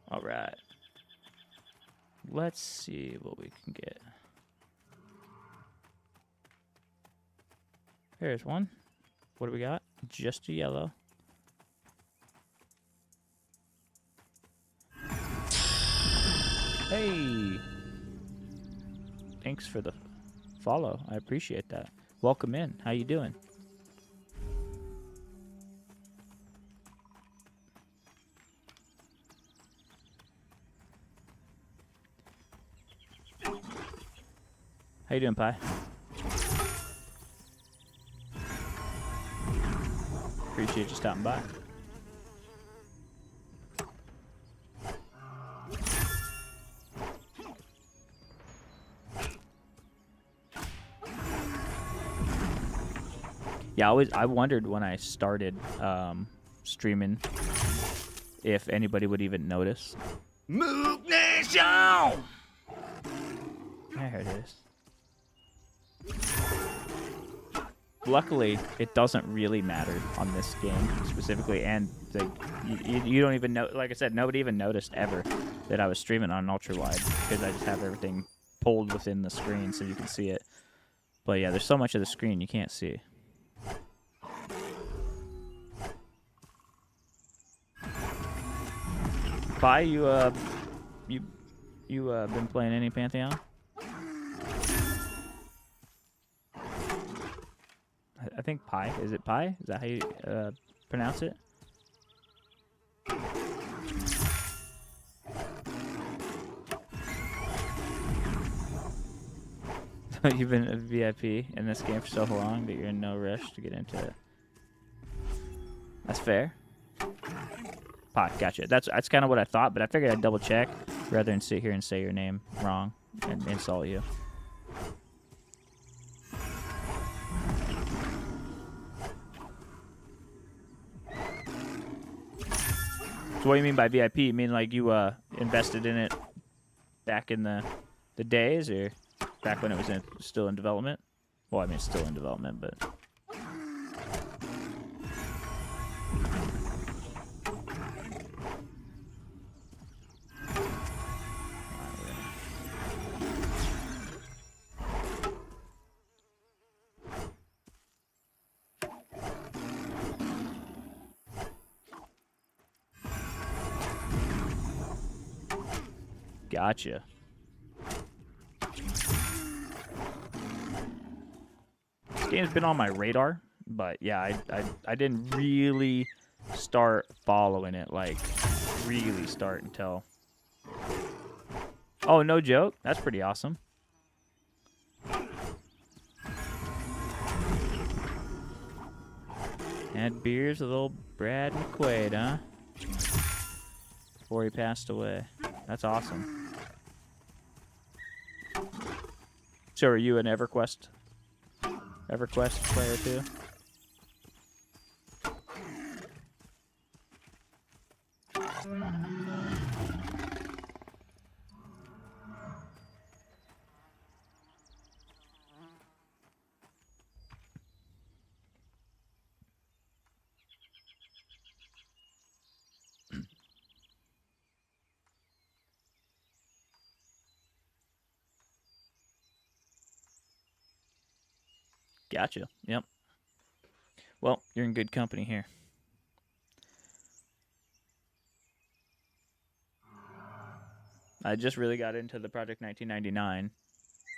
All right. Let's see what we can get. There's one. What do we got? Just a yellow. Hey! Thanks for the follow. I appreciate that. Welcome in. How you doing? How you doing, Pi? Appreciate you stopping by. Yeah, I wondered when I started streaming if anybody would even notice. Mook Nation! There it is. Luckily, it doesn't really matter on this game specifically, and you don't even know. Like I said, nobody even noticed ever that I was streaming on ultra wide because I just have everything pulled within the screen so you can see it. But yeah, there's so much of the screen you can't see. Pi, you been playing any Pantheon? I think Pi. Is it Pi? Is that how you pronounce it? You've been a VIP in this game for so long that you're in no rush to get into it. That's fair. Pi, gotcha. That's kind of what I thought, but I figured I'd double check rather than sit here and say your name wrong and insult you. So what do you mean by VIP? You mean like you invested in it back in the days, or back when it was still in development? Well, I mean, it's still in development, but... Gotcha. This game's been on my radar, but yeah, I didn't really start following it, like really start until. Oh, no joke. That's pretty awesome. Had beers with old Brad McQuaid, huh? Before he passed away. That's awesome. So are you an EverQuest player too? Gotcha. Yep. Well, you're in good company here. I just really got into the Project 1999,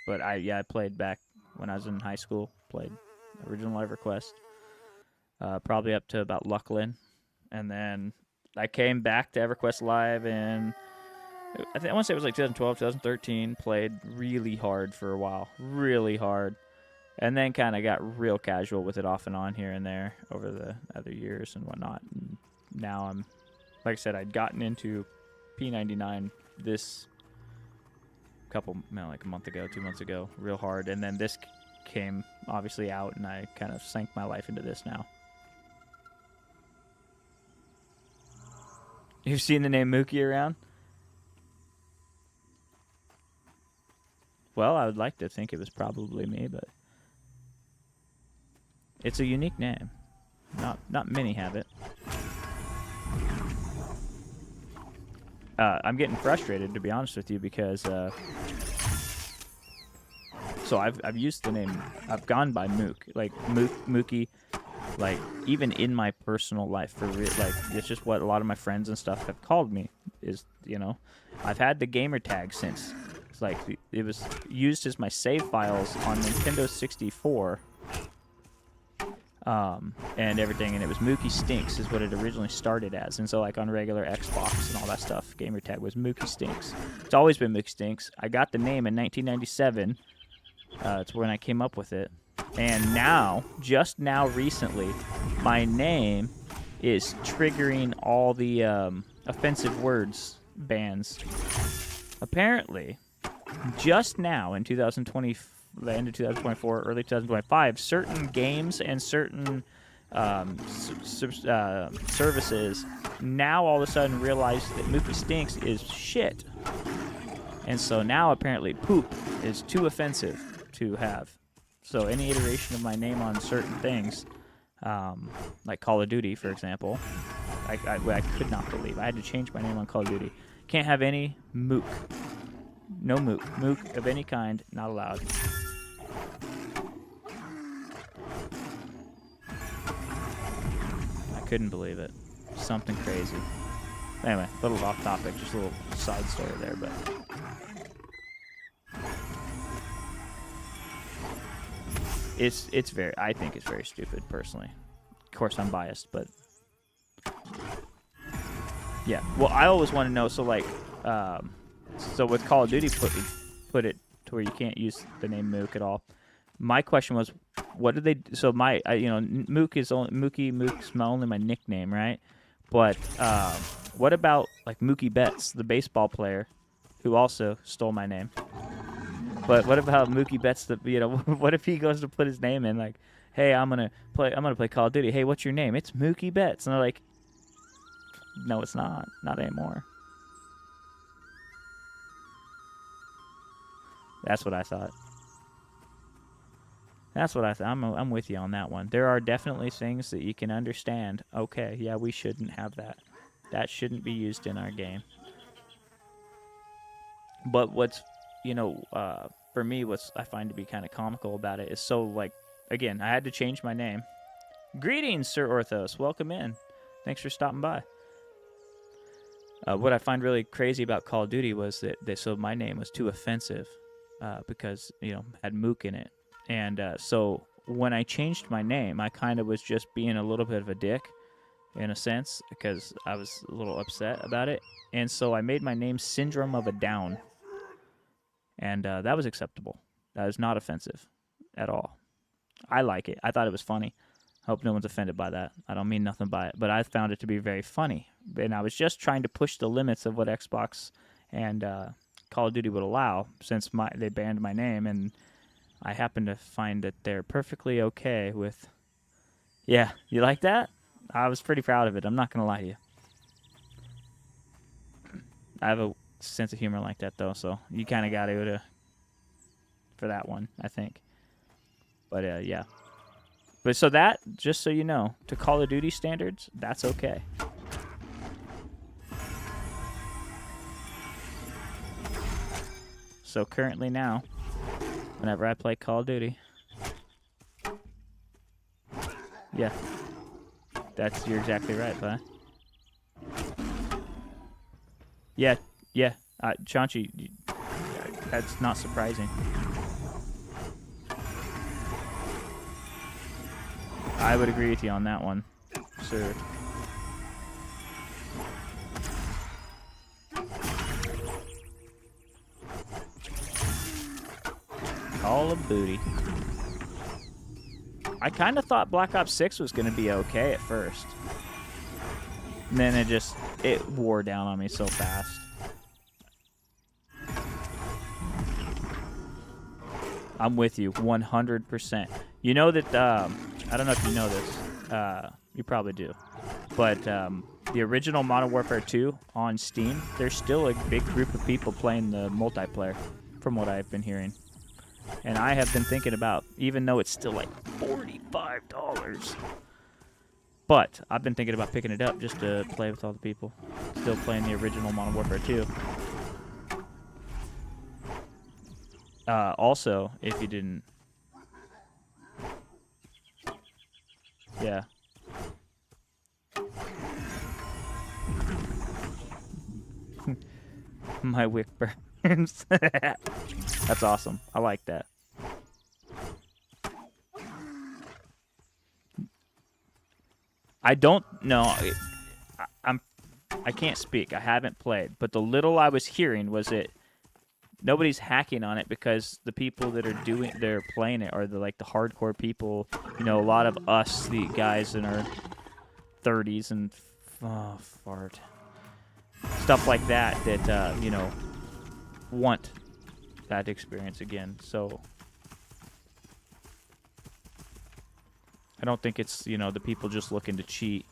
but I played back when I was in high school. Played original EverQuest, probably up to about Lucklin, and then I came back to EverQuest Live in I want to say it was like 2012, 2013. Played really hard for a while, really hard. And then kind of got real casual with it off and on here and there over the other years and whatnot. And now I'm, like I said, I'd gotten into P99 this like a month ago, 2 months ago, real hard. And then this came obviously out, and I kind of sank my life into this now. You've seen the name Mookiiee around? Well, I would like to think it was probably me, but it's a unique name. Not many have it. I'm getting frustrated, to be honest with you, because so I've used the name. I've gone by Mook, like Mookiiee, like even in my personal life for like it's just what a lot of my friends and stuff have called me. Is I've had the gamer tag since it's like it was used as my save files on Nintendo 64. And everything, and it was Mookiiee Stinks is what it originally started as, and so like on regular Xbox and all that stuff, gamertag was Mookiiee Stinks. It's always been Mookiiee Stinks. I got the name in 1997. It's when I came up with it, and now, just now recently, my name is triggering all the offensive words bans. Apparently, just now in 2020. The end of 2024, early 2025, certain games and certain services now all of a sudden realize that Mookiiee Stinks is shit. And so now apparently poop is too offensive to have. So any iteration of my name on certain things, like Call of Duty, for example, I could not believe. I had to change my name on Call of Duty. Can't have any Mook. No Mook. Mook of any kind, not allowed. I couldn't believe it. Something crazy. Anyway, a little off topic, just a little side story there, but it's very, I think it's very stupid personally. Of course I'm biased, but yeah. Well, I always want to know, so like so with Call of Duty put it to where you can't use the name Mook at all. My question was, what did they? So my, Mook is only Mook's only my nickname, right? But what about like Mookie Betts, the baseball player, who also stole my name? But what about Mookie Betts? What if he goes to put his name in, like, hey, I'm gonna play Call of Duty. Hey, what's your name? It's Mookie Betts, and they're like, no, it's not anymore. That's what I thought. That's what I thought. I'm with you on that one. There are definitely things that you can understand. Okay, yeah, we shouldn't have that. That shouldn't be used in our game. But what's, for me, what's I find to be kind of comical about it is, so, like, again, I had to change my name. Greetings, Sir Orthos. Welcome in. Thanks for stopping by. What I find really crazy about Call of Duty was that so my name was too offensive because, had Mook in it. And so when I changed my name, I kind of was just being a little bit of a dick, in a sense, because I was a little upset about it. And so I made my name Syndrome of a Down. And that was acceptable. That is not offensive at all. I like it. I thought it was funny. Hope no one's offended by that. I don't mean nothing by it. But I found it to be very funny. And I was just trying to push the limits of what Xbox and Call of Duty would allow, since they banned my name. And I happen to find that they're perfectly okay with... Yeah, you like that? I was pretty proud of it. I'm not going to lie to you. I have a sense of humor like that, though, so you kind of got to for that one, I think. But, yeah. But so that, just so you know, to Call of Duty standards, that's okay. So currently now, whenever I play Call of Duty... Yeah. You're exactly right, bud. Yeah, Chauncey, that's not surprising. I would agree with you on that one, sir. Call of Duty. I kind of thought Black Ops 6 was going to be okay at first. And then it wore down on me so fast. I'm with you 100%. You know that, I don't know if you know this. You probably do. But the original Modern Warfare 2 on Steam, there's still a big group of people playing the multiplayer, from what I've been hearing. And I have been thinking about, even though it's still like $45, but I've been thinking about picking it up just to play with all the people. Still playing the original Modern Warfare 2. Also, if you didn't... Yeah. My wick burns. That's awesome. I like that. I don't know. I can't speak. I haven't played, but the little I was hearing was that nobody's hacking on it because the people that they're playing it are the hardcore people. You know, a lot of us, the guys in our 30s and stuff like that you know, want that experience again. So I don't think it's, you know, the people just looking to cheat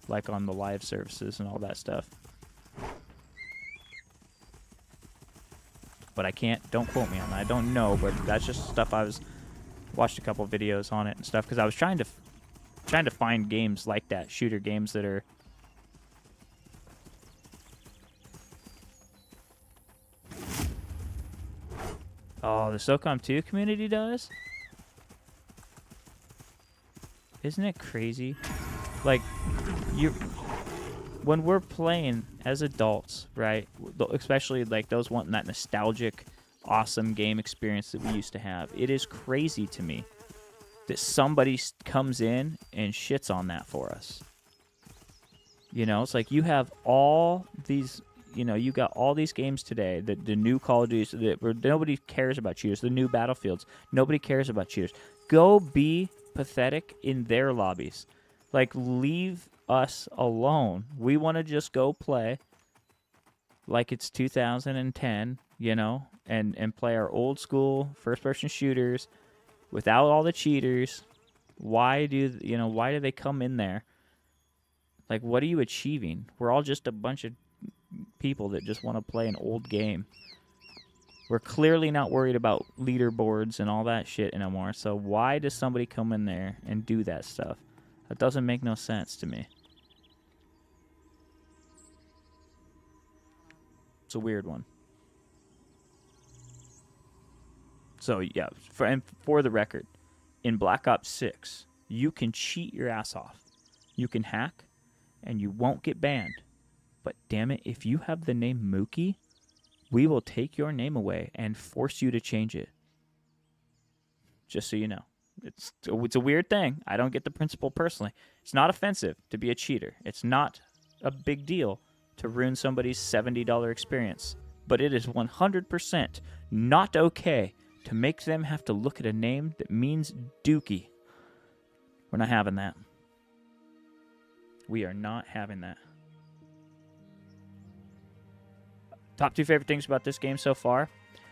like on the live services and all that stuff. But don't quote me on that. I don't know, but that's just stuff watched a couple videos on it and stuff, because I was trying to find games like that, shooter games that are the SOCOM 2 community does? Isn't it crazy? Like, when we're playing as adults, right? Especially like those wanting that nostalgic, awesome game experience that we used to have. It is crazy to me that somebody comes in and shits on that for us. You know, it's like you have all these, you know, you got all these games today, the new Call of Duty, where nobody cares about cheaters, the new Battlefields, nobody cares about cheaters. Go be pathetic in their lobbies. Like, leave us alone. We want to just go play like it's 2010, you know, and play our old school first-person shooters without all the cheaters. Why do they come in there? Like, what are you achieving? We're all just a bunch of people that just want to play an old game. We're clearly not worried about leaderboards and all that shit anymore. So why does somebody come in there and do that stuff? That doesn't make no sense to me. It's a weird one. So yeah, for the record, in Black Ops 6, you can cheat your ass off. You can hack, and you won't get banned. But damn it, if you have the name Mookiiee, we will take your name away and force you to change it. Just so you know. It's a weird thing. I don't get the principle personally. It's not offensive to be a cheater. It's not a big deal to ruin somebody's $70 experience. But it is 100% not okay to make them have to look at a name that means dookie. We're not having that. We are not having that. Top 2 favorite things about this game so far?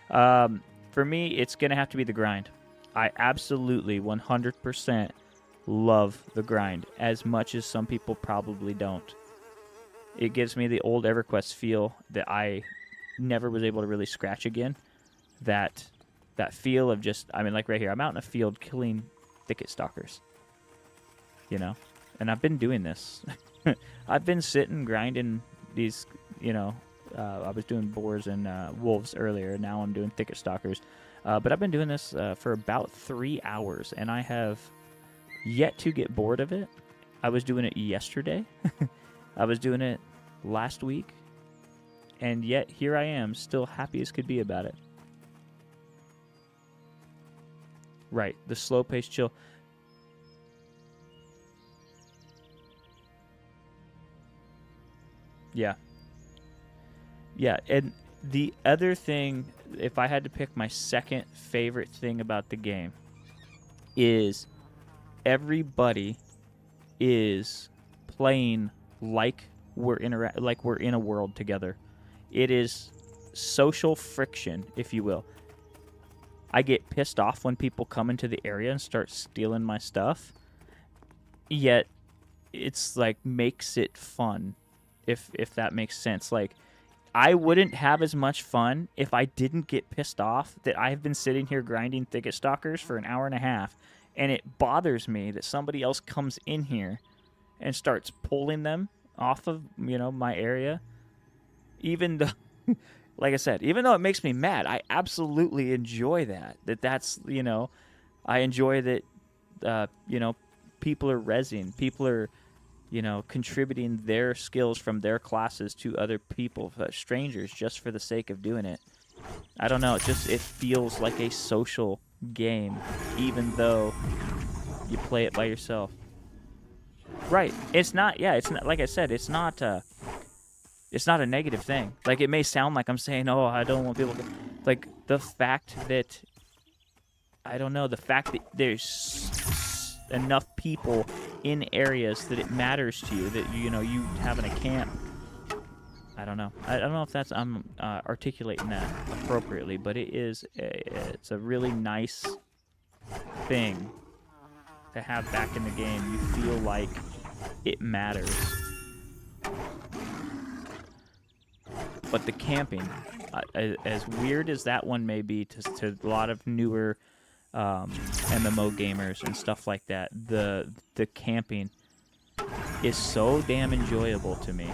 For me, it's going to have to be the grind. I absolutely 100% love the grind as much as some people probably don't. It gives me the old EverQuest feel that I never was able to really scratch again. That feel of just, I mean, like right here, I'm out in a field killing thicket stalkers. You know? And I've been doing this. I've been sitting, grinding these, you know, I was doing boars and wolves earlier. Now I'm doing thicket stalkers. But I've been doing this for about 3 hours, and I have yet to get bored of it. I was doing it yesterday. I was doing it last week. And yet, here I am, still happy as could be about it. Right, the slow-paced chill. Yeah. Yeah, and the other thing, if I had to pick my second favorite thing about the game, is everybody is playing like we're in a world together. It is social friction, if you will. I get pissed off when people come into the area and start stealing my stuff, yet it's like makes it fun, if that makes sense. Like, I wouldn't have as much fun if I didn't get pissed off that I've been sitting here grinding thicket stalkers for an hour and a half, and it bothers me that somebody else comes in here and starts pulling them off of, you know, my area. Even though, like I said, even though it makes me mad, I absolutely enjoy that. That's, you know, I enjoy that, you know, people are rezzing, people are, you know, contributing their skills from their classes to other people, strangers, just for the sake of doing it. I don't know. It feels like a social game, even though you play it by yourself. Right. It's not. Yeah. It's not. Like I said, it's not. It's not a negative thing. Like, it may sound like I'm saying, "Oh, I don't want people to," like, the fact that, I don't know, the fact that there's enough people in areas that it matters to you, that, you know, you having a camp. I don't know. I don't know if that's I'm articulating that appropriately, but it's a really nice thing to have back in the game. You feel like it matters. But the camping, as weird as that one may be to a lot of newer MMO gamers and stuff like that, the camping is so damn enjoyable to me.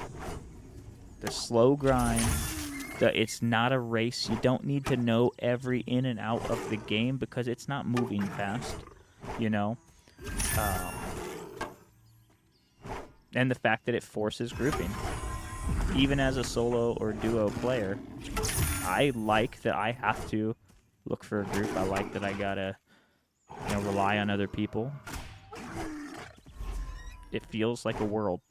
The slow grind, it's not a race. You don't need to know every in and out of the game because it's not moving fast, you know. And the fact that it forces grouping. Even as a solo or duo player, I like that I have to look for a group. I like that I gotta, you know, rely on other people. It feels like a world.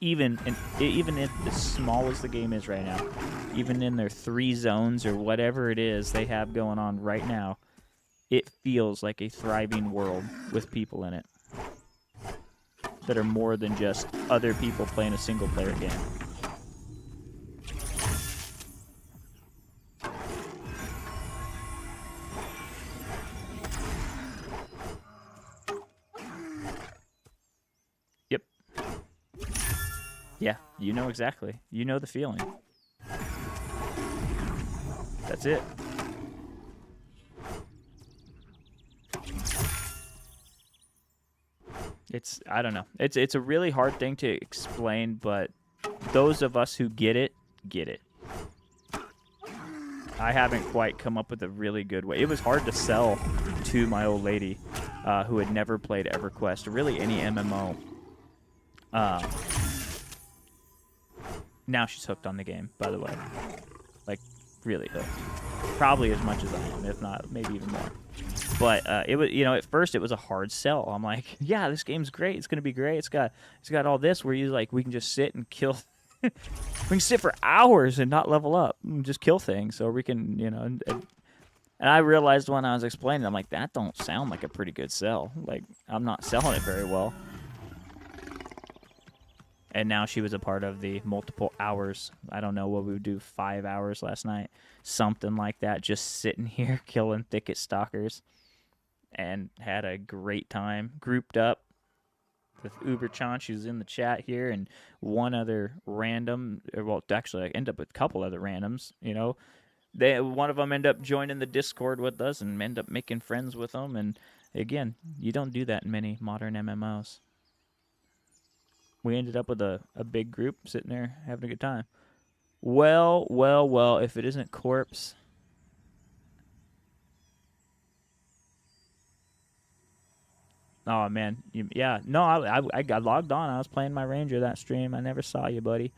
Even if as small as the game is right now, even in their 3 zones or whatever it is they have going on right now, it feels like a thriving world with people in it that are more than just other people playing a single-player game. Yep. Yeah, you know exactly. You know the feeling. That's it. I don't know. It's a really hard thing to explain, but those of us who get it, get it. I haven't quite come up with a really good way. It was hard to sell to my old lady who had never played EverQuest or really any MMO. Now she's hooked on the game, by the way. Like, really hooked. Probably as much as I am, if not, maybe even more. But it was, at first it was a hard sell. I'm like, yeah, this game's great. It's gonna be great. It's got all this where you we can just sit and kill. We can sit for hours and not level up, and just kill things, or we can, And I realized when I was explaining, I'm like, that don't sound like a pretty good sell. Like, I'm not selling it very well. And now she was a part of the multiple hours. I don't know what we would do, 5 hours last night, something like that, just sitting here killing thicket stalkers. And had a great time. Grouped up with Uberchan. She was in the chat here, and one other random. Well, actually, I ended up with a couple other randoms. One of them ended up joining the Discord with us and ended up making friends with them. And again, you don't do that in many modern MMOs. We ended up with a big group sitting there having a good time. Well, if it isn't Corpse. Oh, man. Yeah. No, I got logged on. I was playing my Ranger that stream. I never saw you, buddy.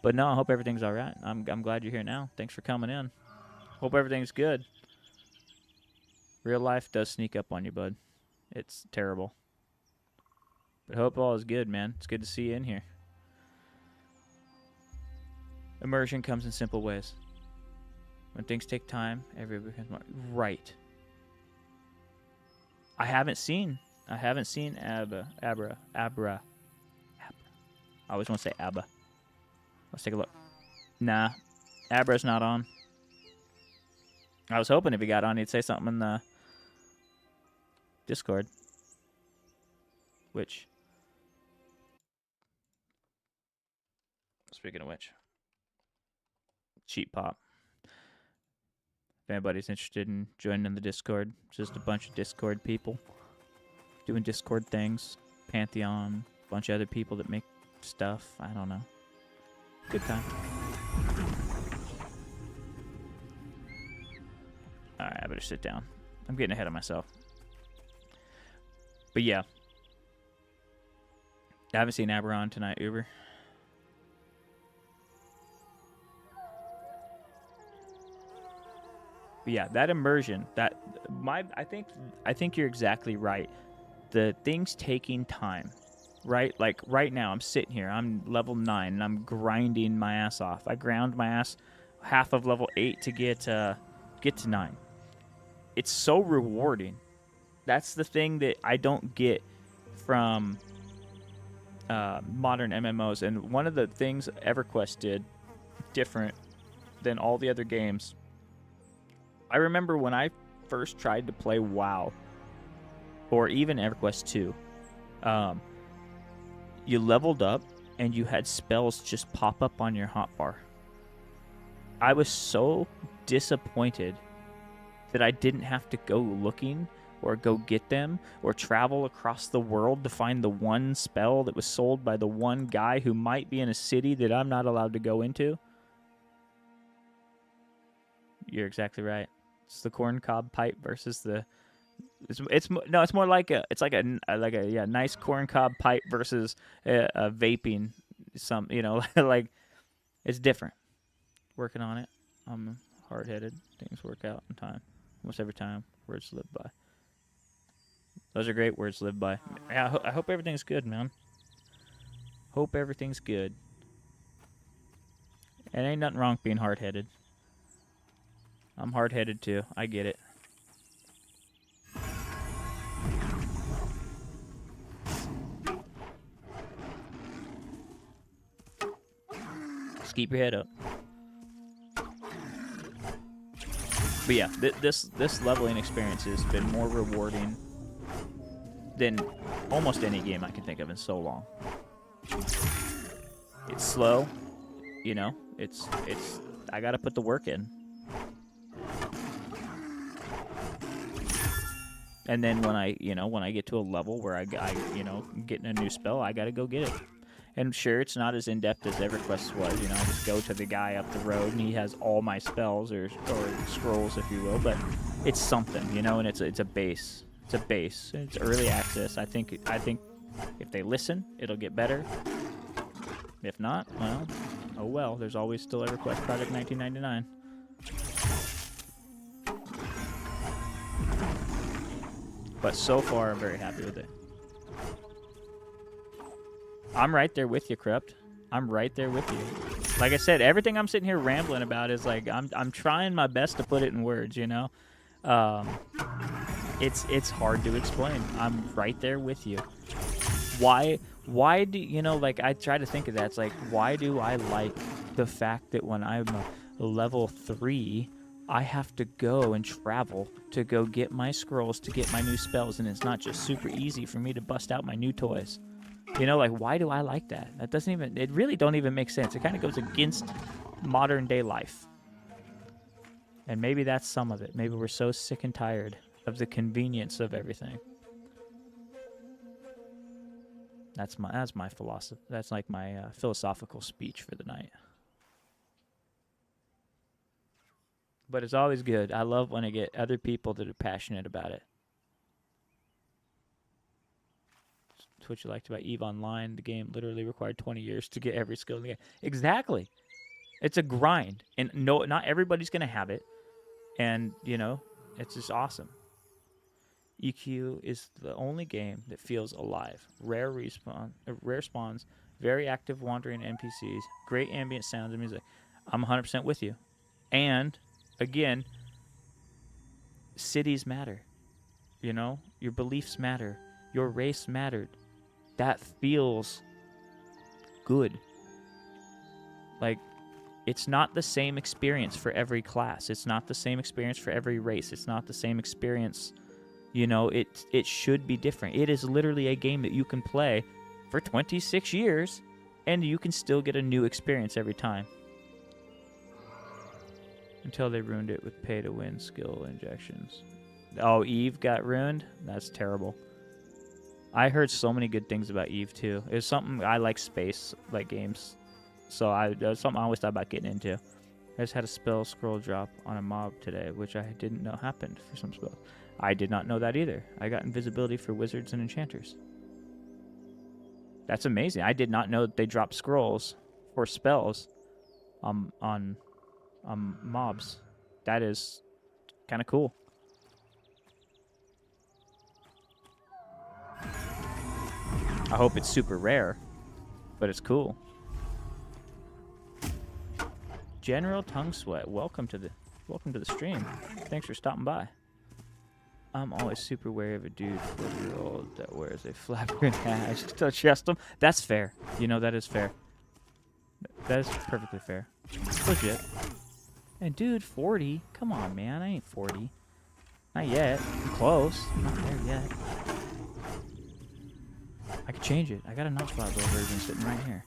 But no, I hope everything's all right. I'm glad you're here now. Thanks for coming in. Hope everything's good. Real life does sneak up on you, bud. It's terrible. But hope all is good, man. It's good to see you in here. Immersion comes in simple ways. When things take time, everybody becomes more... Right. I haven't seen Abra. I always want to say Abba. Let's take a look. Nah, Abra's not on. I was hoping if he got on, he'd say something in the Discord. Which, speaking of which, cheap pop. If anybody's interested in joining the Discord, just a bunch of Discord people doing Discord things. Pantheon, a bunch of other people that make stuff. I don't know. Good time. Alright, I better sit down. I'm getting ahead of myself. But yeah. I haven't seen Aberon tonight, Uber. But yeah, that immersion, I think you're exactly right. The thing's taking time, right? Like right now, I'm sitting here. I'm level 9, and I'm grinding my ass off. I ground my ass half of level 8 to get to 9. It's so rewarding. That's the thing that I don't get from modern MMOs. And one of the things EverQuest did different than all the other games. I remember when I first tried to play WoW, or even EverQuest 2, you leveled up and you had spells just pop up on your hotbar. I was so disappointed that I didn't have to go looking or go get them or travel across the world to find the one spell that was sold by the one guy who might be in a city that I'm not allowed to go into. You're exactly right. It's the corncob pipe versus the... It's more like a nice corncob pipe versus a vaping like it's different. Working on it. I'm hard-headed. Things work out in time. Almost every time. Words live by. Those are great words to live by. Yeah, I hope everything's good, man. Hope everything's good. And ain't nothing wrong with being hard-headed. I'm hard-headed too. I get it. Just keep your head up. But yeah, this leveling experience has been more rewarding than almost any game I can think of in so long. It's slow, it's I gotta put the work in. And then when I get to a level where I getting a new spell, I gotta go get it. And sure, it's not as in-depth as EverQuest was, I just go to the guy up the road and he has all my spells or scrolls, if you will, but it's something, and it's a base. It's a base. It's early access. I think if they listen, it'll get better. If not, well, oh well. There's always still EverQuest Project 1999. But so far, I'm very happy with it. I'm right there with you, Crypt. I'm right there with you. Like I said, everything I'm sitting here rambling about is like I'm trying my best to put it in words, you know. It's hard to explain. I'm right there with you. Why do you know? Like I try to think of that. It's like why do I like the fact that when I'm a level 3, I have to go and travel to go get my scrolls to get my new spells, and it's not just super easy for me to bust out my new toys. You know, like, why do I like that? That doesn't even, it really don't even make sense. It kind of goes against modern day life. And maybe that's some of it. Maybe we're so sick and tired of the convenience of everything. That's my philosophy. That's like my philosophical speech for the night. But it's always good. I love when I get other people that are passionate about it. That's what you liked about EVE Online. The game literally required 20 years to get every skill in the game. Exactly. It's a grind. And no, not everybody's going to have it. And, you know, it's just awesome. EQ is the only game that feels alive. Rare spawns, very active wandering NPCs, great ambient sounds and music. I'm 100% with you. And, again, cities matter. You know, your beliefs matter. Your race mattered. That feels good. Like, it's not the same experience for every class. It's not the same experience for every race. It's not the same experience. You know, it should be different. It is literally a game that you can play for 26 years, and you can still get a new experience every time. Until they ruined it with pay-to-win skill injections. Oh, EVE got ruined? That's terrible. I heard so many good things about EVE, too. It was something, I like space, like games. So it was something I always thought about getting into. I just had a spell scroll drop on a mob today, which I didn't know happened for some spells. I did not know that either. I got invisibility for wizards and enchanters. That's amazing. I did not know that they dropped scrolls for spells on mobs. That is kind of cool. I hope it's super rare, but it's cool. General Tongue Sweat, welcome to the stream. Thanks for stopping by. I'm always super wary of a dude 40-year-old that wears a flapper hat to chest him. That's fair. You know, that is fair. That is perfectly fair. Legit. And dude, 40? Come on, man. I ain't 40. Not yet. I'm close. I'm not there yet. I could change it. I got a Notchbot version sitting right here.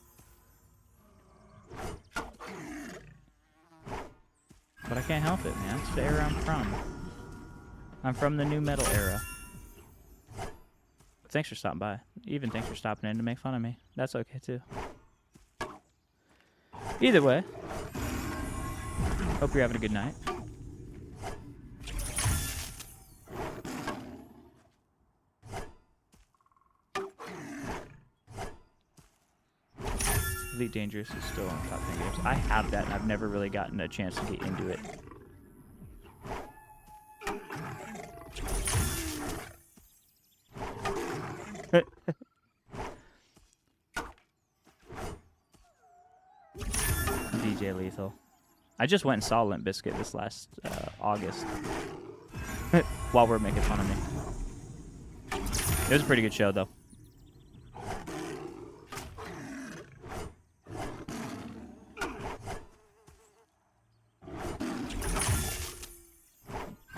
But I can't help it, man. It's the era I'm from. I'm from the new metal era. Thanks for stopping by. Even thanks for stopping in to make fun of me. That's okay, too. Either way, hope you're having a good night. Elite Dangerous is still on top 10 games. I have that, and I've never really gotten a chance to get into it. DJ Lethal. I just went and saw Limp Bizkit this last August while we're making fun of me. It was a pretty good show, though.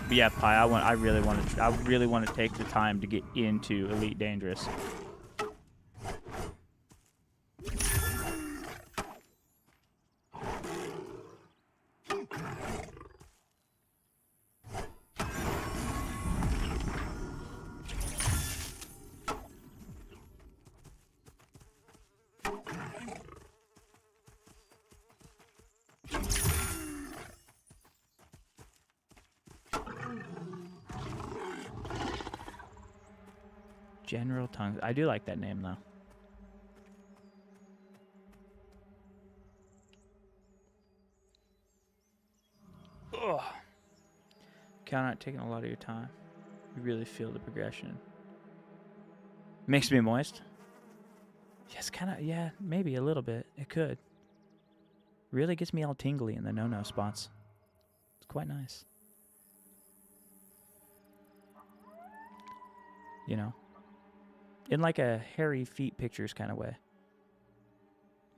But yeah, Pi, I really want to take the time to get into Elite Dangerous. General Tongue. I do like that name, though. Ugh. Count on taking a lot of your time. You really feel the progression. Makes me moist. Yeah, it's kind of, yeah, maybe a little bit. It could. Really gets me all tingly in the no-no spots. It's quite nice. You know? In like a hairy feet pictures kind of way.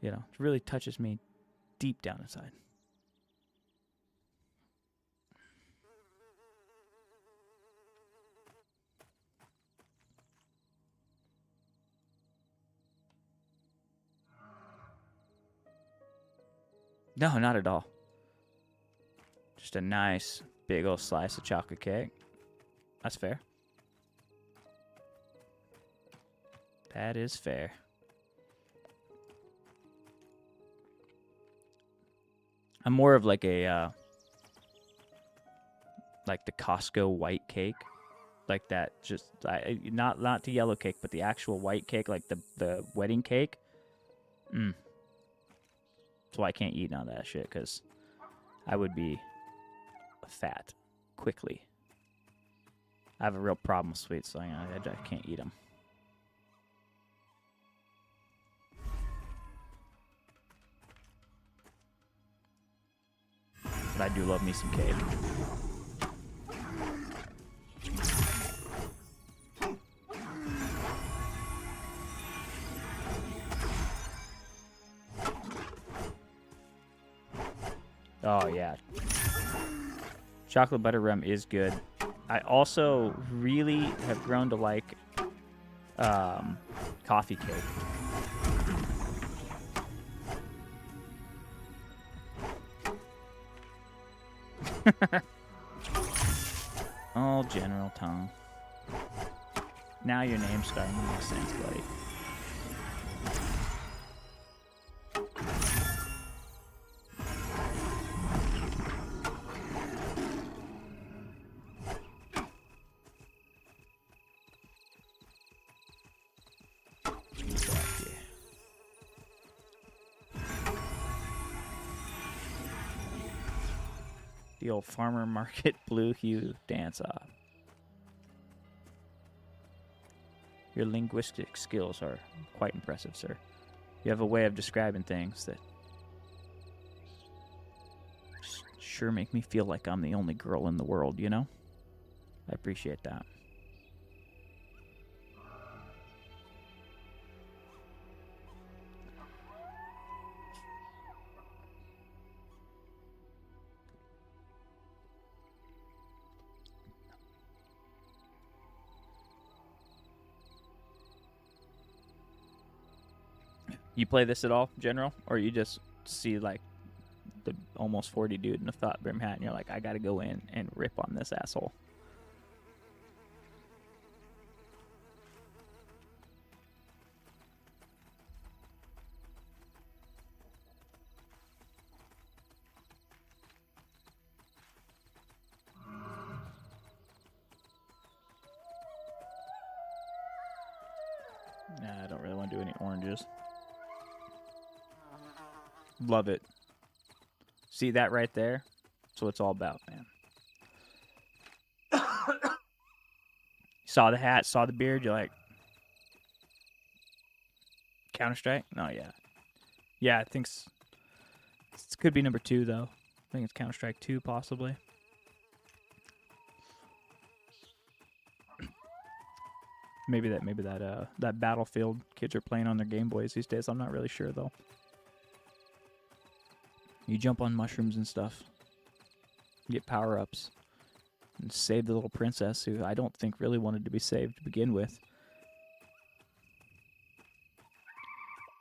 You know, it really touches me deep down inside. No, not at all. Just a nice big old slice of chocolate cake. That's fair. That is fair. I'm more of like a like the Costco white cake, like that. Just not the yellow cake, but the actual white cake, like the wedding cake. That's why I can't eat none of that shit, because I would be fat quickly. I have a real problem with sweets, so I can't eat them. But I do love me some cake. Oh, yeah. Chocolate butter rum is good. I also really have grown to like coffee cake. Oh, General Tongue. Now your name's starting to make sense, buddy. The old farmer market blue hue dance off. Your linguistic skills are quite impressive, sir. You have a way of describing things that sure make me feel like I'm the only girl in the world, you know? I appreciate that. You play this at all, General? Or you just see, like, the almost 40 dude in a thought brim hat, and you're like, I gotta go in and rip on this asshole? Nah, I don't really want to do any oranges. Love it. See that right there? That's what it's all about, man. Saw the hat, saw the beard, you're like, Counter-Strike? No, yeah. Yeah, I think it could be number 2, though. I think it's Counter-Strike 2, possibly. Maybe that Battlefield kids are playing on their Game Boys these days. I'm not really sure, though. You jump on mushrooms and stuff. You get power-ups. And save the little princess, who I don't think really wanted to be saved to begin with.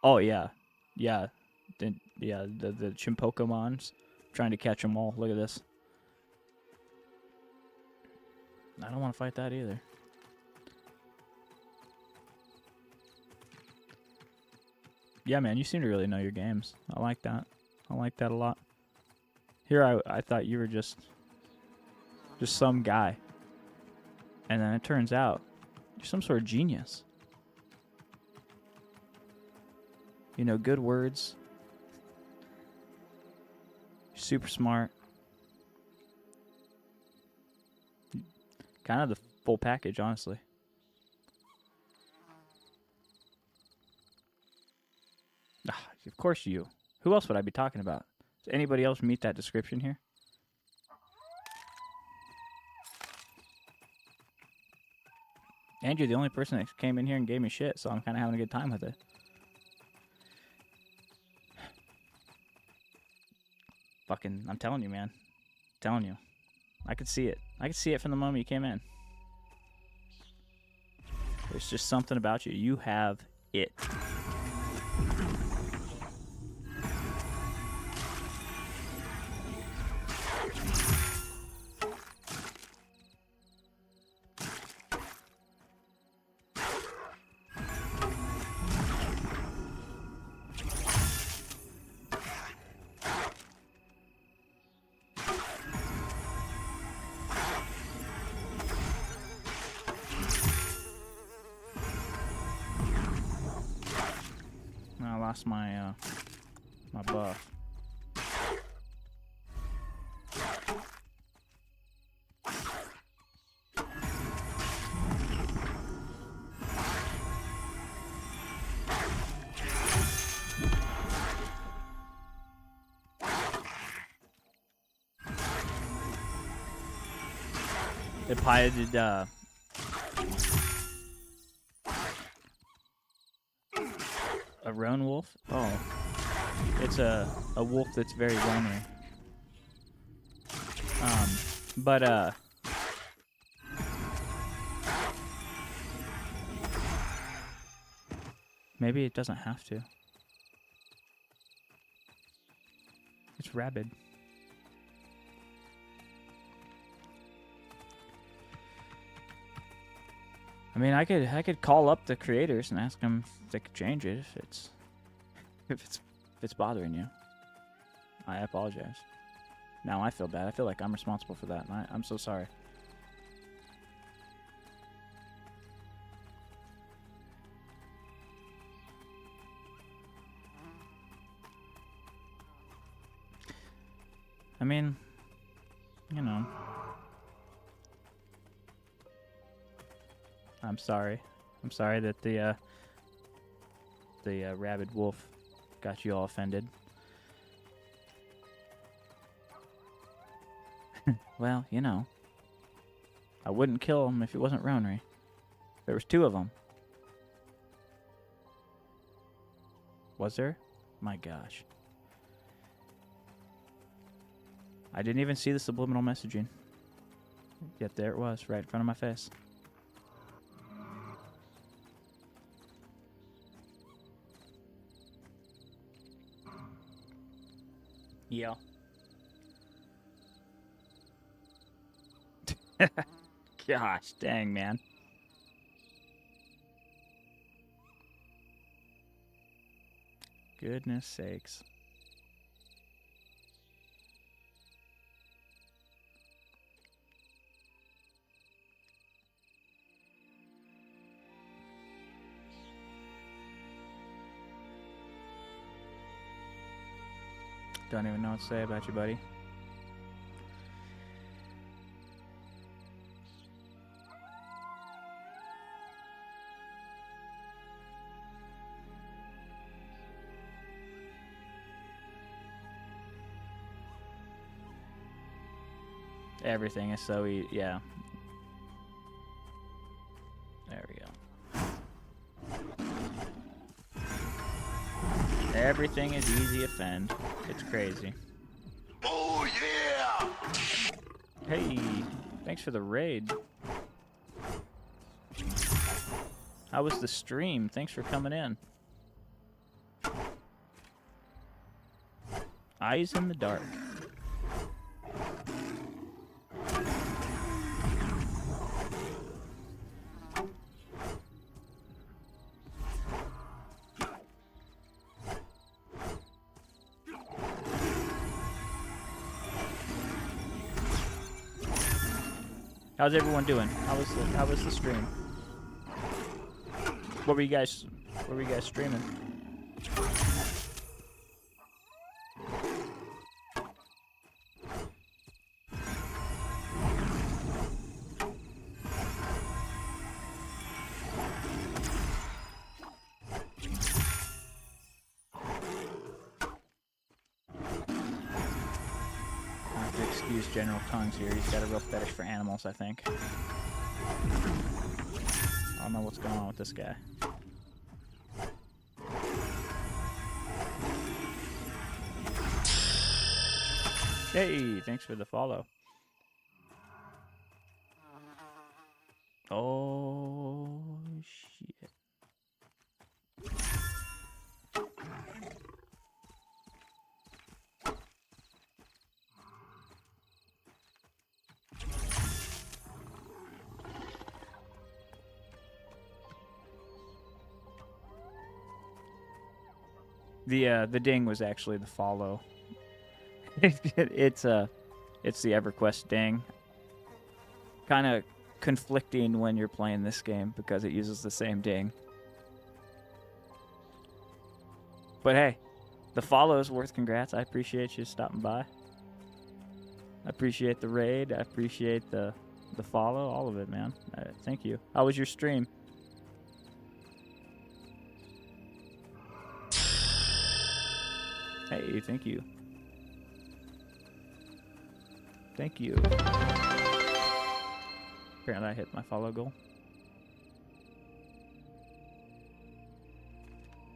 Oh, yeah. Yeah. The Chimpokemons. Trying to catch them all. Look at this. I don't want to fight that either. Yeah, man, you seem to really know your games. I like that. I like that a lot. Here, I thought you were just some guy. And then it turns out you're some sort of genius. You know, good words. You're super smart. Kind of full package, honestly. Ah, of course you. Who else would I be talking about? Does anybody else meet that description here? And you're the only person that came in here and gave me shit, so I'm kind of having a good time with it. Fucking, I'm telling you, man. I'm telling you. I could see it. I could see it from the moment you came in. There's just something about you. You have it. I lost my my buff. It piloted a roan wolf? Oh. It's a wolf that's very lonely. But maybe it doesn't have to. It's rabid. I mean, I could call up the creators and ask them if they could change it if it's bothering you. I apologize. Now I feel bad. I feel like I'm responsible for that, and I'm so sorry. I mean, you know. I'm sorry. I'm sorry that the rabid wolf got you all offended. Well, you know, I wouldn't kill him if it wasn't Ronry. There was 2 of them. Was there? My gosh. I didn't even see the subliminal messaging. Yet there it was, right in front of my face. Yeah. Gosh, dang, man. Goodness sakes. Don't even know what to say about you, buddy. Everything is so easy. Yeah. There we go. Everything is easy to offend. It's crazy. Oh, yeah! Hey, thanks for the raid. How was the stream? Thanks for coming in. Eyes in the dark. How's everyone doing? How was the stream? What were you guys streaming? excuse General Tongues here. He's got a real fetish for animals, I think. I don't know what's going on with this guy. Hey, thanks for the follow. Oh, shit. The ding was actually the follow. It's the EverQuest ding. Kind of conflicting when you're playing this game because it uses the same ding. But hey, the follow is worth congrats. I appreciate you stopping by. I appreciate the raid. I appreciate the follow. All of it, man. Thank you. How was your stream? Hey, thank you. Thank you. Apparently I hit my follow goal.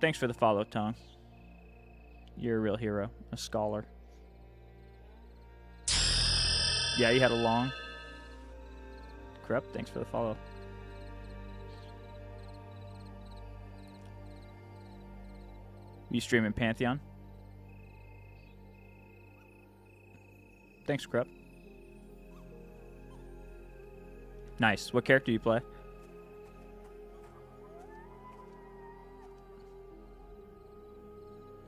Thanks for the follow, Tong. You're a real hero. A scholar. Yeah, you had a long. Corrupt, thanks for the follow. You streaming Pantheon? Thanks, Corrupt. Nice. What character do you play?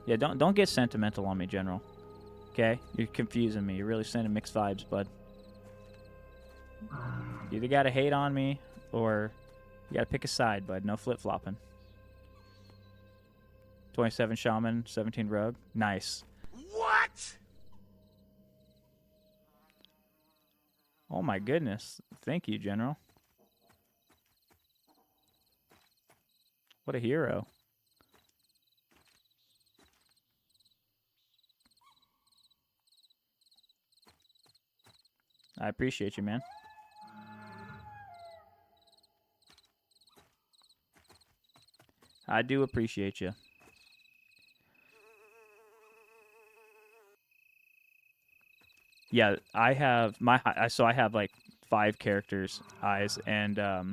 Yeah, don't get sentimental on me, General. Okay? You're confusing me. You're really sending mixed vibes, bud. You either gotta hate on me, or you gotta pick a side, bud. No flip-flopping. 27 Shaman, 17 Rogue. Nice. What? Oh my goodness. Thank you, General. What a hero. I appreciate you, man. I do appreciate you. Yeah, I have so I have like 5 characters eyes, and I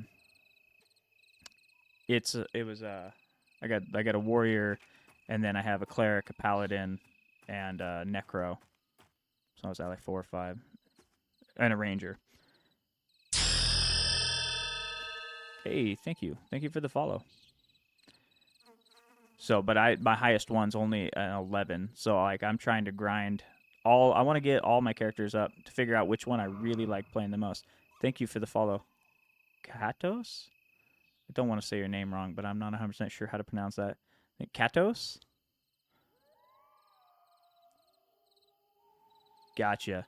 got a warrior, and then I have a cleric, a paladin, and a necro. So I was at like 4 or 5, and a ranger. Hey, thank you for the follow. So, but my highest one's only an 11. So like I'm trying to grind. I want to get all my characters up to figure out which one I really like playing the most. Thank you for the follow. Katos? I don't want to say your name wrong, but I'm not 100% sure how to pronounce that. I think Katos? Gotcha.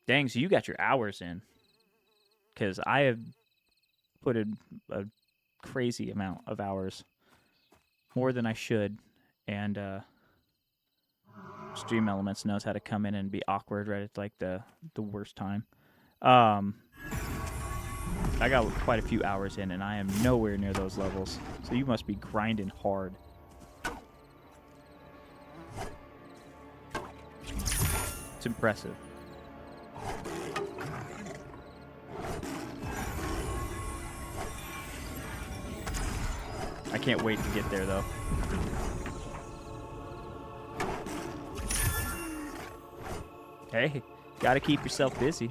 Dang, so you got your hours in. Because I have put a crazy amount of hours. More than I should. And, Stream Elements knows how to come in and be awkward right at like the worst time. I got quite a few hours in, and I am nowhere near those levels. So you must be grinding hard. It's impressive. I can't wait to get there, though. Hey, gotta keep yourself busy.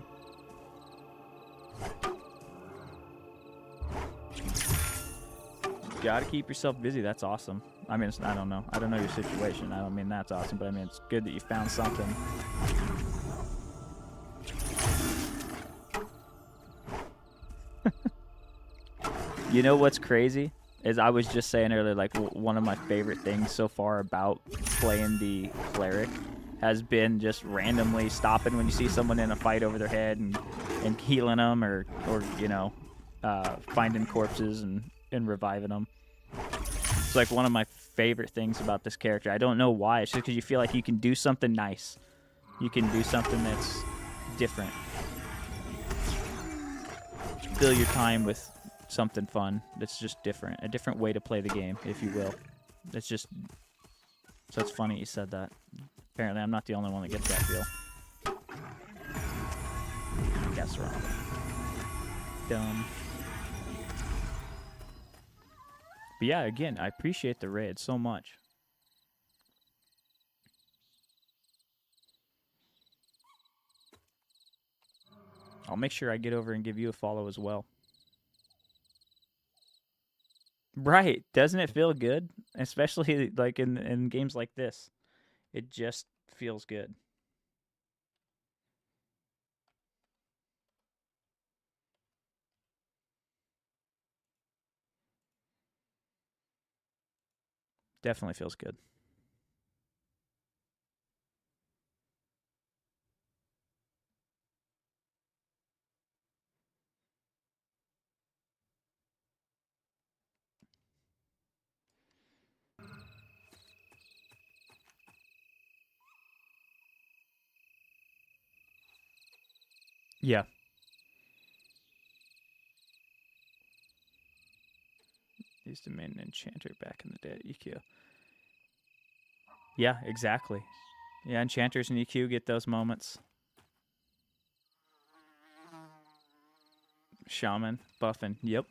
Gotta keep yourself busy. That's awesome. I mean, I don't know. I don't know your situation. I don't mean that's awesome, but I mean, it's good that you found something. You know what's crazy? Is I was just saying earlier, like, one of my favorite things so far about playing the Cleric has been just randomly stopping when you see someone in a fight over their head and healing them or you know, finding corpses and reviving them. It's like one of my favorite things about this character. I don't know why. It's just because you feel like you can do something nice You can do something that's different. Fill your time with something fun that's just different. A different way to play the game, if you will. It's just... So it's funny you said that. Apparently I'm not the only one that gets that feel. Guess wrong. Dumb. But yeah, again, I appreciate the raid so much. I'll make sure I get over and give you a follow as well. Right. Doesn't it feel good? Especially like in games like this. It just feels good. Definitely feels good. Yeah. Used to main enchanter back in the day at EQ. Yeah, exactly. Yeah, enchanters and EQ get those moments. Shaman, buffing. Yep.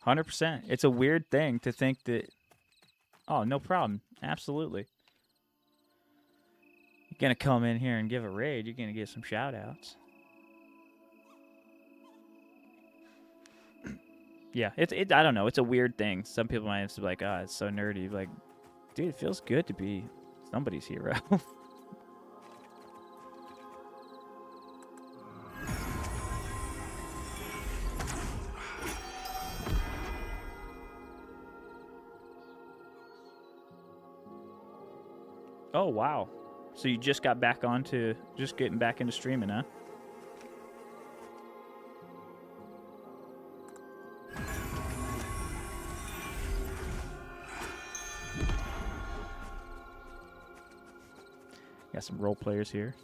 100%. It's a weird thing to think that... Oh, no problem. Absolutely. You're going to come in here and give a raid. You're going to get some shout-outs. Yeah, I don't know. It's a weird thing. Some people might have to be like, oh, it's so nerdy. Like, dude, it feels good to be somebody's hero. Oh, wow. So you just got back onto, just getting back into streaming, huh? Got some role players here.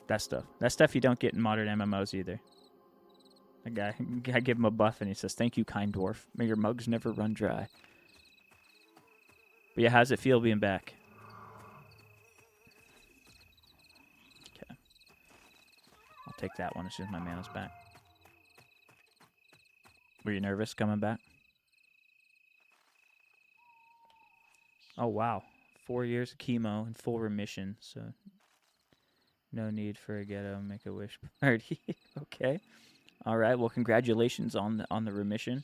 That stuff you don't get in modern MMOs either. A guy, I give him a buff and he says, "Thank you, kind dwarf. May your mugs never run dry." But yeah, how's it feel being back? Okay. I'll take that one as soon as my mana's back. Were you nervous coming back? Oh, wow. 4 years of chemo and full remission, so no need for a ghetto Make-A-Wish party. Okay. All right. Well, congratulations on the remission.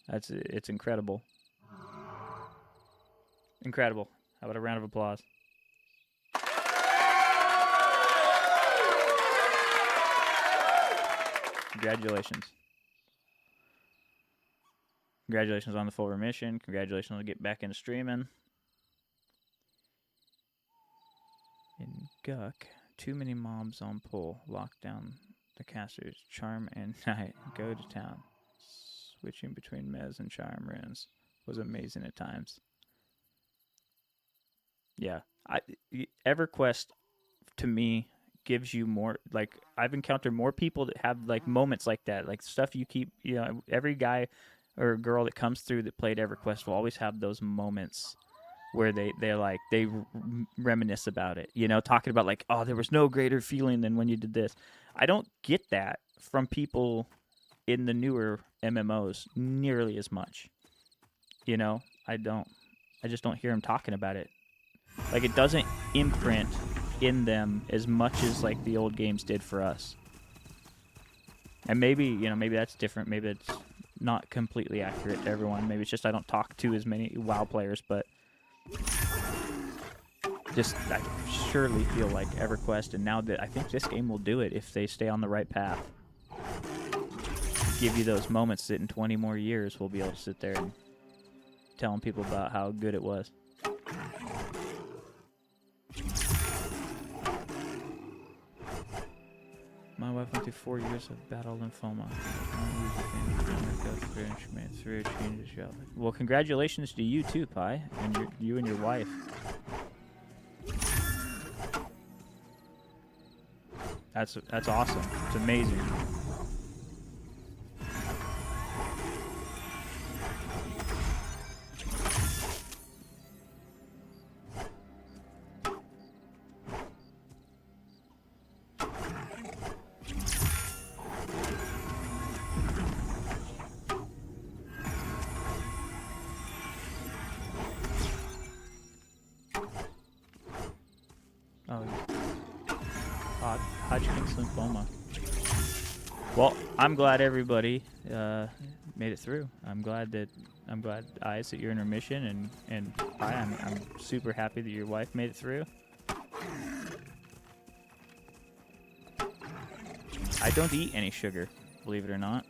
It's incredible. Incredible. How about a round of applause? Congratulations. Congratulations on the full remission. Congratulations on getting back into streaming. In Guck, too many mobs on pull. Lock down the casters. Charm and Night. Go to town. Switching between Mez and Charm runes was amazing at times. Yeah. EverQuest, to me, gives you more, like, I've encountered more people that have, like, moments like that. Like, stuff you keep, you know, every guy or girl that comes through that played EverQuest will always have those moments where they reminisce about it, you know, talking about like, oh, there was no greater feeling than when you did this. I don't get that from people in the newer MMOs nearly as much, you know. I just don't hear them talking about it. Like, it doesn't imprint in them as much as like the old games did for us. And maybe, you know, maybe that's different. Maybe it's not completely accurate to everyone. Maybe it's just I don't talk to as many WoW players, but just I surely feel like EverQuest, and now that I think this game will do it if they stay on the right path. Give you those moments that in 20 more years we'll be able to sit there and telling people about how good it was. My wife went through 4 years of battle lymphoma. Go through instrument through changes. Well, congratulations to you too, Pi, and you and your wife. That's awesome. It's amazing. Oh, Hodgkin's lymphoma. Well, I'm glad everybody made it through. I'm glad Eyes that you're in remission, and I'm super happy that your wife made it through. I don't eat any sugar, believe it or not.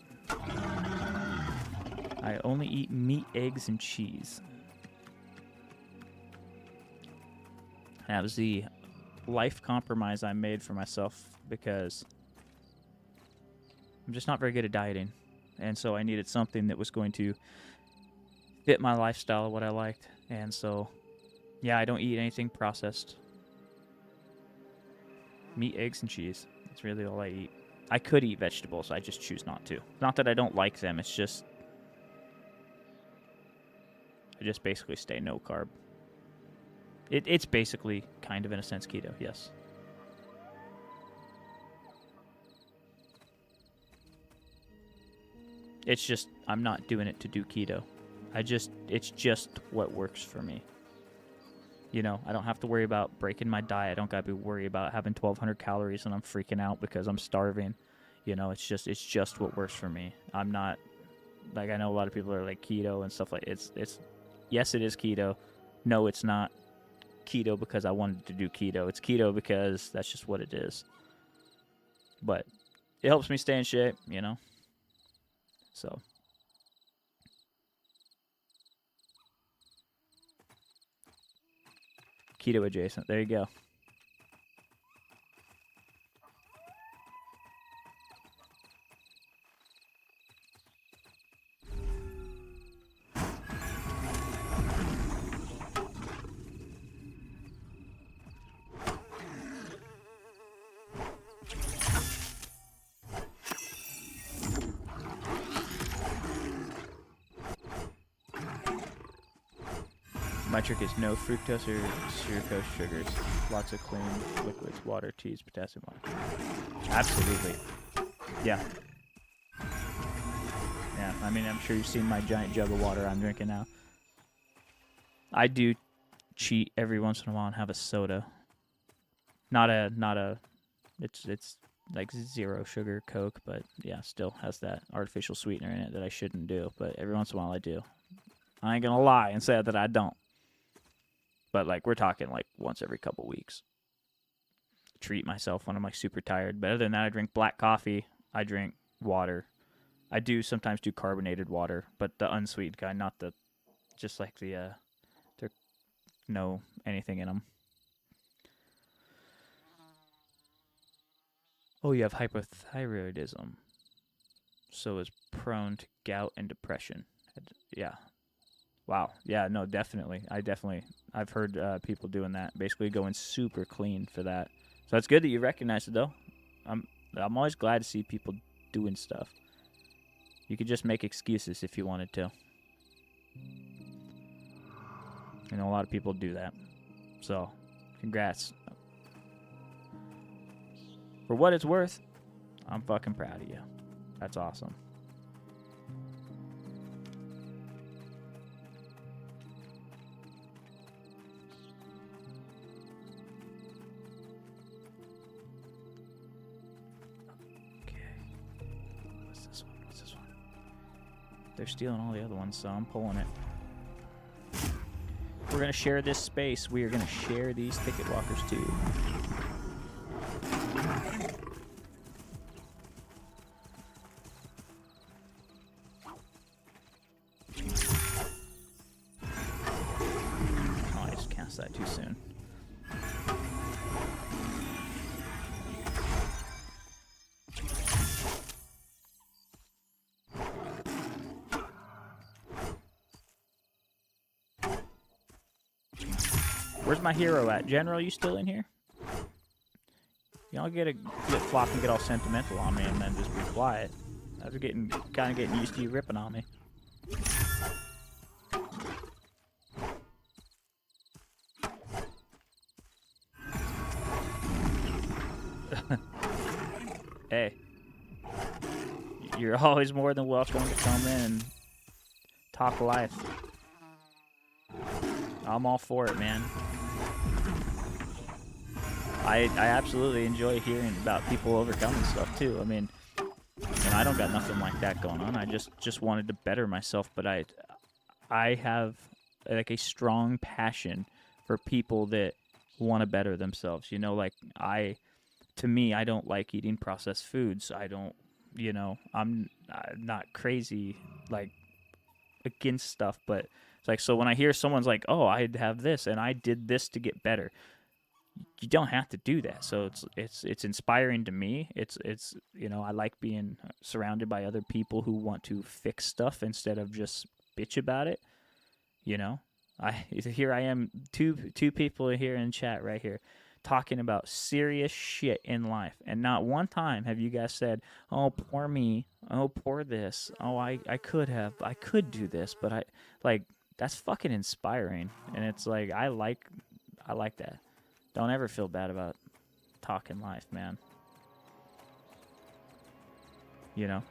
I only eat meat, eggs, and cheese. That was the life compromise I made for myself because I'm just not very good at dieting. And so I needed something that was going to fit my lifestyle, what I liked. And so, yeah, I don't eat anything processed. Meat, eggs, and cheese. That's really all I eat. I could eat vegetables, I just choose not to. Not that I don't like them, it's just I just basically stay no carb. It's basically kind of, in a sense, keto, yes. It's just, I'm not doing it to do keto. It's just what works for me. You know, I don't have to worry about breaking my diet. I don't got to be worried about having 1,200 calories and I'm freaking out because I'm starving. You know, it's just what works for me. I'm not, like, I know a lot of people are like keto and stuff like it's yes, it is keto. No, it's not keto because I wanted to do keto. It's keto because that's just what it is. But it helps me stay in shape, you know. So keto adjacent. There you go. My trick is no fructose or sucrose sugars. Lots of clean liquids, water, teas, potassium. Absolutely. Yeah. Yeah, I mean, I'm sure you've seen my giant jug of water I'm drinking now. I do cheat every once in a while and have a soda. It's like 0 sugar Coke, but yeah, still has that artificial sweetener in it that I shouldn't do. But every once in a while I do. I ain't gonna lie and say that I don't. But, like, we're talking, like, once every couple weeks. Treat myself when I'm, like, super tired. But other than that, I drink black coffee. I drink water. I do sometimes do carbonated water, but the unsweetened kind, not the, just like the, there no anything in them. Oh, you have hypothyroidism. So is prone to gout and depression. Yeah. Wow. Yeah, no, definitely. I've heard people doing that, basically going super clean for that. So it's good that you recognize it, though. I'm always glad to see people doing stuff. You could just make excuses if you wanted to. I know a lot of people do that. So, congrats. For what it's worth, I'm fucking proud of you. That's awesome. They're stealing all the other ones, so I'm pulling it. We're going to share this space. We are going to share these ticket walkers, too. Oh, I just cast that too soon. Where's my hero at? General, you still in here? Y'all get a flip-flop and get all sentimental on me and then just be quiet. I was kind of getting used to you ripping on me. Hey. You're always more than welcome to come in and talk life. I'm all for it, man. I absolutely enjoy hearing about people overcoming stuff too. I mean, and I don't got nothing like that going on. I just wanted to better myself, but I have like a strong passion for people that want to better themselves. You know, like to me, I don't like eating processed foods. I don't, you know, I'm not crazy like against stuff, but it's like, so when I hear someone's like, oh, I have this and I did this to get better, you don't have to do that. So it's inspiring to me. It's you know, I like being surrounded by other people who want to fix stuff instead of just bitch about it. You know, here I am, two people here in chat right here talking about serious shit in life, and not one time have you guys said, oh, poor me, oh, poor this, oh, I could do this, but I like, that's fucking inspiring. And it's like, I like that. Don't ever feel bad about talking life, man. You know?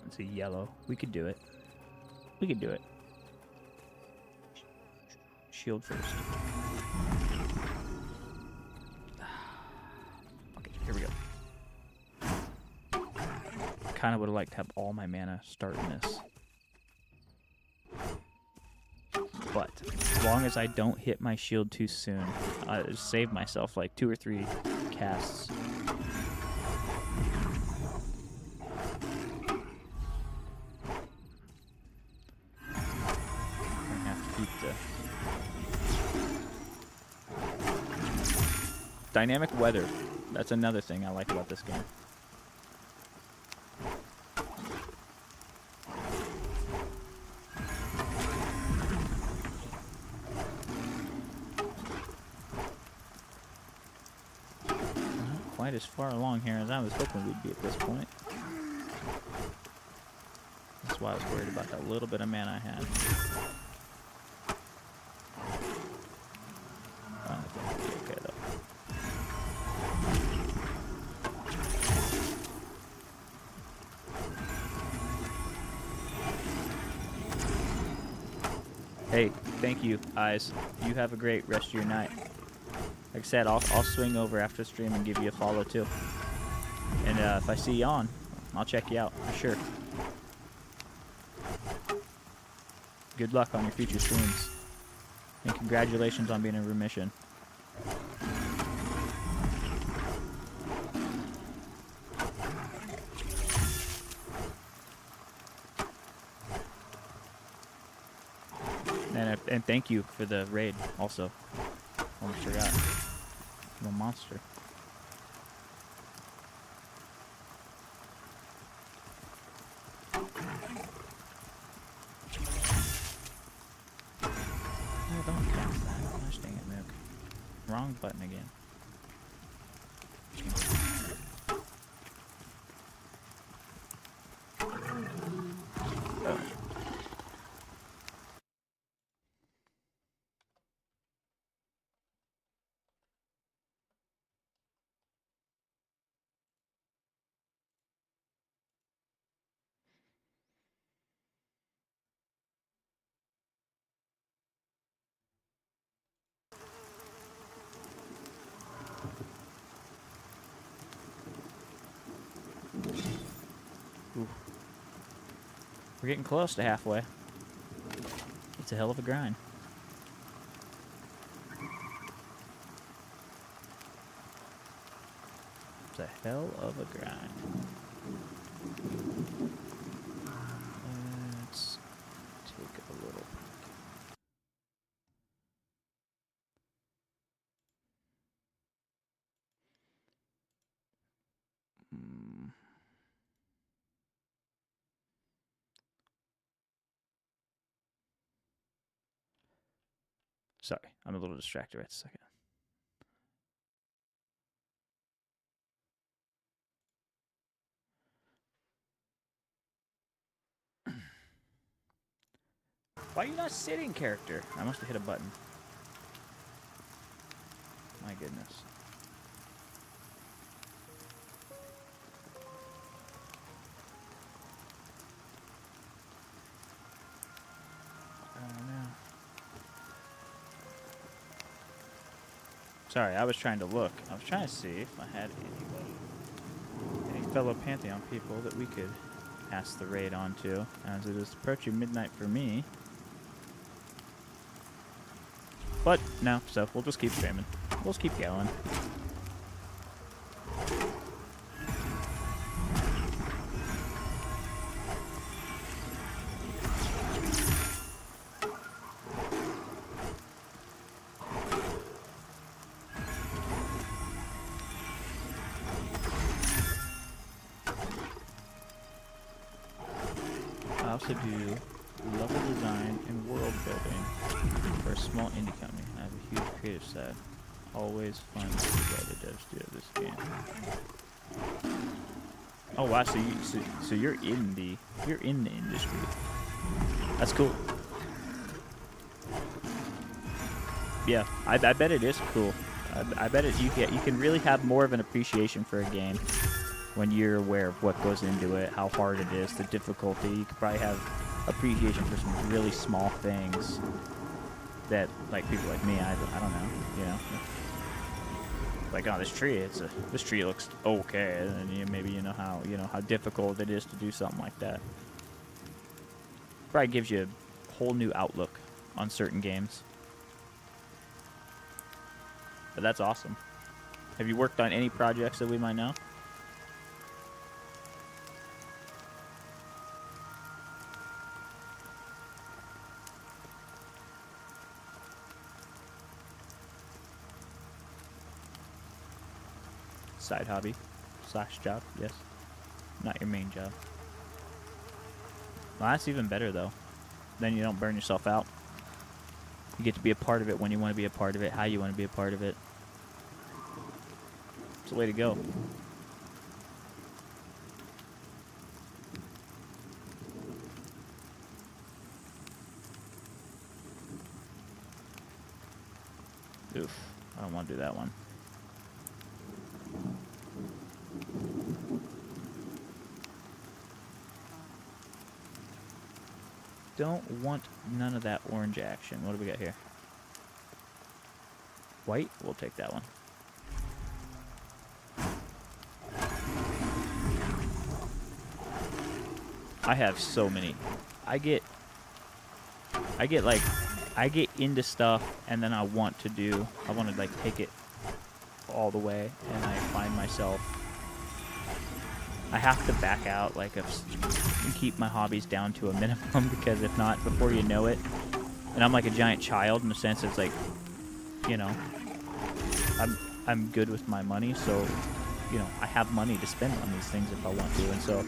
It's a yellow. We could do it. We could do it. Shield first. Okay, here we go. Kind of would have liked to have all my mana start in this. But as long as I don't hit my shield too soon, I save myself like 2 or 3 casts. I have to keep the dynamic weather. That's another thing I like about this game. Quite as far along here as I was hoping we'd be at this point. That's why I was worried about that little bit of mana I had. I think we'll be okay though. Hey, thank you, Eyes. You have a great rest of your night. Like I said, I'll swing over after the stream and give you a follow too. And if I see you on, I'll check you out for sure. Good luck on your future streams. And congratulations on being in remission. And thank you for the raid also. Almost forgot. I'm a monster. Oh, don't cast that. Gosh dang it, Mook. Wrong button again. Oh. Ooh. We're getting close to halfway. It's a hell of a grind. It's a hell of a grind. Let's take a little. Sorry, I'm a little distracted right a second. Why are you not sitting, character? I must have hit a button. My goodness. I don't know. Sorry, I was trying to look. I was trying to see if I had any fellow Pantheon people that we could pass the raid on to, as it is approaching midnight for me. But no, so we'll just keep streaming. We'll just keep going. I also do level design and world building for a small indie company. I have a huge creative side. Always fun to see what other devs do this game. Oh wow, so you're in the industry. That's cool. Yeah, I bet it is cool. I bet you can really have more of an appreciation for a game when you're aware of what goes into it, how hard it is, the difficulty. You could probably have appreciation for some really small things that, like, people like me, I don't know, you know. Like, oh, this tree looks okay, and then maybe you know how difficult it is to do something like that. Probably gives you a whole new outlook on certain games. But that's awesome. Have you worked on any projects that we might know? Side hobby / job, yes. Not your main job. Well, that's even better though. Then you don't burn yourself out. You get to be a part of it when you want to be a part of it, how you want to be a part of it. It's the way to go. Oof, I don't want to do that one. Don't want none of that orange action. What do we got here? White? We'll take that one. I have so many. I get into stuff and then I want to like take it all the way, and I find myself I have to back out, like, and keep my hobbies down to a minimum, because if not, before you know it, and I'm like a giant child in the sense it's like, you know, I'm good with my money, so, you know, I have money to spend on these things if I want to, and so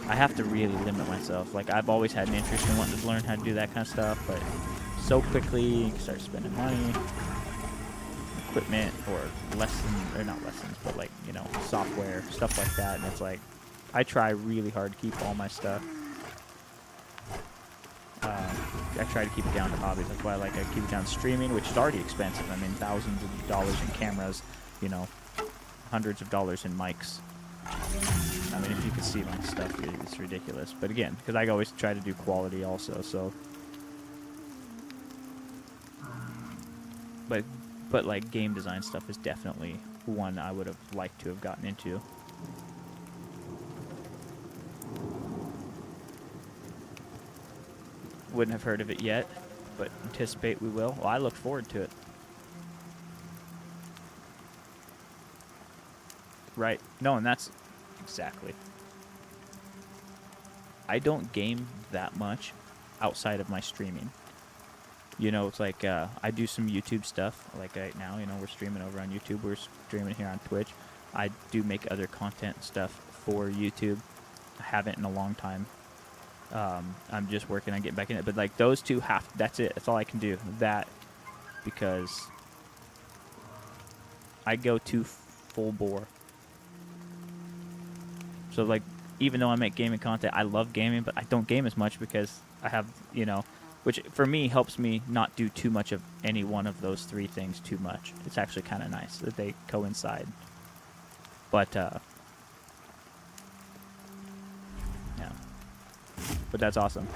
I have to really limit myself. Like, I've always had an interest in wanting to learn how to do that kind of stuff, but so quickly you can start spending money, equipment, or not lessons, but, like, you know, software, stuff like that, and it's like, I try really hard to keep all my stuff. I try to keep it down to hobbies. That's why I keep it down to streaming, which is already expensive. I mean, thousands of dollars in cameras, you know, hundreds of dollars in mics. I mean, if you can see my stuff, it's ridiculous. But again, because I always try to do quality also, so. But like, game design stuff is definitely one I would have liked to have gotten into. Wouldn't have heard of it yet, but anticipate we will. Well, I look forward to it. Right. No, and that's exactly. I don't game that much outside of my streaming. You know, it's like, I do some YouTube stuff. Like right now, you know, we're streaming over on YouTube. We're streaming here on Twitch. I do make other content stuff for YouTube. I haven't in a long time. I'm just working on getting back in it. But, like, those two that's it. That's all I can do. That because I go too full bore. So, like, even though I make gaming content, I love gaming, but I don't game as much because I have, you know, which for me helps me not do too much of any one of those three things too much. It's actually kind of nice that they coincide. But, yeah. But that's awesome.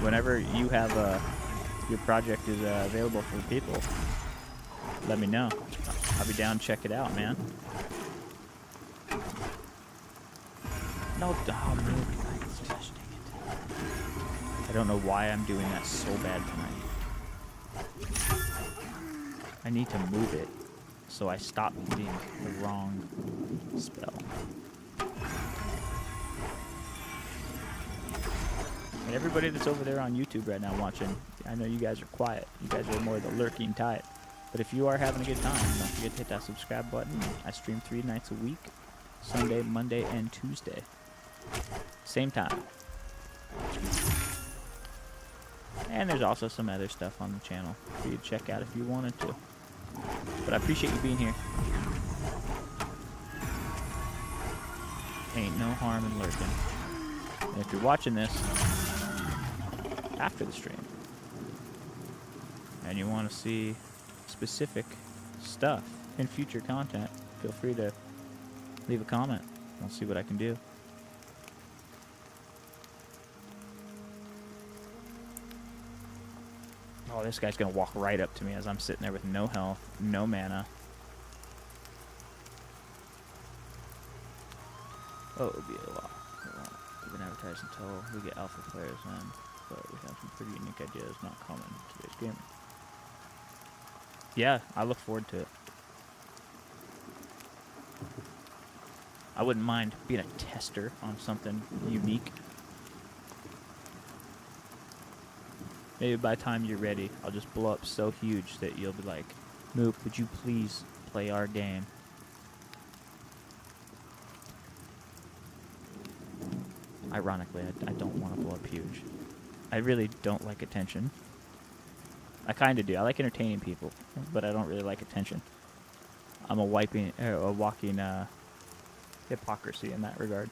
Whenever you have your project is available for people, let me know. I'll be down to check it out, man. No, oh, man. Gosh, dang it. I don't know why I'm doing that so bad tonight. I need to move it so I stop hitting the wrong spell. And everybody that's over there on YouTube right now watching, I know you guys are quiet. You guys are more the lurking type. But if you are having a good time, don't forget to hit that subscribe button. I stream 3 nights a week, Sunday, Monday, and Tuesday. Same time. And there's also some other stuff on the channel for you to check out if you wanted to. But I appreciate you being here. Ain't no harm in lurking. And if you're watching this after the stream and you want to see specific stuff in future content, feel free to leave a comment. I'll see what I can do. Oh, this guy's gonna walk right up to me as I'm sitting there with no health, no mana. Oh, it would be a lot. We've been advertised until we get alpha players in, but we have some pretty unique ideas not common in today's gaming. Yeah, I look forward to it. I wouldn't mind being a tester on something unique. Maybe by the time you're ready, I'll just blow up so huge that you'll be like, Mook, would you please play our game? Ironically, I don't want to blow up huge. I really don't like attention. I kind of do. I like entertaining people, but I don't really like attention. I'm a walking hypocrisy in that regard.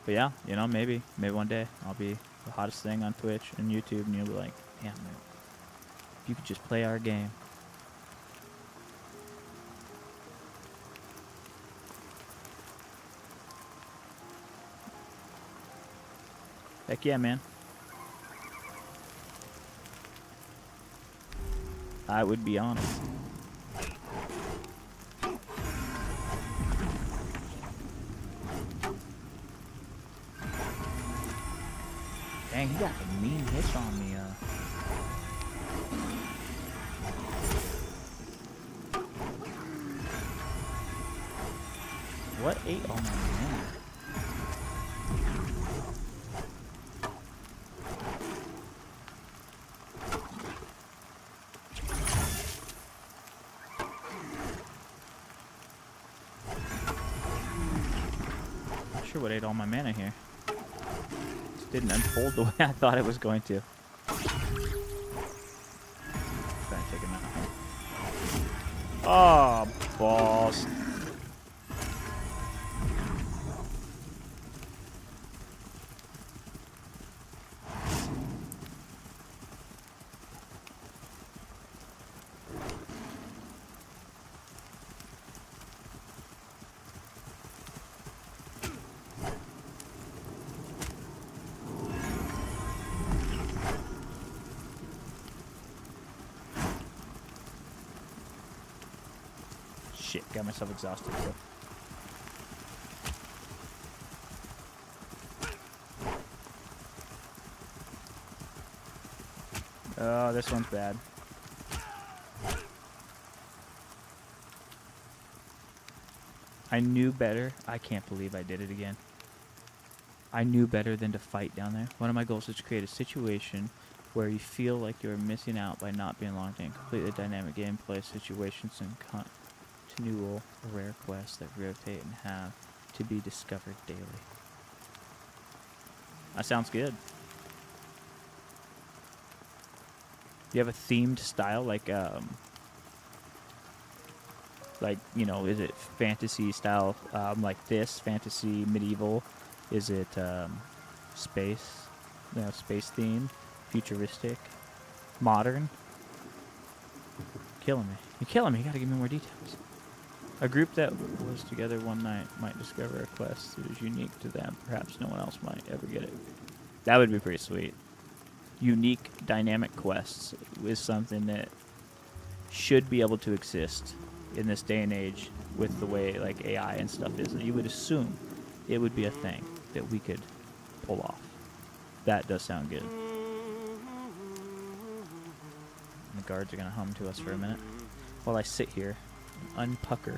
But yeah, you know, maybe one day I'll be the hottest thing on Twitch and YouTube, and you'll be like, damn, man, if you could just play our game. Heck yeah, man. I would be honest. Dang, he got some mean hits on me, What ate all my mana? Not sure what ate all my mana here. Didn't unfold the way I thought it was going to. Try and take him out. Oh, balls. Shit, got myself exhausted. So. Oh, this one's bad. I knew better. I can't believe I did it again. I knew better than to fight down there. One of my goals is to create a situation where you feel like you're missing out by not being logged in. Completely dynamic gameplay situations and Newell, rare quests that rotate and have to be discovered daily. That sounds good. You have a themed style, like you know, is it fantasy style, like this, fantasy, medieval? Is it space, you know, space theme, futuristic, modern? Killing me. You're killing me. You gotta give me more details. A group that was together one night might discover a quest that is unique to them. Perhaps no one else might ever get it. That would be pretty sweet. Unique, dynamic quests is something that should be able to exist in this day and age with the way like AI and stuff is. You would assume it would be a thing that we could pull off. That does sound good. And the guards are going to hum to us for a minute while I sit here and unpucker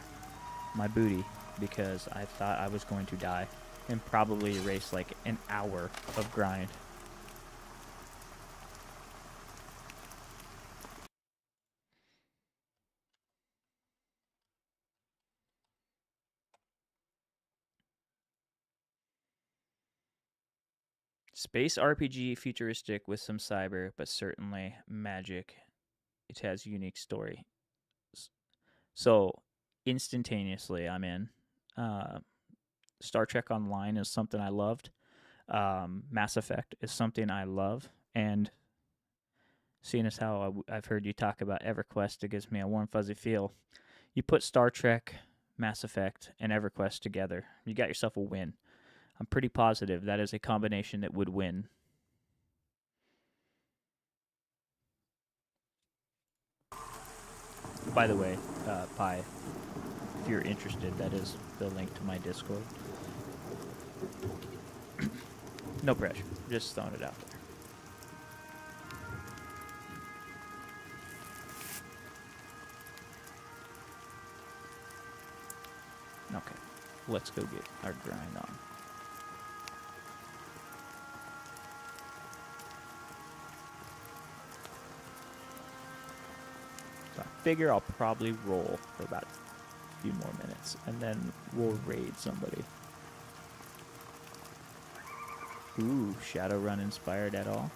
my booty because I thought I was going to die and probably erase like an hour of grind. Space RPG, futuristic with some cyber, but certainly magic. It has a unique story. So, instantaneously, I'm in. Star Trek Online is something I loved. Mass Effect is something I love. And seeing as how I've heard you talk about EverQuest, it gives me a warm, fuzzy feel. You put Star Trek, Mass Effect, and EverQuest together, you got yourself a win. I'm pretty positive that is a combination that would win. By the way, Pi, if you're interested, that is the link to my Discord. No pressure, just throwing it out there. Okay, let's go get our grind on. So I figure I'll probably roll for about a few more minutes, and then we'll raid somebody. Ooh, Shadowrun inspired at all?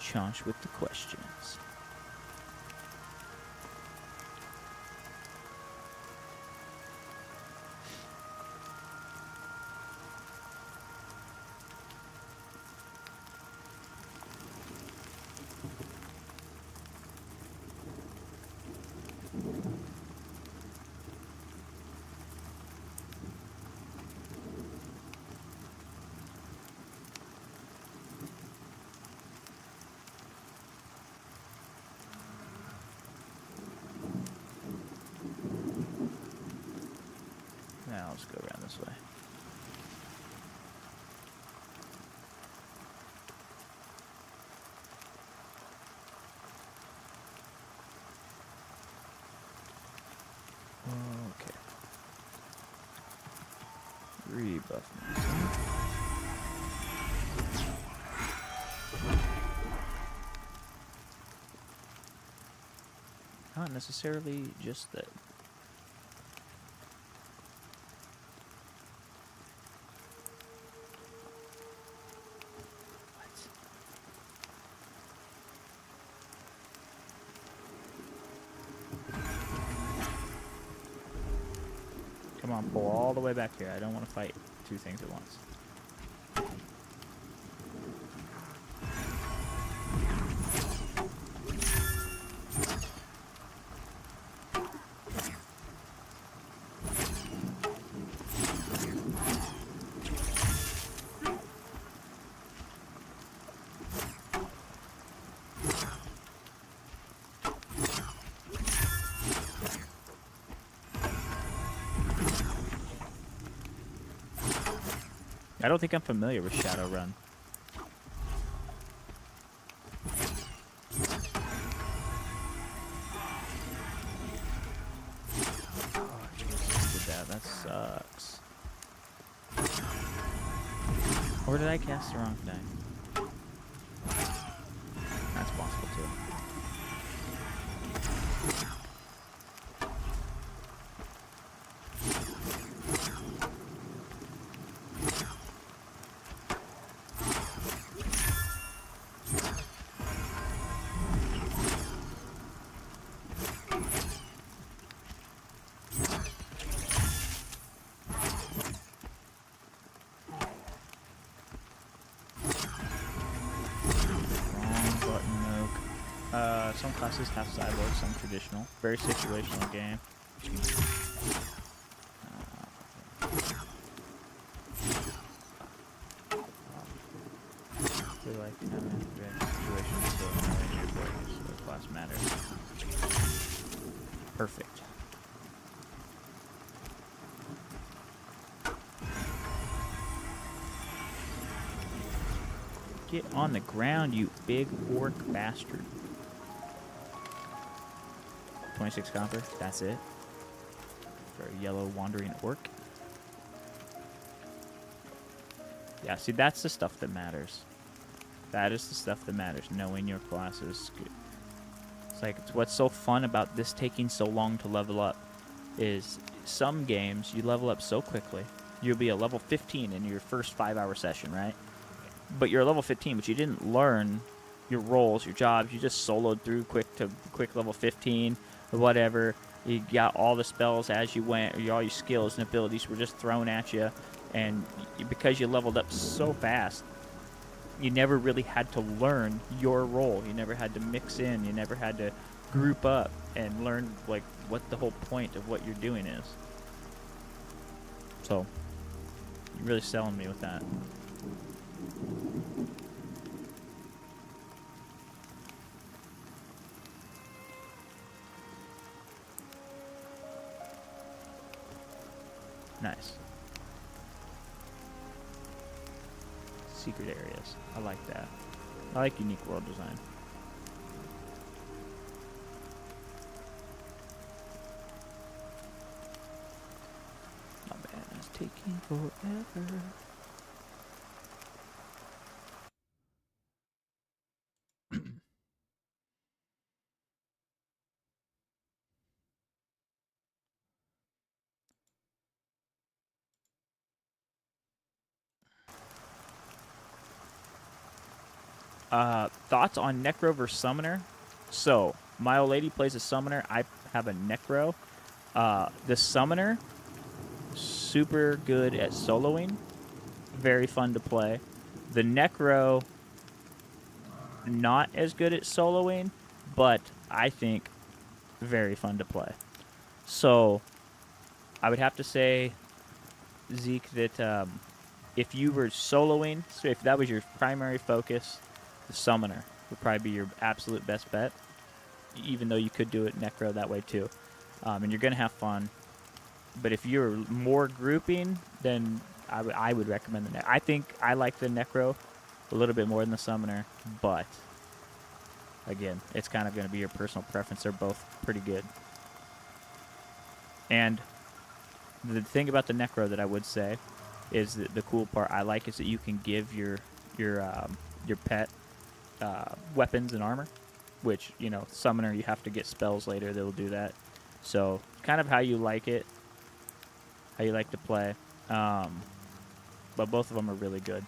Chaunch with the questions. Now let's go around this way. Okay. Rebuff. Not necessarily just that. Come on, pull all the way back here. I don't want to fight two things at once. I don't think I'm familiar with Shadowrun. Oh, Jesus, did that. That sucks. Or did I cast the wrong thing? That's possible too. Some classes have cyborgs, some traditional. Very situational game. I feel like having various situations so knowing your abilities for the class matters. Perfect. Get on the ground, you big orc bastard. 26 copper, that's it. For a yellow wandering orc. Yeah, see, that's the stuff that matters. That is the stuff that matters, knowing your class is good. It's like, it's what's so fun about this taking so long to level up is some games you level up so quickly. You'll be a level 15 in your first 5-hour session, right? But you're a level 15, but you didn't learn your roles, your jobs. You just soloed through quick level 15 or whatever. You got all the spells as you went, or all your skills and abilities were just thrown at you. And because you leveled up so fast, you never really had to learn your role. You never had to mix in. You never had to group up and learn like what the whole point of what you're doing is. So, you're really selling me with that. Nice. Secret areas. I like that. I like unique world design. My man is taking forever. Thoughts on Necro versus Summoner? So, my old lady plays a Summoner. I have a Necro. The Summoner, super good at soloing. Very fun to play. The Necro, not as good at soloing, but I think very fun to play. So, I would have to say, Zeke, that if you were soloing, so if that was your primary focus, the Summoner would probably be your absolute best bet, even though you could do it Necro that way too. And you're going to have fun. But if you're more grouping, then I would recommend the Necro. I think I like the Necro a little bit more than the Summoner, but again, it's kind of going to be your personal preference. They're both pretty good. And the thing about the Necro that I would say is that the cool part I like is that you can give your pet weapons and armor, which, you know, Summoner, you have to get spells later that'll do that. So, kind of how you like it, how you like to play. But both of them are really good.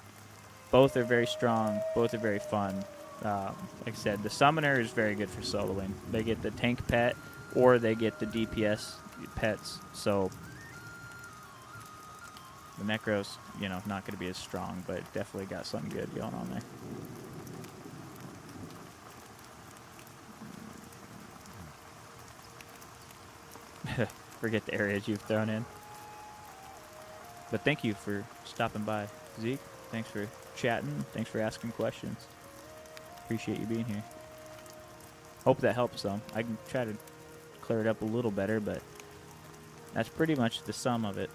Both are very strong. Both are very fun. Like I said, the Summoner is very good for soloing. They get the tank pet, or they get the DPS pets. So, the Necro's, you know, not going to be as strong, but definitely got something good going on there. Forget the areas you've thrown in. But thank you for stopping by, Zeke. Thanks for chatting. Thanks for asking questions. Appreciate you being here. Hope that helps some. I can try to clear it up a little better, but that's pretty much the sum of it.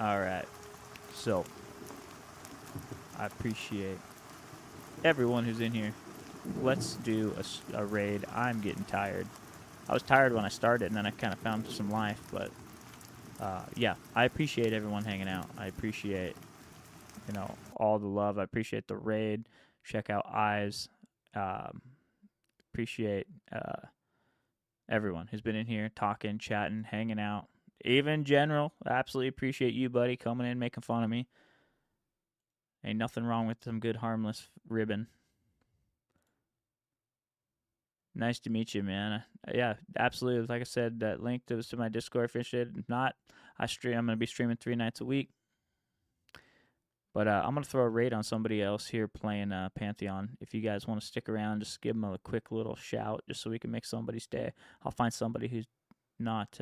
All right. So, I appreciate everyone who's in here. Let's do a raid. I'm getting tired. I was tired when I started, and then I kind of found some life. But, yeah, I appreciate everyone hanging out. I appreciate, you know, all the love. I appreciate the raid. Check out Eyes. Appreciate everyone who's been in here talking, chatting, hanging out. Even General, absolutely appreciate you, buddy, coming in, making fun of me. Ain't nothing wrong with some good harmless ribbon. Nice to meet you, man. Yeah, absolutely. Like I said, that link to my Discord, finish it. If not, I'm going to be streaming 3 nights a week. But I'm going to throw a raid on somebody else here playing Pantheon. If you guys want to stick around, just give them a quick little shout just so we can make somebody's day. I'll find somebody who's not,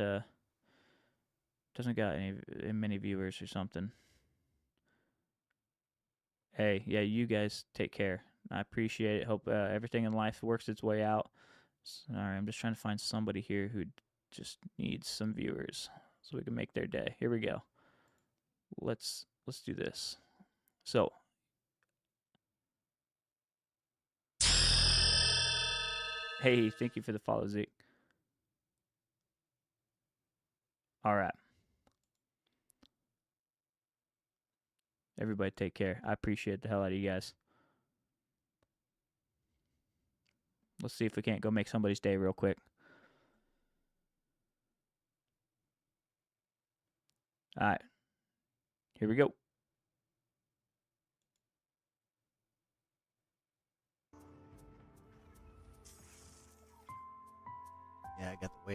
doesn't got many viewers or something. Hey, yeah, you guys take care. I appreciate it. Hope everything in life works its way out. Sorry, I'm just trying to find somebody here who just needs some viewers so we can make their day. Here we go. Let's do this. So, hey, thank you for the follow, Zeke. All right. Everybody take care. I appreciate the hell out of you guys. Let's see if we can't go make somebody's day real quick. All right. Here we go. Yeah, I got the weight.